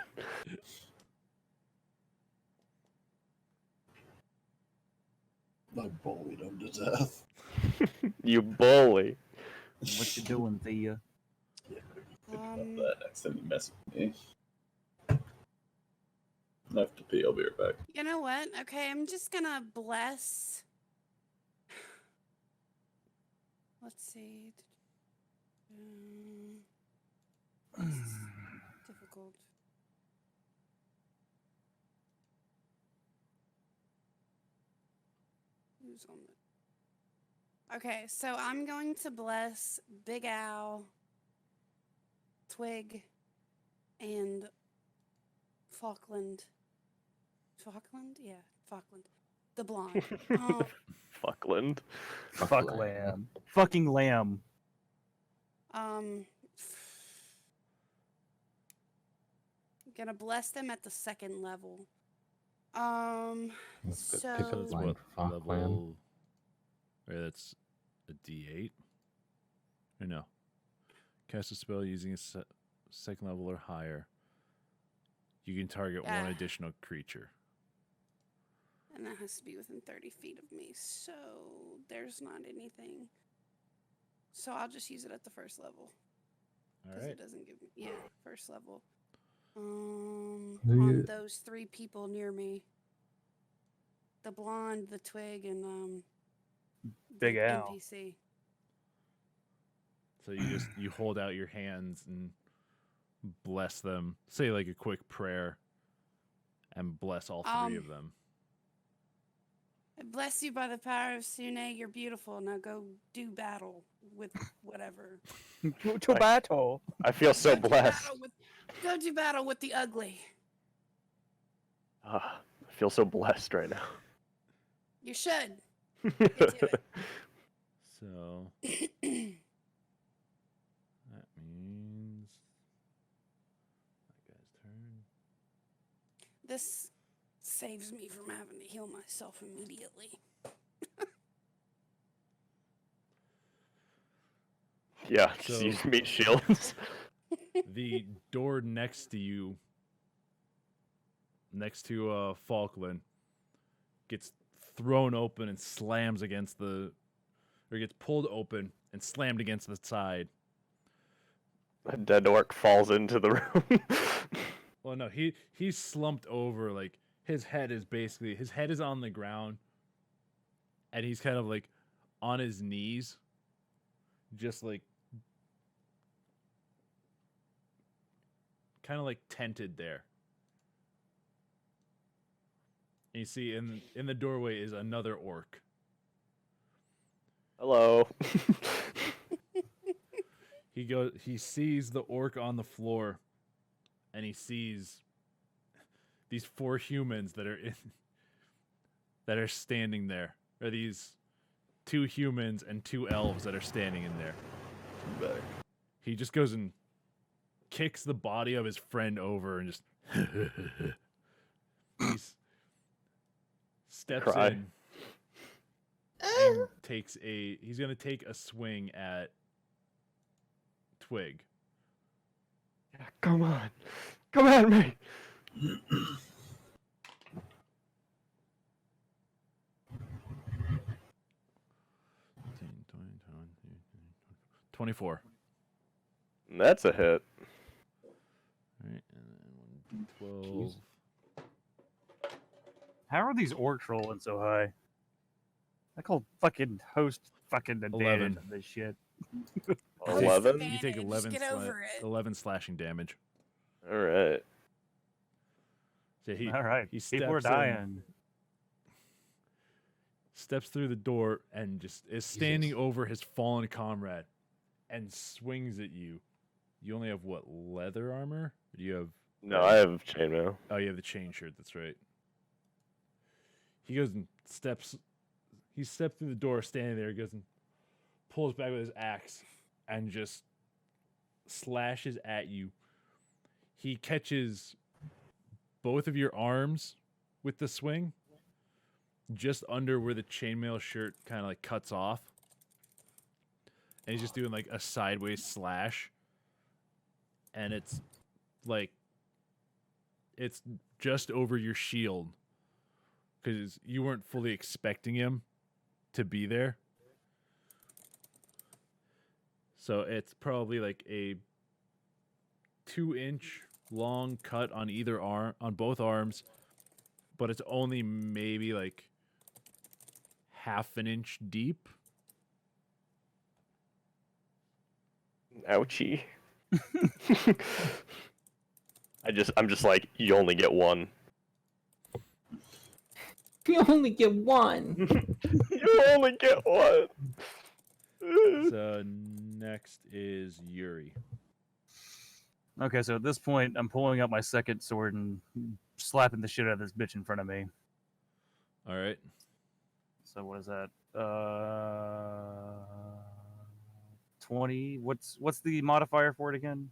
I bullied him to death. You bully. What you doing, Thea? Yeah, think about Um, that next time you mess with me. I have to pee. I'll be right back. You know what? Okay, I'm just gonna bless. Let's see. This is difficult. Who's on the? Okay, so I'm going to bless Big Al, Twig, and Falkland. Falkland? Yeah, Falkland. The blonde. Fuckland. Fuck lamb. Fucking lamb. I'm gonna bless them at the second level. That's good. So Pick up That's line what for Falkland. level? Or that's a D8. Or no? Cast a spell using a second level or higher. You can target one Yeah. additional creature. and that has to be within 30 feet of me. So there's not anything. So I'll just use it at the first level. All Because right. it doesn't give me first level. On you- those three people near me. The blonde, the twig, and Big the Al. NPC. So you hold out your hands and bless them. Say like a quick prayer and bless all three of them. I bless you by the power of Sune. You're beautiful. Now go do battle with whatever. To battle. I feel so Go do blessed. battle Go do battle with the ugly. I feel so blessed right now. You should. Get to it. So that means that guy's turn. This saves me from having to heal myself immediately. Yeah, So- just use meat shields. The door next to you, next to Falkland, gets thrown open and slams against or gets pulled open and slammed against the side. A dead orc falls into the room. Well, no, he's slumped over. Like his head is on the ground, and he's kind of like on his knees, just like kind of like tented there. And you see in the doorway is another orc. Hello. He sees the orc on the floor, and he sees these 4 humans that are standing there. Or these 2 humans and 2 elves that are standing in there. He just goes and kicks the body of his friend over and just he steps Cry. in and he's gonna take a swing at Twig. Yeah, come on. Come at me. 24. That's a hit. Alright, and then 12. How are these orcs rolling so high? I call fucking host fucking the 11. damage on this shit. 11? You take Advantage, 11, get over it. 11 slashing damage. Alright. So All right, he people are steps in, dying. steps through the door and just is standing over his fallen comrade and swings at you. You only have what, leather armor? Or do you have No, I have chainmail. Oh, you have the chain shirt, that's right. He goes and steps through the door, standing there, goes and pulls back with his axe and just slashes at you. He catches both of your arms with the swing, just under where the chainmail shirt kind of like cuts off. And he's just doing like a sideways slash. And it's like, it's just over your shield. Because you weren't fully expecting him to be there. So it's probably like a 2-inch long cut on either arm, on both arms, but it's only maybe like half an inch deep. Ouchie. I'm just like, you only get one. You only get one. You only get one. So next is Yuri. Okay, so at this point, I'm pulling out my second sword and slapping the shit out of this bitch in front of me. All right. So what is that? 20. What's the modifier for it again?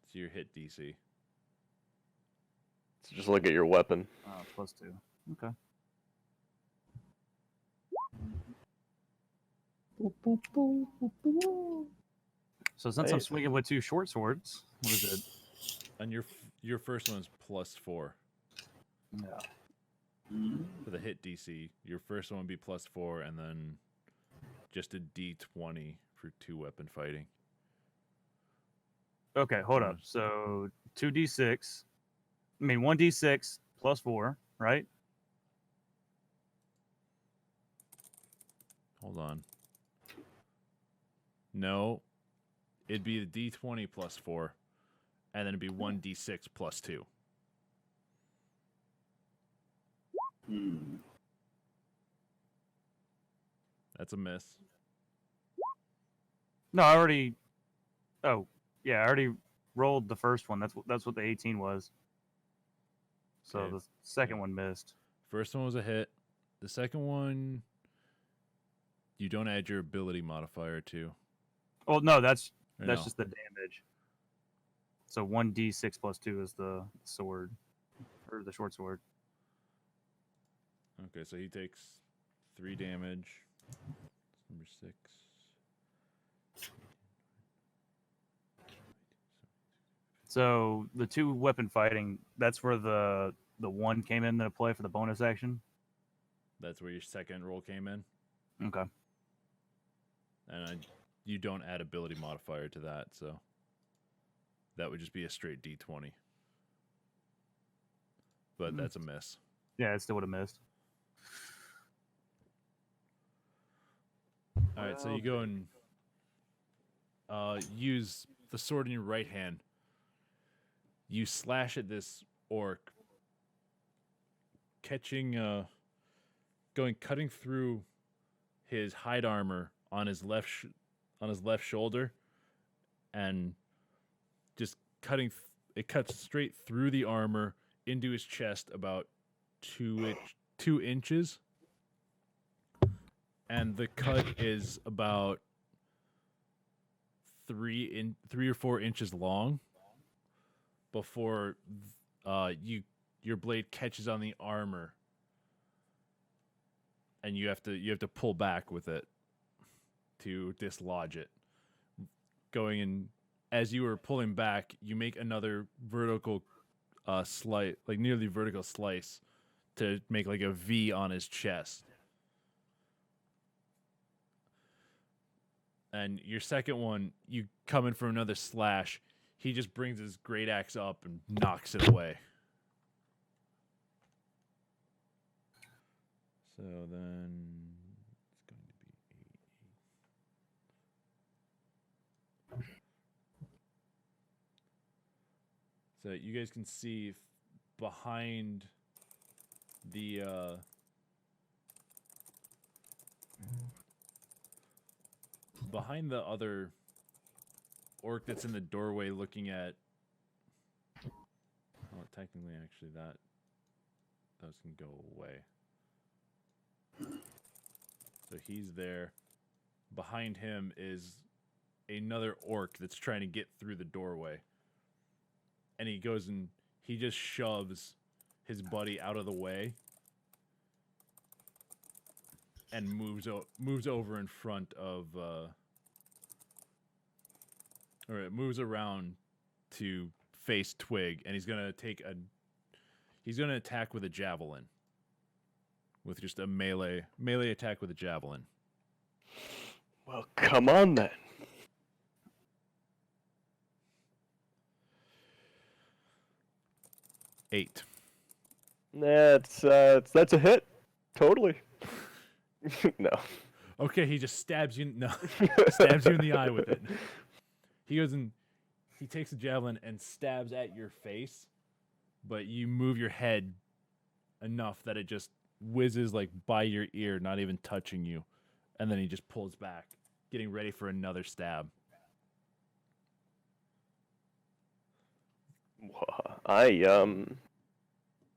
It's your hit DC. So just look at your weapon. +2. Okay. So since I'm Nice. swinging with 2 short swords, what is it? And your first one's +4 Yeah. for the hit DC. Your first one would be +4, and then just a D20 for 2 weapon fighting. Okay, hold up. So 2d6. I mean 1d6 +4, right? Hold on. No, it'd be the D20 +4, and then it'd be 1d6 +2. That's a miss. No, I already. Oh, yeah, I already rolled the first one. That's what the 18 was. So Okay. the second one missed. First one was a hit. The second one, you don't add your ability modifier to. Oh no, that's Or that's no? just the damage. So 1d6 plus 2 is the sword, or the short sword. Okay, so he takes 3 damage. Number 6. So the 2 weapon fighting, that's where the 1 came into play for the bonus action. That's where your second roll came in. Okay. And you don't add ability modifier to that, so that would just be a straight D20. But that's a miss. Yeah, it still would have missed. All right, so you go and use the sword in your right hand. You slash at this orc, cutting through his hide armor on his left shoulder, and just it cuts straight through the armor into his chest about 2 inches, and the cut is about 3 or 4 inches long before your blade catches on the armor, and you have to pull back with it to dislodge it. Going in, as you were pulling back, you make another vertical slice, like nearly vertical slice, to make like a V on his chest. And your second one, you come in for another slash. He just brings his great axe up and knocks it away. So then it's going to be 8. So you guys can see behind the other orc that's in the doorway looking at. Well, technically, actually, those can go away. So he's there. Behind him is another orc that's trying to get through the doorway. And he goes and he just shoves his buddy out of the way and moves over in front of or it moves around to face Twig, and he's gonna attack with a javelin. With just a melee attack with a javelin. Well, come on then. Eight. That's a hit. Totally. No. Okay, he just stabs you. No, stabs you in the eye with it. He goes and he takes a javelin and stabs at your face, but you move your head enough that it just whizzes like by your ear, not even touching you, and then he just pulls back, getting ready for another stab.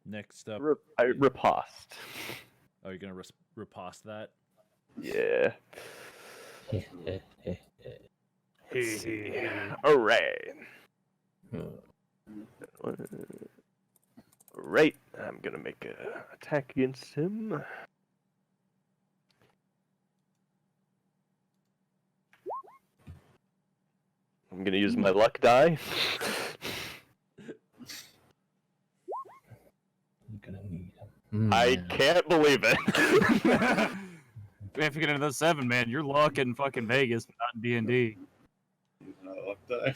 Next up, I riposte. oh, you're gonna riposte that? Yeah. Let's see. Alright. Right. I'm gonna make an attack against him. I'm gonna use my luck die. I'm gonna need him. I can't believe it. If you get another 7, man, you're luck in fucking Vegas, but not in D&D. Luck die.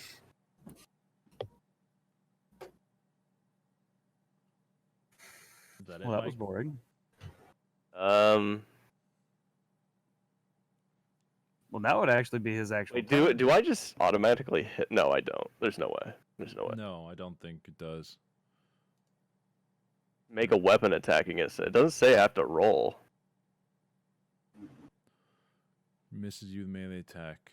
Is that it, Well, that was Mike? boring. Well, that would actually be his actual. Wait, turn. do I just automatically hit? No, I don't. There's no way. There's no way. No, I don't think it does. Make a weapon attack against it. It doesn't say I have to roll. Misses you with melee attack.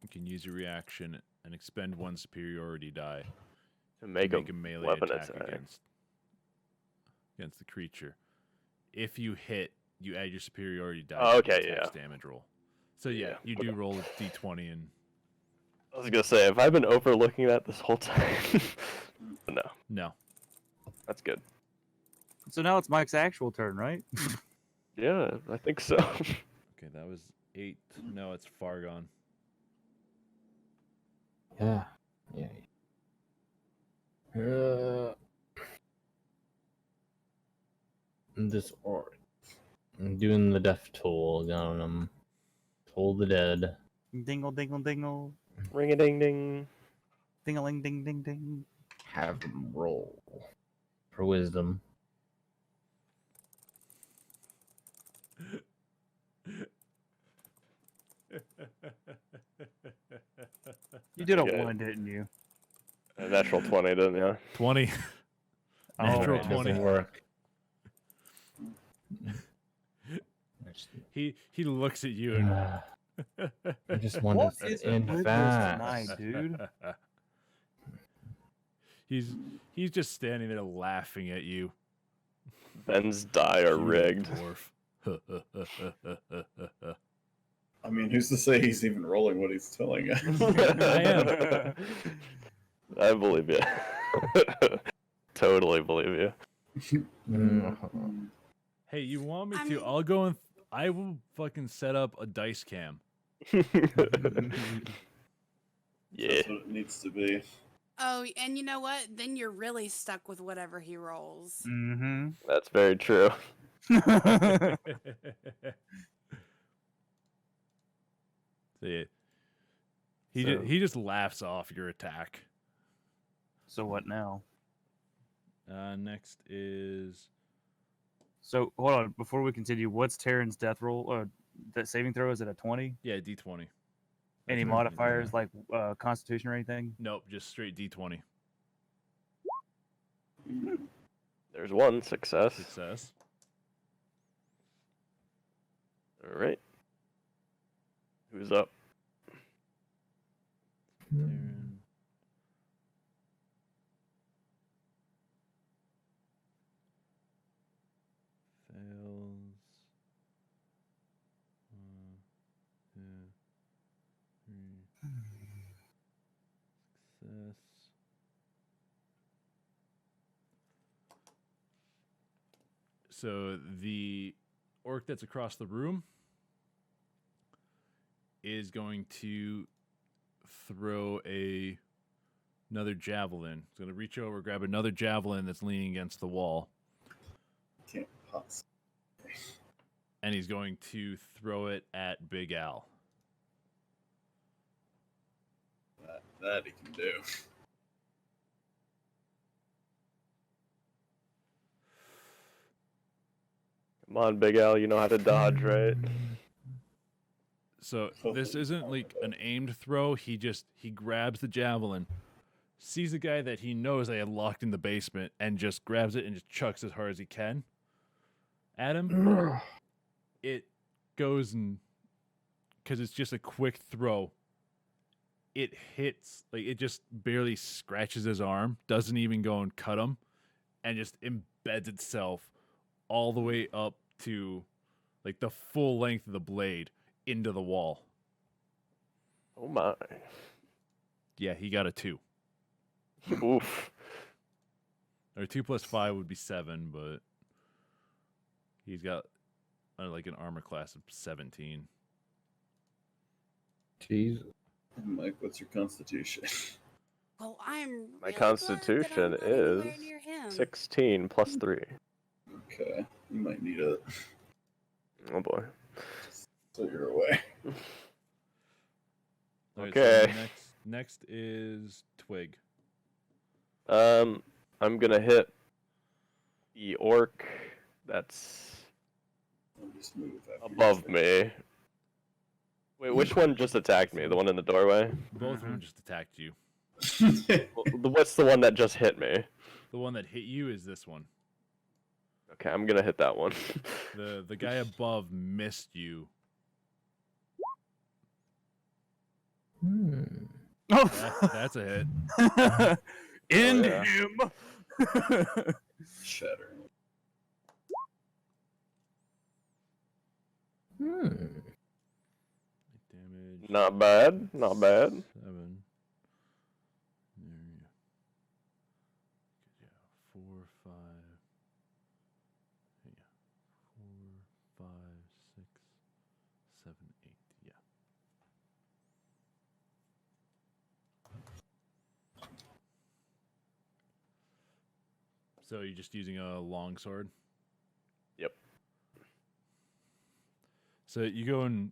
You can use your reaction and expend one superiority die To make a melee weapon attack attack. against the creature. If you hit, you add your superiority die Oh, to the okay, attack's damage roll. So yeah, Yeah, you do okay. roll a d20 and I was gonna say, have I been overlooking that this whole time? No, no. that's good. So now it's Mike's actual turn, right? Yeah, I think so. Okay, that was 8. No, it's far gone. Yeah. Yeah. This orc. I'm doing the death toll on him. Toll the dead. Dingle, dingle, dingle. Ring a ding ding. Ding-a-ling, ding, ding, ding. Have him roll for wisdom. You did a Okay. 1, didn't you? A natural 20, didn't you? 20. Oh, Natural It man. 20. doesn't work. He looks at you and I just wanted What to is end with this fast. tonight, dude? he's just standing there laughing at you. Ben's die are You rigged. dwarf. I mean, who's to say he's even rolling what he's telling us? I am. I believe you. Totally believe you. Hey, you want me I to? mean- I'll go and I will fucking set up a dice cam. Yeah. That's what it needs to be. Oh, and you know what? Then you're really stuck with whatever he rolls. Mm-hmm. That's very true. See, So- he just laughs off your attack. So what now? Next is So hold on, before we continue, what's Terran's death roll? That saving throw is it a 20? yeah d20. Any That's right, modifiers like Constitution or anything? Nope, just straight d20. There's one success. Success. All right. Who's up? Aaron. Fails. 1, 2, 3. Success. So the orc that's across the room is going to throw another javelin. He's going to reach over, grab another javelin that's leaning against the wall, Can't possibly. and he's going to throw it at Big Al. That he can do. Come on, Big Al, you know how to dodge, right? So this isn't like an aimed throw. He grabs the javelin, sees a guy that he knows they had locked in the basement, and just grabs it and just chucks as hard as he can at him. It goes and because it's just a quick throw. It hits like it just barely scratches his arm, doesn't even go and cut him, and just embeds itself all the way up to like the full length of the blade into the wall. Oh my. Yeah, he got a 2. Oof. Or 2 plus 5 would be 7, but he's got like an armor class of 17. Jeez. Mike, what's your constitution? Well, I'm. My really constitution glad that I'm not anywhere is near him. 16 plus 3. Okay, you might need it. Oh boy. So you're away. All right, Okay. So next is Twig. I'm gonna hit the orc that's I'll just move after above you. me. Wait, which one just attacked me? The one in the doorway? Both of them just attacked you. What's the one that just hit me? The one that hit you is this one. Okay, I'm gonna hit that one. The guy above missed you. That's a hit. End yeah. him. Shatter. Hmm. Damage. Not bad. Not bad. 7. There you go. Yeah, 4, 5. Yeah. 4, 5, 6, 7, 8. Yeah. So you're just using a longsword? Yep. So you go and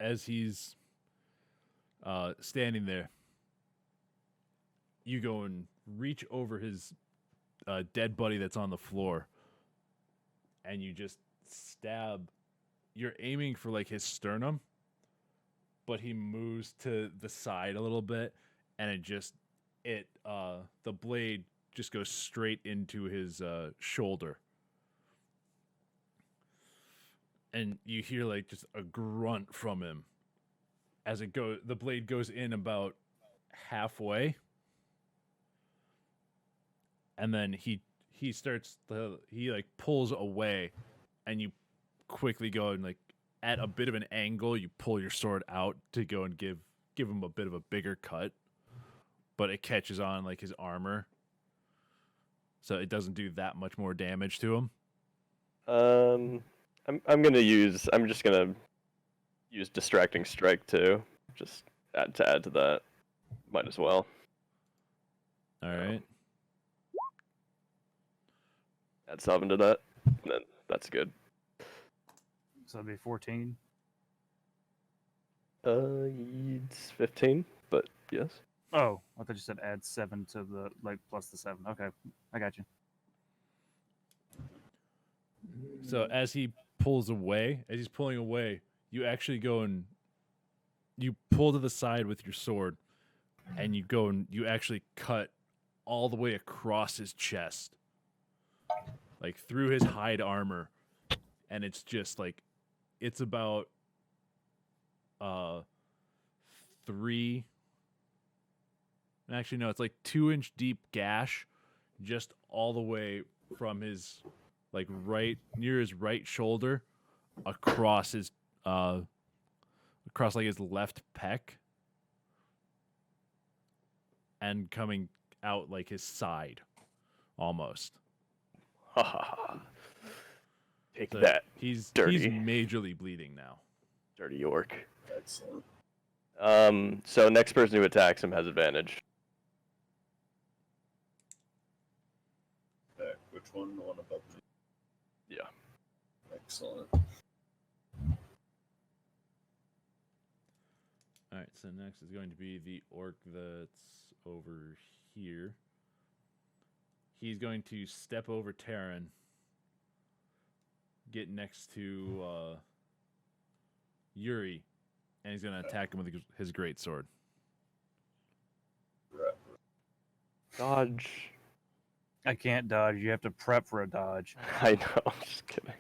as he's standing there, you go and reach over his dead buddy that's on the floor, and you just stab. You're aiming for like his sternum, but he moves to the side a little bit, and the blade just goes straight into his shoulder. And you hear like just a grunt from him as the blade goes in about halfway. And then he like pulls away, and you quickly go and like at a bit of an angle, you pull your sword out to go and give him a bit of a bigger cut, but it catches on like his armor, so it doesn't do that much more damage to him. I'm just gonna use distracting strike too. Just add to that. Might as well. All right. Add 7 to that. And then that's good. So it'd be 14. It's 15, but yes. Oh, I thought you said add 7 to the like plus the 7. Okay, I got you. So as he's pulling away, you actually go and you pull to the side with your sword, and you go and you actually cut all the way across his chest, like through his hide armor, and it's just like it's about 3. Actually, no, it's like 2-inch deep gash, just all the way from his like near his right shoulder, across his across like his left pec, and coming out like his side, almost. Ha ha ha. Take So that, he's dirty. majorly bleeding now. dirty York. Excellent. So next person who attacks him has advantage. Back. Which one? The one above me. Yeah. Excellent. All right, so next is going to be the orc that's over here. He's going to step over Terran, get next to Yuri, and he's going to attack him with his greatsword. Right. Dodge. I can't dodge. You have to prep for a dodge. I know. I'm just kidding.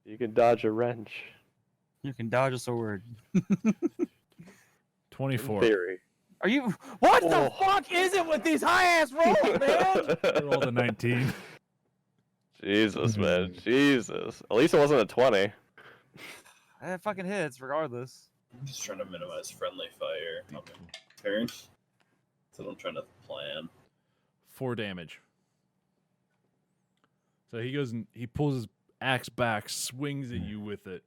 You can dodge a wrench. You can dodge a sword. 24. In theory. Are you? What Oh. the fuck is it with these high ass rolls, man? I rolled a 19. Jesus, man. Jesus. At least it wasn't a 20. That fucking hits regardless. I'm just trying to minimize friendly fire on my turn. That's what I'm trying to plan. 4 damage. So he goes and he pulls his axe back, swings at you with it,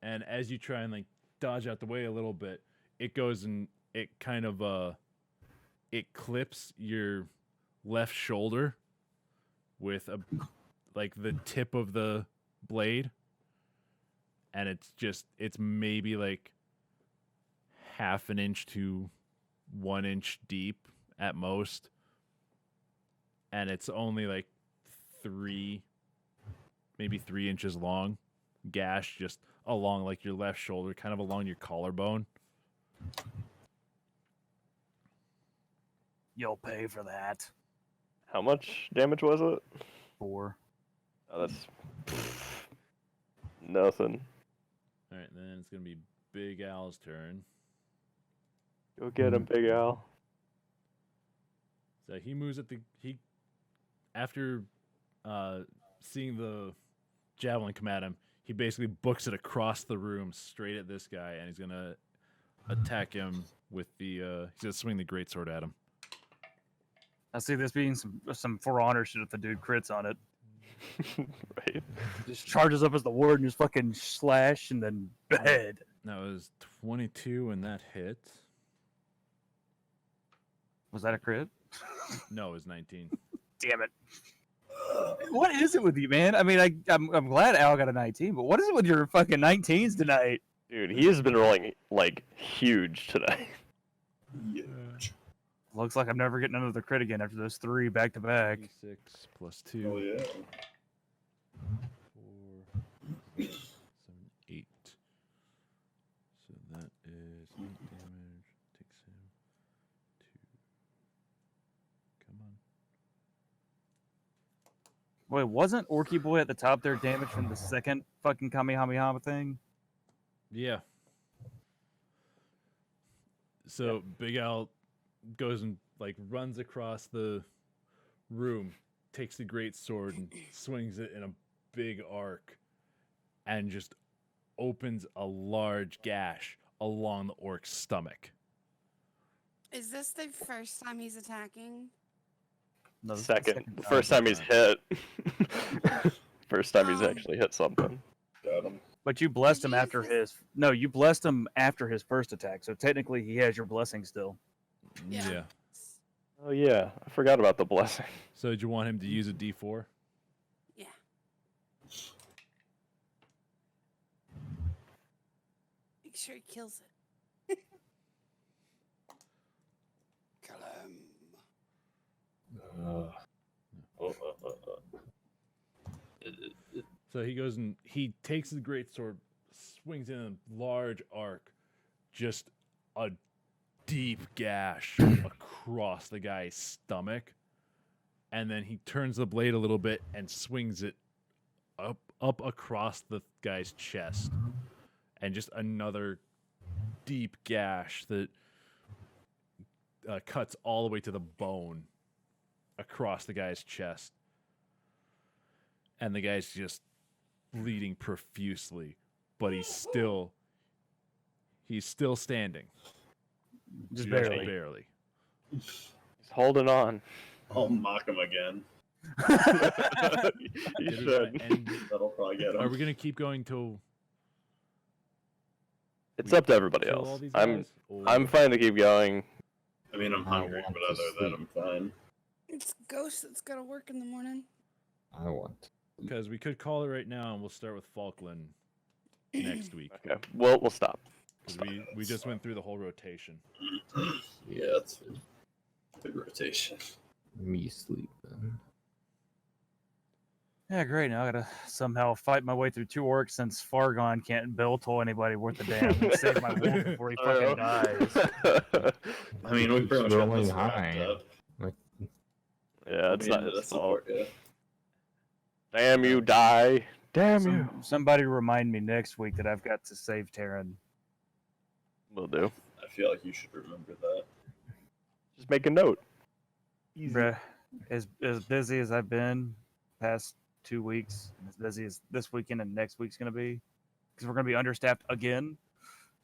and as you try and like dodge out the way a little bit, it goes and it kind of it clips your left shoulder with like the tip of the blade, and it's maybe like half an inch to 1 inch deep at most, and it's only like 3 inches long gash just along like your left shoulder, kind of along your collarbone. You'll pay for that. How much damage was it? 4. Oh, that's nothing. All right, then it's gonna be Big Al's turn. Go get him, Big Al. So he moves at the after seeing the javelin come at him, he basically books it across the room straight at this guy, and he's gonna attack him with the he's gonna swing the greatsword at him. I see this being some For Honor shit if the dude crits on it. Right. Just charges up as the ward and just fucking slash and then bed. That was 22 and that hit. Was that a crit? No, it was 19. Damn it. What is it with you, man? I mean, I'm glad Al got a 19, but what is it with your fucking 19s tonight? Dude, he has been rolling like huge today. Huge. Looks like I'm never getting another crit again after those 3 back to back. 6 plus 2. Oh yeah. 4, 6, 7, 8. So that is 8 damage. Takes him 2. Come on. Wait, wasn't Orky Boy at the top there damage from the second fucking Kamehameha thing? Yeah. So Big Al goes and like runs across the room, takes the great sword and swings it in a big arc, and just opens a large gash along the orc's stomach. Is this the first time he's attacking? No, this is the Second. time. First time he's hit. First time he's actually hit something. Got him. But you blessed him after Jesus. his. No, you blessed him after his first attack, so technically he has your blessing still. Yeah. Oh yeah, I forgot about the blessing. So did you want him to use a D4? Yeah. Make sure he kills it. Kill him. So he goes and he takes the great sword, swings in a large arc, just a deep gash across the guy's stomach, and then he turns the blade a little bit and swings it up across the guy's chest, and just another deep gash that cuts all the way to the bone across the guy's chest, and the guy's just bleeding profusely, but he's still standing. Just barely. He's holding on. I'll mock him again. You Did should. we end- That'll probably get him. Are we gonna keep going till It's up to everybody kill all else. these I'm guys? Or- I'm fine to keep going. I mean, I'm I hungry, want but to other than that, I'm sleep. fine. It's Ghost that's got to work in the morning. I want. Because we could call it right now, and we'll start with Falkland next week. Okay. We'll stop. Because we just went through the whole rotation. Yeah, it's a good rotation. Me sleep then. Yeah, great. Now I gotta somehow fight my way through 2 orcs since Fargon can't bell toll anybody worth a damn and save my wolf before he fucking dies. I mean, we pretty much got Rolling this wrapped high. up. Yeah, it's I mean, not his that's fault. yeah. Damn you, die. Damn you. Somebody remind me next week that I've got to save Terran. Will do. I feel like you should remember that. Just make a note. Bruh, as busy as I've been past 2 weeks, and as busy as this weekend and next week's gonna be, because we're gonna be understaffed again,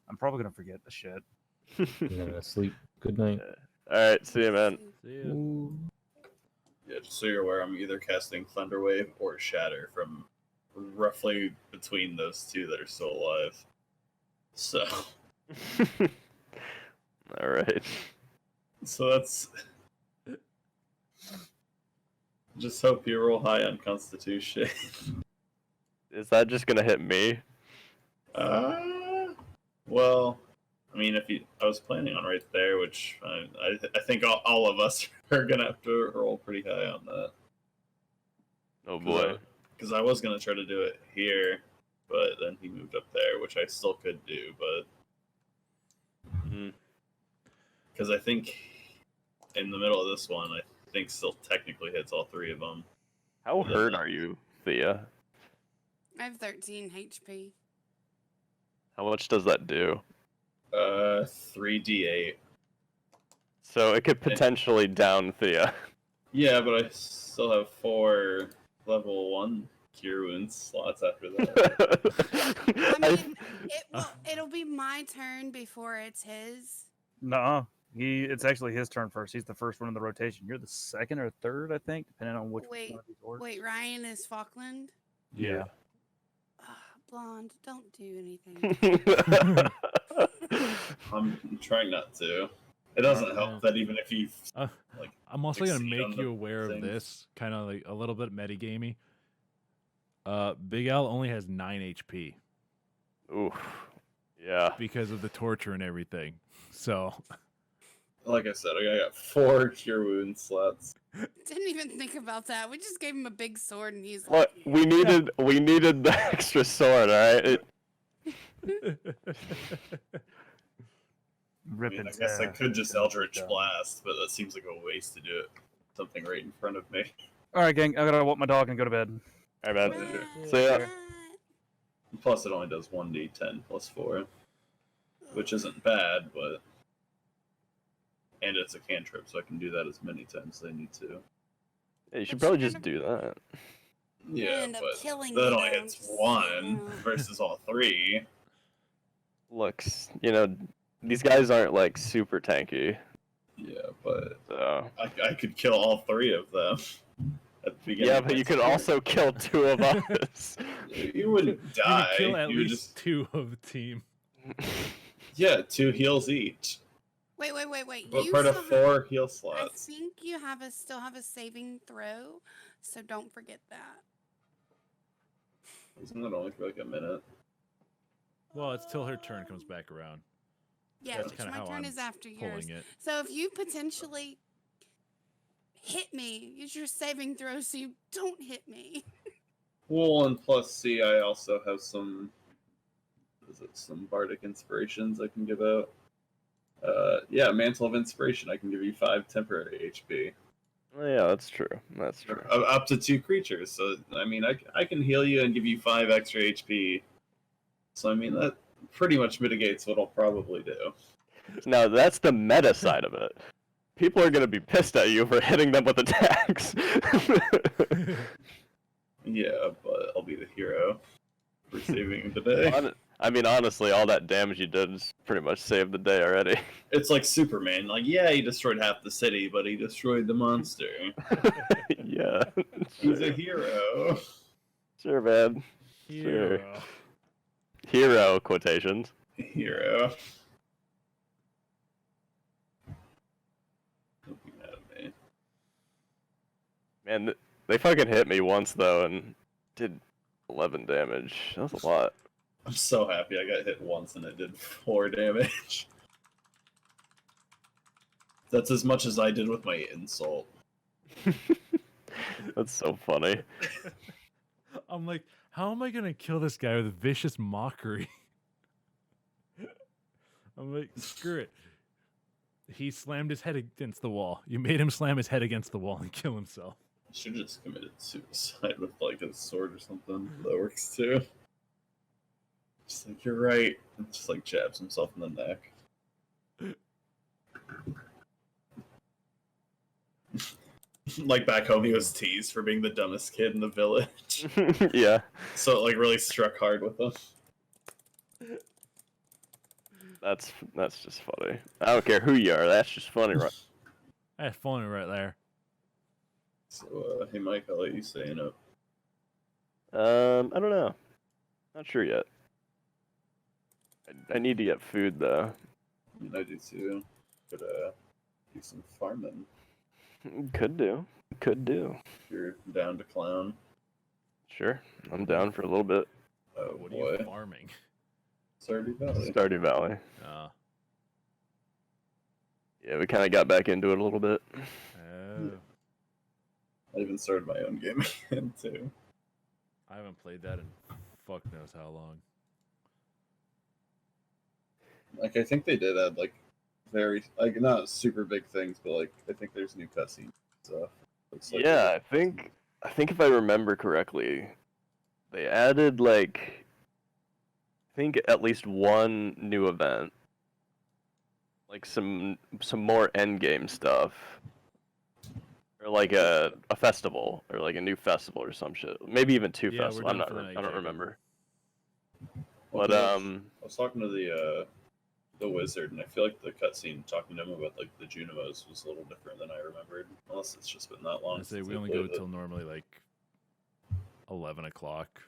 I'm probably gonna forget the shit. I'm gonna sleep. Good night. Alright, see you, man. See ya. Ooh. Yeah, just so you're aware, I'm either casting Thunderwave or Shatter from roughly between those two that are still alive. So, Alright. so that's. Just hope you roll high on Constitution. Is that just gonna hit me? Well, I mean, I was planning on right there, which I think all of us are gonna have to roll pretty high on that. Oh boy. Because I was gonna try to do it here, but then he moved up there, which I still could do, but Mm. because I think in the middle of this one, I think still technically hits all 3 of them. How hurt are you, Thea? I have 13 HP. How much does that do? 3d8. So it could potentially down Thea. Yeah, but I still have 4 level 1 cure wounds slots after that. I mean, it'll be my turn before it's his. No, it's actually his turn first. He's the first one in the rotation. You're the second or third, I think, depending on which one of these orcs. Wait, Ryan is Falkland? Yeah. Blonde, don't do anything. I'm trying not to. It doesn't help that even if you like. I'm also gonna succeed on make the you aware of thing. this, kind of like a little bit metagamey. Big Al only has 9 HP Oof. Yeah. because of the torture and everything. So, Like I said, I got 4 cure wound slots. Didn't even think about that. We just gave him a big sword and he's Look, like, we needed the extra sword, alright? I mean, I guess I could just Eldritch Blast, but that seems like a waste to do it. Something right in front of me. All right, gang. I gotta walk my dog and go to bed. Alright, man. "Rat, See ya. rat." Plus, it only does 1d10 plus 4, which isn't bad, but. And it's a cantrip, so I can do that as many times as I need to. Yeah, you should But probably you're just do that. You Yeah, end up but killing that me, only though, hits just so you 1 know. versus all 3. Looks, these guys aren't like super tanky, Yeah, but so. I could kill all 3 of them at the beginning. Yeah, of but my you could turn. also kill 2 of us. You wouldn't you die. could kill at you would least just 2 of the team. yeah, 2 heals each. Wait. But You part of still have- 4 heal I slots. think you still have a saving throw, so don't forget that. Isn't that only for like a minute? Well, it's till her turn comes back around. Yeah, That's which kinda my how turn I'm is after yours. Pulling it. So if you potentially hit me, use your saving throw so you don't hit me. Well, and plus C, I also have some bardic inspirations I can give out. Yeah, Mantle of Inspiration. I can give you 5 temporary HP. Oh, yeah, that's true. That's true. Up to 2 creatures. So, I mean, I can heal you and give you 5 extra HP. So, I mean, that pretty much mitigates what I'll probably do. Now, that's the meta side of it. People are going to be pissed at you for hitting them with attacks. Yeah, but I'll be the hero for saving the day. I mean, honestly, all that damage you did is pretty much saved the day already. It's like Superman. Like, yeah, he destroyed half the city, but he destroyed the monster. Yeah. He's a hero. Sure, man. Hero. Hero quotations. Hero. Don't be mad at me. Man, they fucking hit me once, though, and did 11 damage. That was a lot. I'm so happy I got hit once and it did 4 damage. That's as much as I did with my insult. That's so funny. I'm like, how am I gonna kill this guy with vicious mockery? I'm like, screw it. He slammed his head against the wall. You made him slam his head against the wall and kill himself. Should have just committed suicide with like a sword or something. That works too. Just like, you're right. And just like jabs himself in the neck. Like back home, he was teased for being the dumbest kid in the village. Yeah. So it like really struck hard with him. That's just funny. I don't care who you are. That's just funny, right? I had funny right there. So, hey Mike, I'll let you stay in up. I don't know. Not sure yet. I need to get food though. I mean, I do too. Could do some farming Could do. if you're down to clown. Sure. I'm down for a little bit. Oh What boy, are you farming? Stardew Valley. Stardew Valley. Uh, Yeah, we kind of got back into it a little bit. oh. I even started my own game again too. I haven't played that in fuck knows how long. Like I think they did add like very like not super big things, but like I think there's new cutscenes stuff. Looks like Yeah, I think if I remember correctly, they added like think at least one new event, like some more end game stuff, or like a festival, or like a new festival or some shit. Maybe even two Yeah, we're festivals. done for the night, I don't Jacob. remember. Well, But I was talking to the wizard, and I feel like the cutscene talking to him about like the Junimos was a little different than I remembered. Unless it's just been that long. I say since we I only go played it. till normally like 11 o'clock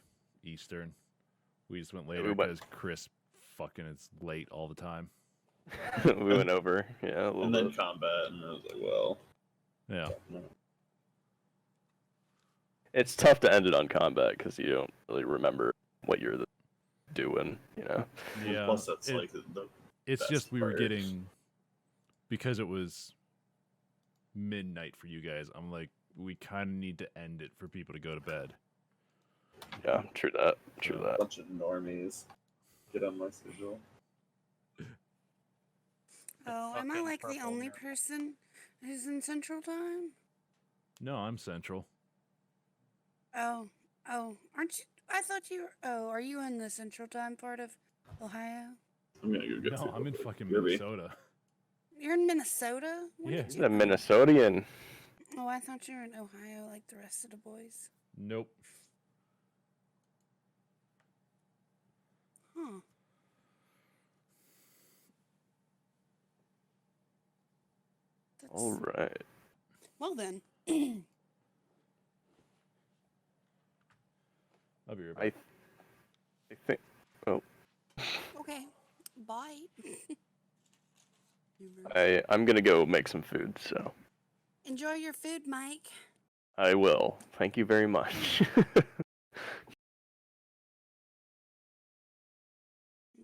Eastern. We just went we later went- because Chris fucking is late all the time. we went over, yeah, a little And then bit. combat, and I was like, well, Yeah. no. It's tough to end it on combat because you don't really remember what you're doing, you know. Yeah. Plus, that's it- like the It's best just we were part. getting, because it was midnight for you guys, I'm like, we kind of need to end it for people to go to bed. Yeah, true that. True a that. bunch of normies get on my schedule. Oh, am I fucking like the purple only nerd. person who's in Central Time? No, I'm Central. Oh, aren't you? I thought you were. Oh, are you in the Central Time part of Ohio? I'm gonna go get No, food I'm real in quick. fucking Kirby. Minnesota. You're in Minnesota? When Yeah. did He's you a come? Minnesotian. Oh, I thought you were in Ohio like the rest of the boys. Nope. Huh. That's... All right. Well then. I'll be right back. I think. Oh, Okay. Bye. I'm gonna go make some food, so Enjoy your food, Mike. I will. Thank you very much.